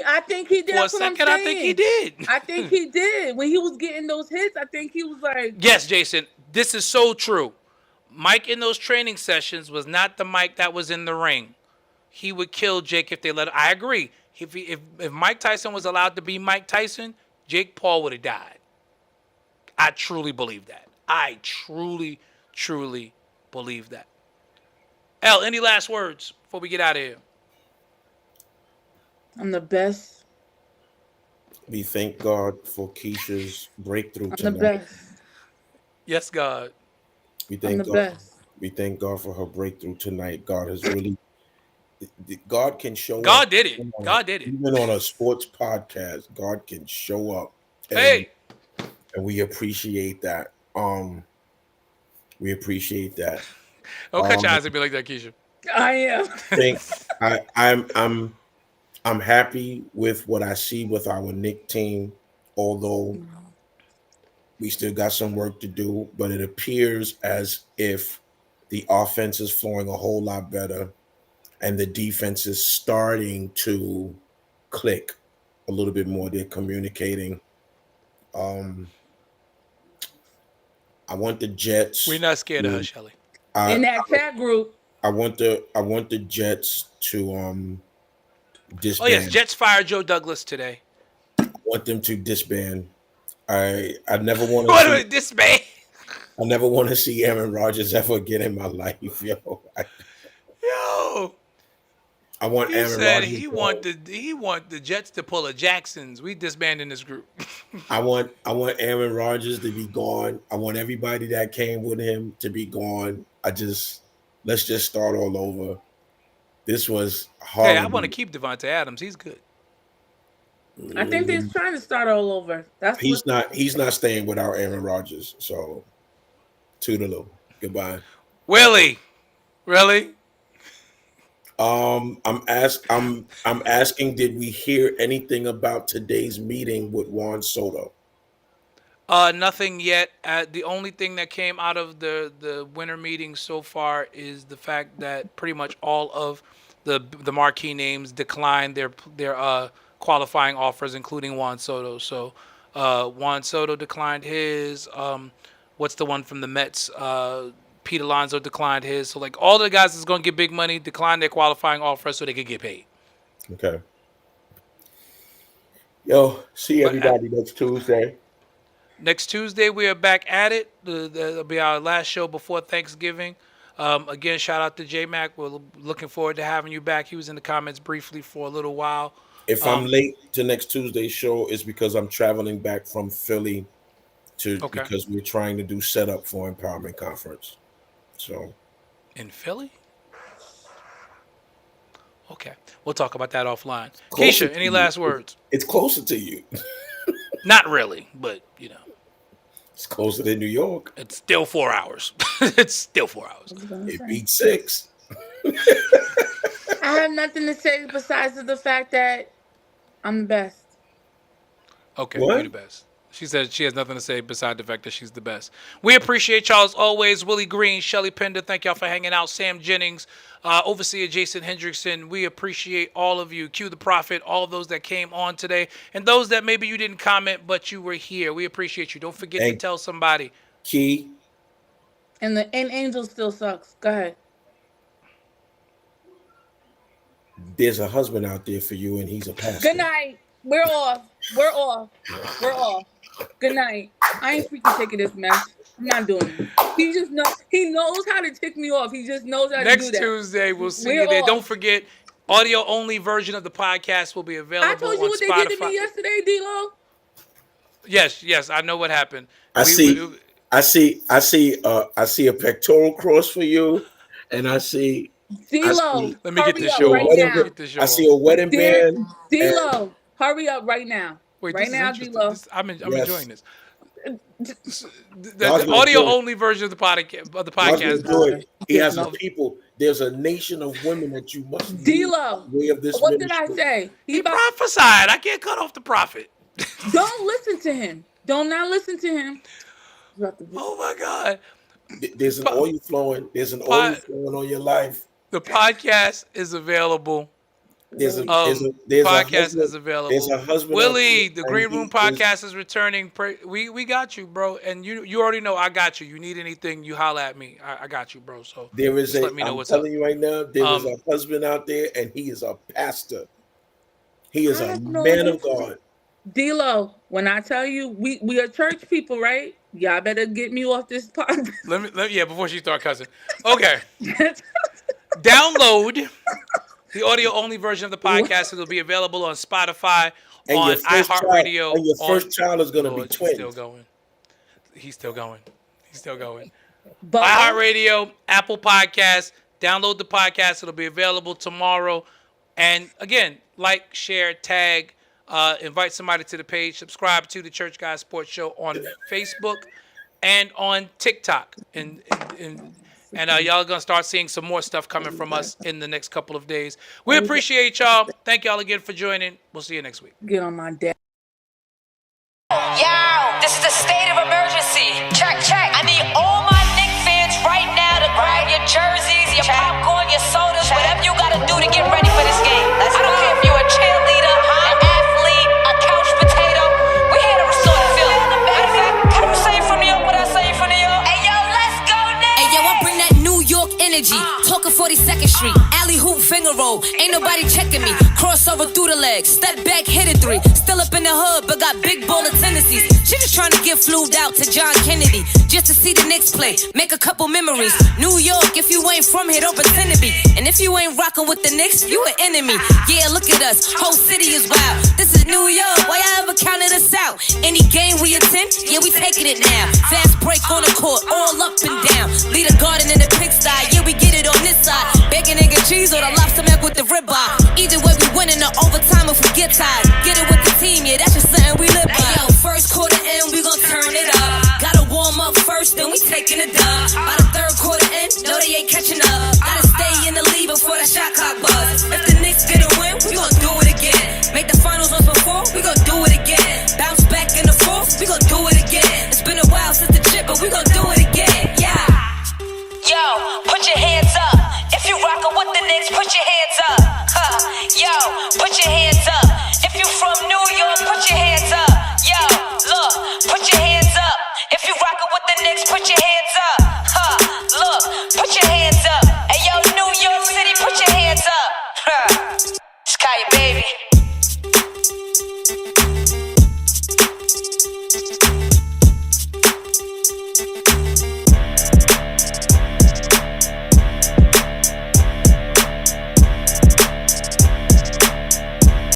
Speaker 4: I think he did.
Speaker 2: For a second, I think he did.
Speaker 4: I think he did. When he was getting those hits, I think he was like...
Speaker 2: Yes, Jason, this is so true. Mike in those training sessions was not the Mike that was in the ring. He would kill Jake if they let him. I agree. If Mike Tyson was allowed to be Mike Tyson, Jake Paul would have died. I truly believe that. I truly, truly believe that. El, any last words before we get out of here?
Speaker 4: I'm the best.
Speaker 3: We thank God for Keisha's breakthrough tonight.
Speaker 4: I'm the best.
Speaker 2: Yes, God.
Speaker 3: We thank God.
Speaker 4: Best.
Speaker 3: We thank God for her breakthrough tonight. God has really... God can show up.
Speaker 2: God did it. God did it.
Speaker 3: Even on a sports podcast, God can show up.
Speaker 2: And
Speaker 3: we appreciate that. We appreciate that.
Speaker 2: Don't cut your
Speaker 3: Um,
Speaker 2: eyes at me like that, Keisha.
Speaker 4: I am.
Speaker 3: think I'm happy with what I see with our Nick team, although we still got some work to do, but it appears as if the offense is flowing a whole lot better and the defense is starting to click a little bit more. They're communicating. Um, I want the Jets.
Speaker 2: We're not scared of her, Shelly.
Speaker 4: In
Speaker 3: I,
Speaker 4: that chat group.
Speaker 3: I want the Jets to disband.
Speaker 2: Oh yes, Jets fired Joe Douglas today.
Speaker 3: I want them to disband. I never want
Speaker 2: What
Speaker 3: to
Speaker 2: was this man?
Speaker 3: I never want to see Aaron Rodgers ever again in my life, yo.
Speaker 2: Yo,
Speaker 3: I want
Speaker 2: he
Speaker 3: Aaron
Speaker 2: said
Speaker 3: Rodgers.
Speaker 2: he want the Jets to pull a Jacksons. We disbanding this group.
Speaker 3: I want Aaron Rodgers to be gone. I want everybody that came with him to be gone. Let's just start all over. This was horrible.
Speaker 2: Hey, I want to keep Devontae Adams. He's good.
Speaker 4: I think they're trying to start all over.
Speaker 3: He's not staying without Aaron Rodgers. So toodaloo. Goodbye.
Speaker 2: Willie, really?
Speaker 3: I'm asking, did we hear anything about today's meeting with Juan Soto?
Speaker 2: Nothing yet. The only thing that came out of the winter meeting so far is the fact that pretty much all of the marquee names declined their qualifying offers, including Juan Soto. So Juan Soto declined his. What's the one from the Mets? Pete Alonso declined his. So like all the guys that's going to get big money declined their qualifying offers so they could get paid.
Speaker 3: Okay. Yo, see everybody next Tuesday.
Speaker 2: Next Tuesday, we are back at it. That'll be our last show before Thanksgiving. Again, shout out to J-Mac. We're looking forward to having you back. He was in the comments briefly for a little while.
Speaker 3: If I'm late to next Tuesday's show, it's because I'm traveling back from Philly because we're trying to do setup for Empowerment Conference. So,
Speaker 2: in Philly? Okay. We'll talk about that offline. Keisha, any last words?
Speaker 3: It's closer to you.
Speaker 2: Not really, but, you know.
Speaker 3: It's closer than New York.
Speaker 2: It's still 4 hours. It's still 4 hours.
Speaker 3: It beats 6.
Speaker 4: I have nothing to say besides the fact that I'm the best.
Speaker 2: Okay,
Speaker 3: What?
Speaker 2: you're the best. She said she has nothing to say besides the fact that she's the best. We appreciate y'all as always. Willie Green, Shelly Pender, thank y'all for hanging out. Sam Jennings, Overseer Jason Hendrickson, we appreciate all of you. Q the Prophet, all of those that came on today. And those that maybe you didn't comment, but you were here. We appreciate you. Don't forget to tell somebody.
Speaker 3: Key.
Speaker 4: And Angel still sucks. Go ahead.
Speaker 3: There's a husband out there for you, and he's a pastor.
Speaker 4: Good night. We're off. Good night. I ain't freaking taking this mess. I'm not doing it. He knows how to tick me off. He just knows how to do that.
Speaker 2: Next Tuesday, we'll see you there. Don't forget, audio only version of the podcast will be available on Spotify.
Speaker 4: I told you what they did to me yesterday, D-Lo.
Speaker 2: Yes, I know what happened.
Speaker 3: I see a pectoral cross for you, and I see
Speaker 4: D-Lo,
Speaker 2: let me get this show
Speaker 4: right now.
Speaker 3: I see a wedding band.
Speaker 4: D-Lo, hurry up right now.
Speaker 2: Wait,
Speaker 4: right now, D-Lo.
Speaker 2: I'm enjoying this.
Speaker 3: The
Speaker 2: audio only version of the podcast.
Speaker 3: He has a people. There's a nation of women that you must.
Speaker 4: D-Lo, what did I say?
Speaker 2: He prophesied. I can't cut off the prophet.
Speaker 4: Don't listen to him. Don't not listen to him.
Speaker 2: Oh my God.
Speaker 3: There's an oil flowing. There's an oil flowing on your life.
Speaker 2: The podcast is available.
Speaker 3: There's a
Speaker 2: is available.
Speaker 3: There's a husband.
Speaker 2: Willie, the Green Room podcast is returning. We got you, bro. And you already know I got you. You need anything, you holler at me. I got you, bro. So
Speaker 3: let me know what's up. I'm telling you right now, there is a husband out there, and he is a pastor. He is a man of God.
Speaker 4: D-Lo, when I tell you we are church people, right? Y'all better get me off this podcast.
Speaker 2: Let me before she start cussing. Okay. Download the audio only version of the podcast. It'll be available on Spotify, on iHeartRadio.
Speaker 3: And your first child is gonna be twins.
Speaker 2: He's still going. iHeartRadio, Apple Podcasts. Download the podcast. It'll be available tomorrow. And again, like, share, tag. Invite somebody to the page. Subscribe to the Church Guy Sports Show on Facebook and on TikTok. And And y'all are going to start seeing some more stuff coming from us in the next couple of days. We appreciate y'all. Thank y'all again for joining. We'll see you next week.
Speaker 4: Get on my dad.
Speaker 1: Yo, this is the state of emergency. Check. I need all my Knicks fans right now to grab your jerseys, your popcorn, your sodas, whatever you got to do to get ready for this game. I don't care if you're a cheerleader, an athlete, a couch potato. We're here to restore the feeling. Matter of fact, can you say it from New York what I say it from New York? Hey, yo, let's go now. Hey, yo, I bring that New York energy. Talking 42nd Street, alley hoop finger roll. Ain't nobody checking me. Crossover through the legs, step back, hit it 3. Still up in the hood, but got big baller tendencies. She just trying to get flued out to John Kennedy just to see the Knicks play, make a couple memories. New York, if you ain't from here, don't pretend to be. And if you ain't rocking with the Knicks, you an enemy. Yeah, look at us, whole city is wild. This is New York, why y'all ever counted us out? Any game we attend, yeah, we taking it now. Fast break on the court, all up and down. Lead a garden in the pigsty, yeah, we get it on this side. Bacon, egg, and cheese or the lobster mac with the ribeye. Either way, we winning the overtime if we get tired. Get it with the team, yeah, that's just something we live by. Hey, yo, first quarter in, we gon' turn it up. Gotta warm up first, then we taking a dub. By the third quarter in, no, they ain't catching up. Gotta stay in the lead before the shot clock.